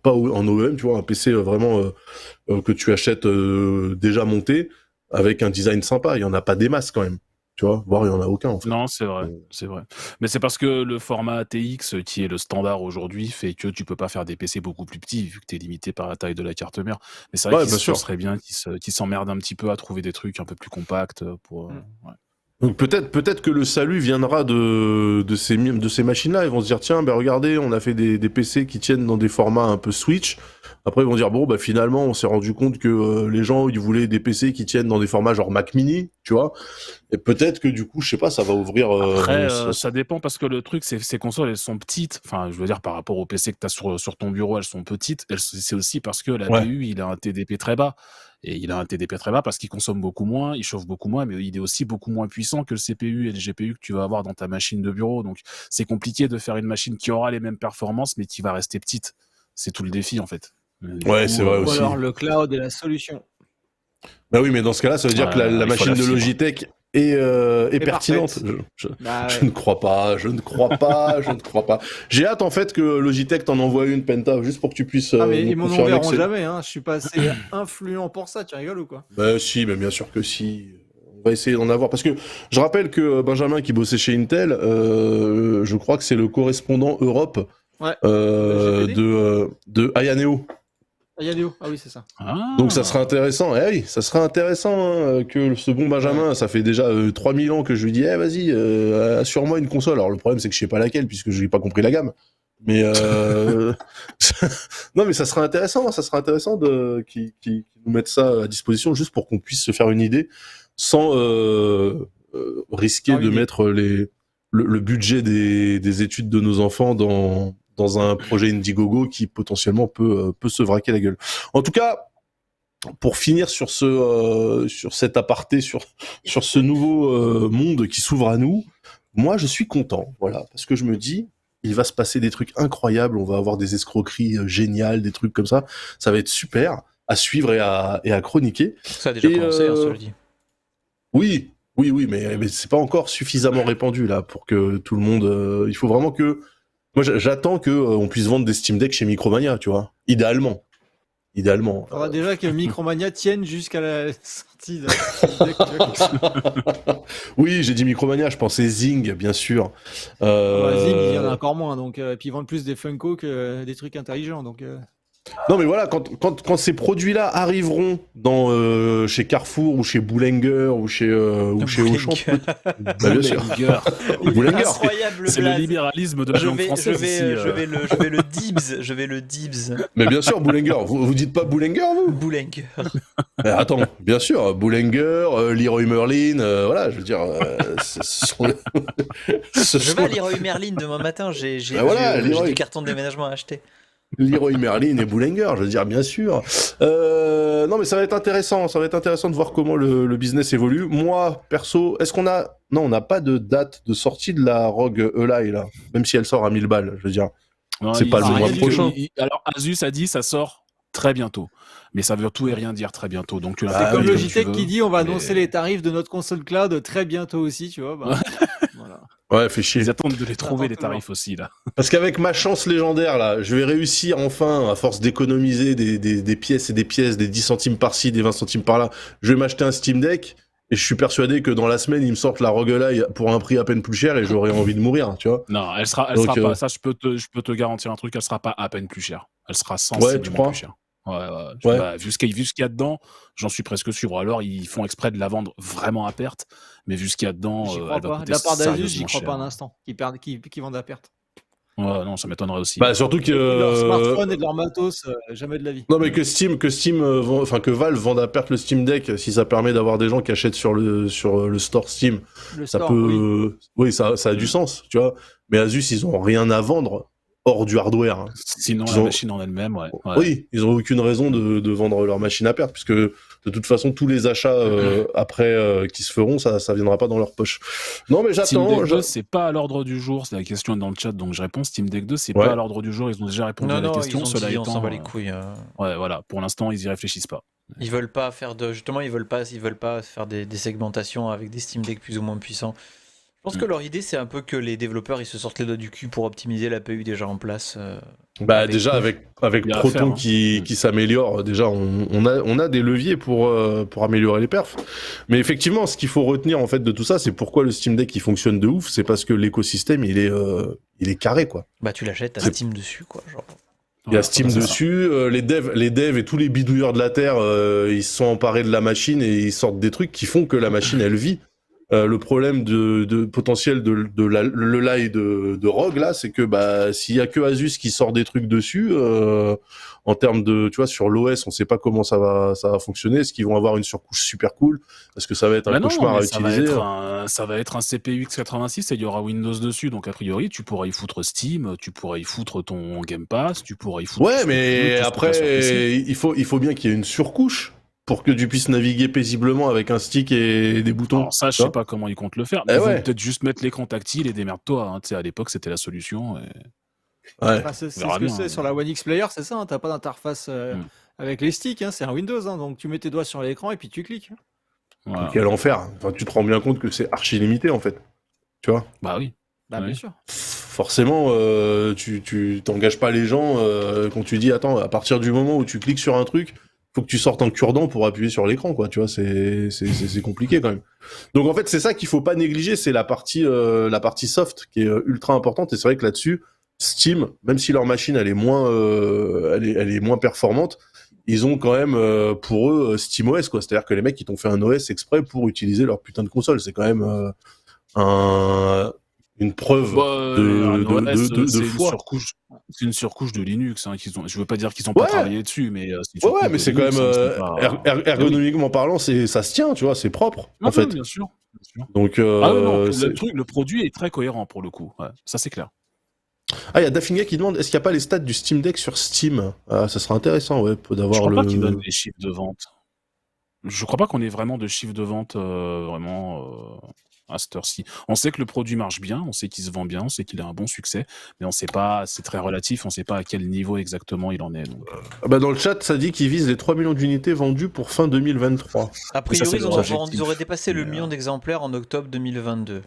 pas en OEM, tu vois, un PC vraiment que tu achètes déjà monté avec un design sympa. Il y en a pas des masses quand même, tu vois, voire il y en a aucun en fait. Non, c'est vrai. Mais c'est parce que le format ATX, qui est le standard aujourd'hui, fait que tu peux pas faire des PC beaucoup plus petits vu que tu es limité par la taille de la carte mère. Mais c'est vrai Ouais, qu'il bien sûr. serait bien qu'ils s'emmerdent un petit peu à trouver des trucs un peu plus compacts pour. Ouais. Donc peut-être que le salut viendra de ces machines-là. Ils vont se dire tiens, ben regardez, on a fait des PC qui tiennent dans des formats un peu Switch. Après ils vont dire bon bah finalement on s'est rendu compte que les gens ils voulaient des PC qui tiennent dans des formats genre Mac Mini, tu vois. Et peut-être que du coup je sais pas, ça va ouvrir. Après ça dépend parce que le truc c'est ces consoles elles sont petites. Enfin je veux dire par rapport au PC que t'as sur ton bureau elles sont petites. C'est aussi parce que la PU il a un TDP très bas. Et il a un TDP très bas parce qu'il consomme beaucoup moins, il chauffe beaucoup moins, mais il est aussi beaucoup moins puissant que le CPU et le GPU que tu vas avoir dans ta machine de bureau. Donc c'est compliqué de faire une machine qui aura les mêmes performances mais qui va rester petite. C'est tout le défi en fait. Ouais, c'est vrai aussi. Ou alors le cloud est la solution. Bah oui, mais dans ce cas-là, ça veut dire que la machine de Logitech est pertinente. Je ne crois pas, je ne crois pas. J'ai hâte en fait que Logitech t'en envoie une Penta juste pour que tu puisses. Ah mais ils m'en enverront jamais, hein. Je suis pas assez influent pour ça, tu rigoles ou quoi? Bah si, mais bien sûr que si. On va essayer d'en avoir parce que je rappelle que Benjamin qui bossait chez Intel, je crois que c'est le correspondant Europe de Ayaneo. Ah oui, c'est ça. Donc ça serait intéressant, oui, ça serait intéressant que ce bon Benjamin, ça fait déjà 3000 ans que je lui dis, vas-y, assure-moi une console. Alors le problème c'est que je sais pas laquelle puisque je n'ai pas compris la gamme. Mais non, mais ça serait intéressant qu'ils nous mettent ça à disposition juste pour qu'on puisse se faire une idée sans risquer de mettre le budget des études de nos enfants dans un projet Indiegogo qui potentiellement peut se vraquer la gueule. En tout cas, pour finir sur cet aparté, sur ce nouveau monde qui s'ouvre à nous, moi je suis content, voilà, parce que je me dis, il va se passer des trucs incroyables, on va avoir des escroqueries géniales, des trucs comme ça, ça va être super à suivre et à chroniquer. Ça a déjà commencé, hein, cela dit. Oui, mais c'est pas encore suffisamment répandu là pour que tout le monde. Il faut vraiment que. Moi, j'attends que on puisse vendre des Steam Deck chez Micromania, tu vois. Idéalement. Il faudra déjà que Micromania tienne jusqu'à la sortie de Oui, j'ai dit Micromania, je pensais Zing, bien sûr. Zing, il y en a encore moins, donc puis ils vendent plus des Funko que des trucs intelligents, donc. Non mais voilà, quand ces produits-là arriveront chez Carrefour ou chez Boulanger ou chez Auchan, bah, bien sûr. Boulanger. Incroyable C'est le blague. libéralisme de la langue française. Je vais le dibs. Mais bien sûr, Boulanger. Vous dites pas Boulanger, vous? Boulanger. Attends, bien sûr, Boulanger, Leroy Merlin, voilà, je veux dire, ce sont... Je vais à Leroy Merlin demain matin, j'ai des cartons de déménagement à acheter. Leroy Merlin et Boulanger, je veux dire, bien sûr. Non, mais ça va être intéressant de voir comment le business évolue. Moi, perso, est-ce qu'on a... Non, on n'a pas de date de sortie de la ROG Eli, là, même si elle sort à 1000 balles, je veux dire. Non, c'est pas le mois prochain. Alors, Asus a dit ça sort très bientôt. Mais ça veut tout et rien dire très bientôt. Donc, tu c'est comme Logitech qui dit on va annoncer les tarifs de notre console cloud très bientôt aussi, tu vois. Bah, voilà. Ouais, fait chier. Ils attendent de les trouver, les tarifs aussi, là. Parce qu'avec ma chance légendaire, là, je vais réussir enfin, à force d'économiser des pièces et des pièces, des 10 centimes par-ci, des 20 centimes par-là, je vais m'acheter un Steam Deck, et je suis persuadé que dans la semaine, ils me sortent la ROG Ally pour un prix à peine plus cher, et j'aurai envie de mourir, tu vois. Non, elle sera pas, ça je peux te garantir un truc, elle sera pas à peine plus chère. Elle sera sensiblement plus chère. Ouais. Bah, vu ce qu'il y a dedans, j'en suis presque sûr. Ou alors ils font exprès de la vendre vraiment à perte, mais vu ce qu'il y a dedans, j'y crois pas. De la part d'Asus, j'y crois pas un instant. Qui vendent à perte. Ouais, non, ça m'étonnerait aussi. Bah surtout que leur smartphone et de leur matos, jamais de la vie. Non mais que Valve vende à perte le Steam Deck, si ça permet d'avoir des gens qui achètent sur le store Steam, oui, ça a du sens, tu vois. Mais Asus, ils ont rien à vendre hors du hardware. Hein. Sinon, la machine en elle-même, ouais. Oui, ils ont aucune raison de vendre leur machine à perte, puisque de toute façon, tous les achats après qui se feront, ça viendra pas dans leur poche. Non, mais j'attends. Steam Deck 2, c'est pas à l'ordre du jour, c'est la question dans le chat, donc je réponds. Steam Deck 2, c'est pas à l'ordre du jour, ils ont déjà répondu à la question. Cela étant, on s'en bat les couilles. Ouais, voilà, pour l'instant, ils y réfléchissent pas. Ils veulent pas faire ils veulent pas faire des segmentations avec des Steam Deck plus ou moins puissants. Je pense que leur idée, c'est un peu que les développeurs ils se sortent les doigts du cul pour optimiser l'APU déjà en place. Bah déjà avec Proton qui s'améliore, déjà on a des leviers pour améliorer les perfs. Mais effectivement, ce qu'il faut retenir en fait de tout ça, c'est pourquoi le Steam Deck il fonctionne de ouf, c'est parce que l'écosystème il est carré quoi. Bah tu l'achètes, t'as Steam dessus quoi, genre. Il y a Steam dessus, les devs et tous les bidouilleurs de la terre, ils se sont emparés de la machine et ils sortent des trucs qui font que la machine elle vit. Le problème de potentiel le lie de ROG là, c'est que bah s'il y a que Asus qui sort des trucs dessus, en termes de, tu vois, sur l'OS, on sait pas comment ça va fonctionner. Est-ce qu'ils vont avoir une surcouche super cool? Est-ce que ça va être un cauchemar à utiliser? Ça va être un CPU x86 et il y aura Windows dessus, donc a priori tu pourras y foutre Steam, tu pourras y foutre ton Game Pass, tu pourras y foutre. Ouais, mais après il faut bien qu'il y ait une surcouche pour que tu puisses naviguer paisiblement avec un stick et des boutons. Alors ça, je sais pas comment ils comptent le faire. Mais ils vont peut-être juste mettre l'écran tactile et démerde-toi. Hein. Tu sais, à l'époque, c'était la solution. Et... Ouais. Bah, c'est ce que c'est sur la One X Player, c'est ça. Hein, t'as pas d'interface avec les sticks. Hein, c'est un Windows. Hein, donc tu mets tes doigts sur l'écran et puis tu cliques. Voilà. Quel enfer. Enfin, tu te rends bien compte que c'est archi limité en fait. Tu vois? Bah oui. Bah bien sûr. Forcément, tu t'engages pas les gens quand tu dis attends, à partir du moment où tu cliques sur un truc, faut que tu sortes un cure-dent pour appuyer sur l'écran, quoi. Tu vois, c'est compliqué quand même. Donc en fait, c'est ça qu'il faut pas négliger, c'est la partie soft qui est ultra importante. Et c'est vrai que là-dessus, Steam, même si leur machine elle est moins performante, ils ont quand même pour eux SteamOS, quoi. C'est-à-dire que les mecs ils t'ont fait un OS exprès pour utiliser leur putain de console. C'est quand même une preuve de foi. C'est une surcouche de Linux. Hein, je veux pas dire qu'ils ont pas travaillé dessus, mais mais c'est quand même ergonomiquement parlant, ça se tient, tu vois, c'est propre en fait. Bien sûr. Donc le produit est très cohérent pour le coup. Ouais, ça c'est clair. Ah, il y a Dafinga qui demande est-ce qu'il n'y a pas les stats du Steam Deck sur Steam? Ça serait intéressant, ouais, d'avoir Je crois pas qu'ils donnent des chiffres de vente. Je crois pas qu'on ait vraiment de chiffres de vente à cette heure-ci. On sait que le produit marche bien, on sait qu'il se vend bien, on sait qu'il a un bon succès, mais on sait pas, c'est très relatif, on sait pas à quel niveau exactement il en est. Donc. Bah dans le chat, ça dit qu'il vise les 3 millions d'unités vendues pour fin 2023. A priori, ils auraient dépassé le million d'exemplaires en octobre 2022.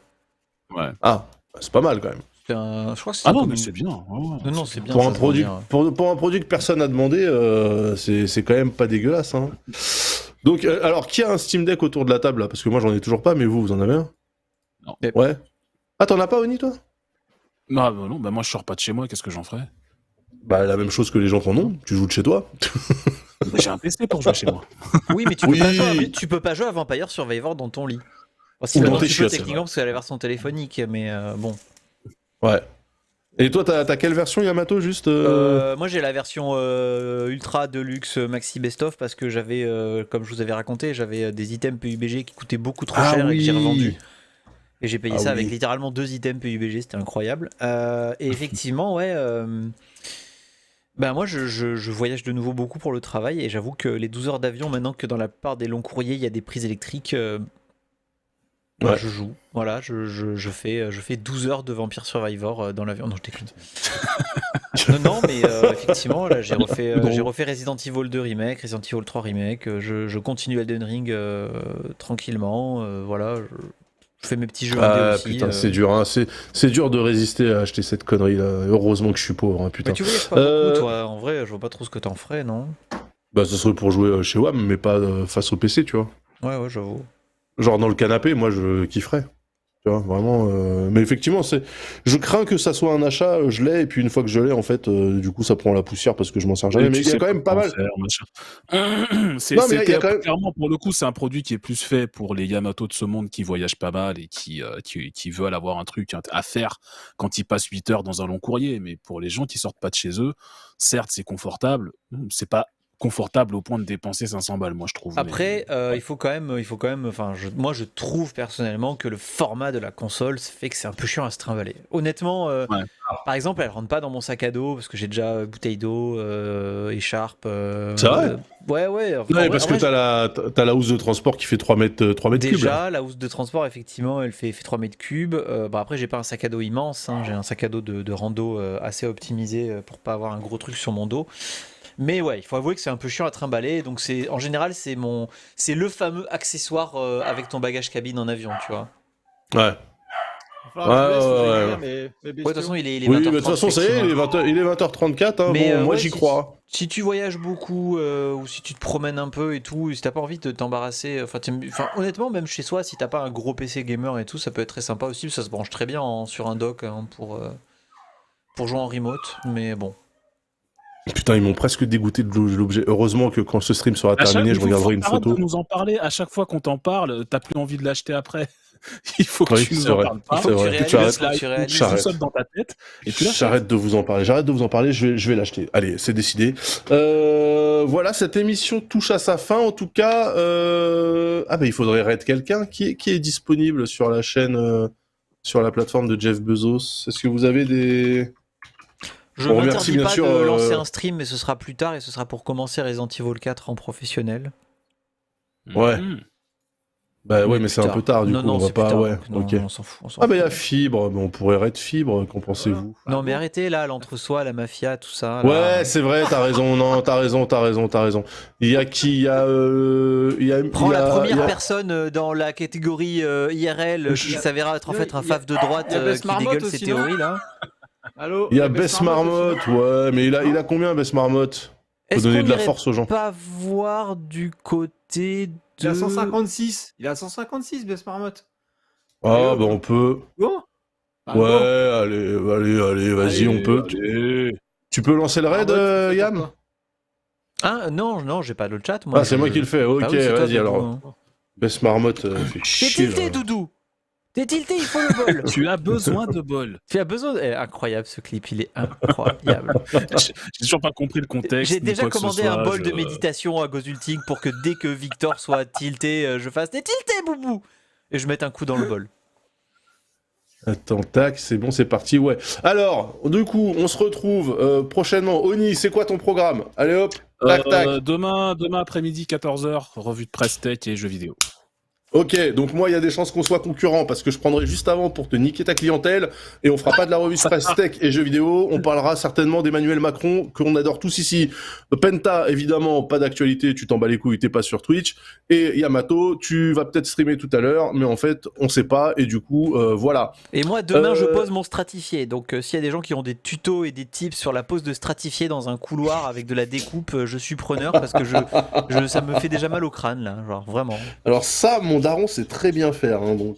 Ouais. Ah, c'est pas mal quand même. Je crois que c'est non, mais c'est bien. Non, c'est bien. Pour un produit que personne n'a demandé, c'est quand même pas dégueulasse. Hein. Donc, alors, qui a un Steam Deck autour de la table là? Parce que moi, j'en ai toujours pas, mais vous en avez un? Non. Ouais. Ah, t'en as pas, Oni, toi? Non, bah moi, je sors pas de chez moi, qu'est-ce que j'en ferais? Bah, la même chose que les gens qui en ont, tu joues de chez toi. J'ai un PC pour jouer chez moi. Oui, mais tu peux pas jouer à Vampire Survivor dans ton lit. Bon, si Ou maintenant dans tes tu peux chiottes. techniquement parce que c'est la version téléphonique, mais bon. Ouais. Et toi, t'as quelle version Yamato juste Moi j'ai la version Ultra Deluxe Maxi Best of parce que j'avais, comme je vous avais raconté, j'avais des items PUBG qui coûtaient beaucoup trop cher et que j'ai revendu. Et j'ai payé ça avec littéralement 2 items PUBG, c'était incroyable. Et effectivement, ouais. Bah moi je voyage de nouveau beaucoup pour le travail et j'avoue que les 12 heures d'avion, maintenant que dans la plupart des longs courriers il y a des prises électriques, Ouais. je joue. Voilà, je fais 12 heures de Vampire Survivor dans l'avion. Non, je déconne. non, mais effectivement, là j'ai refait Resident Evil 2 Remake, Resident Evil 3 Remake. Je continue Elden Ring tranquillement. Voilà, je fais mes petits jeux indés aussi. Putain, c'est dur, hein. C'est dur de résister à acheter cette connerie là. Heureusement que je suis pauvre, hein, putain. Mais tu voyages pas beaucoup, toi. En vrai, je vois pas trop ce que t'en ferais, non? Bah, ce serait pour jouer chez WAM, mais pas face au PC, tu vois. Ouais, j'avoue. Genre dans le canapé, moi je kifferais. Tu vois, vraiment. Mais effectivement, je crains que ça soit un achat, je l'ai, et puis une fois que je l'ai, en fait, du coup, ça prend la poussière parce que je m'en sers jamais. Mais il y a quand même pas mal. Non, mais il y a quand même... Clairement, pour le coup, c'est un produit qui est plus fait pour les Yamato de ce monde qui voyagent pas mal et qui veulent avoir un truc à faire quand ils passent 8 heures dans un long courrier. Mais pour les gens qui sortent pas de chez eux, certes, c'est confortable, c'est pas confortable au point de dépenser 500 balles, moi je trouve. Après, il faut quand même, enfin, moi je trouve personnellement que le format de la console fait que c'est un peu chiant à se trimballer. Honnêtement, par exemple, elle rentre pas dans mon sac à dos parce que j'ai déjà bouteille d'eau, écharpe. C'est vrai ouais. Ouais, parce que t'as la housse de transport qui fait 3 mètres cubes. Déjà, la housse de transport, effectivement, elle fait 3 mètres cubes. Après, j'ai pas un sac à dos immense, hein, j'ai un sac à dos de rando assez optimisé pour pas avoir un gros truc sur mon dos. Mais ouais, il faut avouer que c'est un peu chiant à trimballer. Donc en général, c'est le fameux accessoire avec ton bagage cabine en avion, tu vois. Ouais. Ouais, de toute façon, il est 20h30. Oui, mais de toute façon, ça y est, il est 20h34. Hein, mais moi, j'y crois. Si tu voyages beaucoup ou si tu te promènes un peu et tout, si t'as pas envie de t'embarrasser, honnêtement, même chez soi, si t'as pas un gros PC gamer et tout, ça peut être très sympa aussi. Ça se branche très bien sur un dock pour jouer en remote. Mais bon. Putain, ils m'ont presque dégoûté de l'objet. Heureusement que quand ce stream sera terminé, je regarderai une photo. Arrête de nous en parler. À chaque fois qu'on t'en parle, t'as plus envie de l'acheter après. Il faut que tu nous en parles pas. Il faut que tu réalises tout seul dans ta tête. Et puis là, j'arrête de vous en parler. J'arrête de vous en parler. Je vais l'acheter. Allez, c'est décidé. Voilà, cette émission touche à sa fin. En tout cas, il faudrait raid quelqu'un qui est disponible sur la chaîne, sur la plateforme de Jeff Bezos. Est-ce que vous avez des... Je ne m'interdis pas de lancer un stream, mais ce sera plus tard et ce sera pour commencer Resident Evil 4 en professionnel. Ouais. Bah ouais, mais c'est un peu tard, du coup, on va pas... Tard, ouais, non, ok. on s'en fout. Il y a Fibre, mais on pourrait raid Fibre, qu'en pensez-vous? Non, mais arrêtez, là, l'entre-soi, la mafia, tout ça. Ouais, là. c'est vrai, t'as raison, non, t'as raison. Il y a qui? Prends la première personne dans la catégorie IRL qui s'avérera être en fait un faf de droite qui dégueule ses théories, là. Allô, il y a Bess Marmotte, ouais, mais il a combien, Bess Marmotte? Faut donner de la force aux gens. Pas voir du côté de... Il a 156. Il a 156, Bess Marmotte. Ah, bah on peut... Bon ouais, allez, vas-y, on peut. Allez. Tu peux lancer le raid, Yam? Ah, non, j'ai pas le chat, moi. C'est moi qui le fais, ok, vas-y, alors. Hein. Bess Marmotte, fait chier. T'es tilté, Doudou. T'es tilté, il faut le bol. Tu as besoin de bol. Tu as besoin... Incroyable, ce clip, il est incroyable. J'ai toujours pas compris le contexte. J'ai déjà commandé un bol de méditation à Gozulting pour que dès que Victor soit tilté, je fasse « T'es tilté, boubou !» et je mette un coup dans le bol. Attends, tac, c'est bon, c'est parti, ouais. Alors, du coup, on se retrouve prochainement. Oni, c'est quoi ton programme? Allez hop, tac, tac. Demain après-midi, 14h, revue de presse tech et jeux vidéo. Ok, donc moi, il y a des chances qu'on soit concurrents parce que je prendrai juste avant pour te niquer ta clientèle et on fera pas de la revue presse tech et jeux vidéo. On parlera certainement d'Emmanuel Macron, qu'on adore tous ici. Penta, évidemment, pas d'actualité, tu t'en bats les couilles, t'es pas sur Twitch. Et Yamato, tu vas peut-être streamer tout à l'heure, mais en fait, on sait pas et du coup, voilà. Et moi, demain, je pose mon stratifié. Donc, s'il y a des gens qui ont des tutos et des tips sur la pose de stratifié dans un couloir avec de la découpe, je suis preneur parce que ça me fait déjà mal au crâne, là, genre, vraiment. Alors ça, mon daron sait très bien faire, hein, donc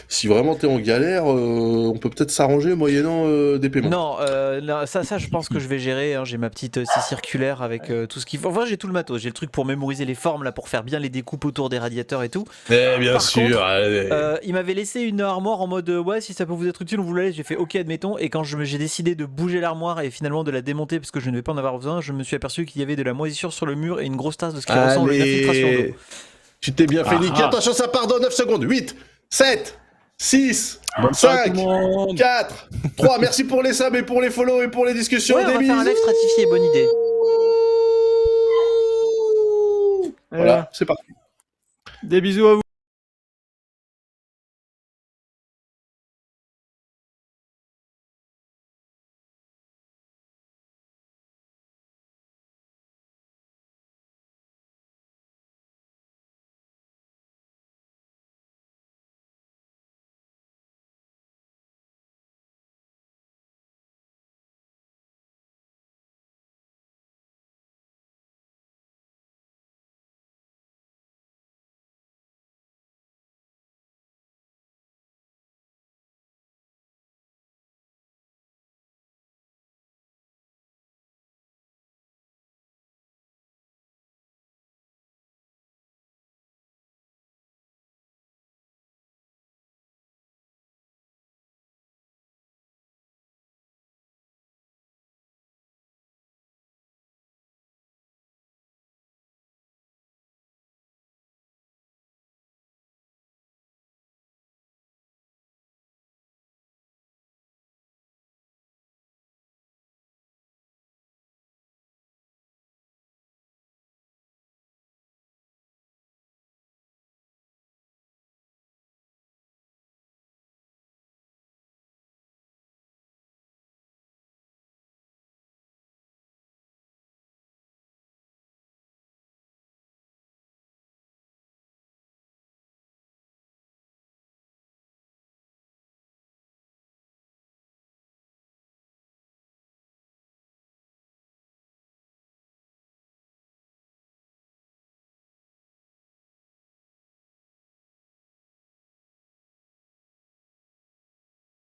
si vraiment t'es en galère, on peut peut-être s'arranger moyennant des paiements. Non, ça, je pense que je vais gérer. Hein. J'ai ma petite scie circulaire avec tout ce qu'il faut. Enfin, j'ai tout le matos. J'ai le truc pour mémoriser les formes là, pour faire bien les découpes autour des radiateurs et tout. Bien Par sûr. contre, il m'avait laissé une armoire en mode ouais, si ça peut vous être utile, on vous la laisse. J'ai fait ok, admettons. Et quand j'ai décidé de bouger l'armoire et finalement de la démonter parce que je ne vais pas en avoir besoin, je me suis aperçu qu'il y avait de la moisissure sur le mur et une grosse tasse de ce qui ressemble à une infiltration d'eau. Tu t'es bien fait niquer. Attention, ça part dans 9 secondes. 8, 7, 6, 5, 4, 3. Merci pour les subs et pour les follow et pour les discussions. Ouais, on va faire un live stratifié, bonne idée. Voilà, c'est parti. Des bisous à vous.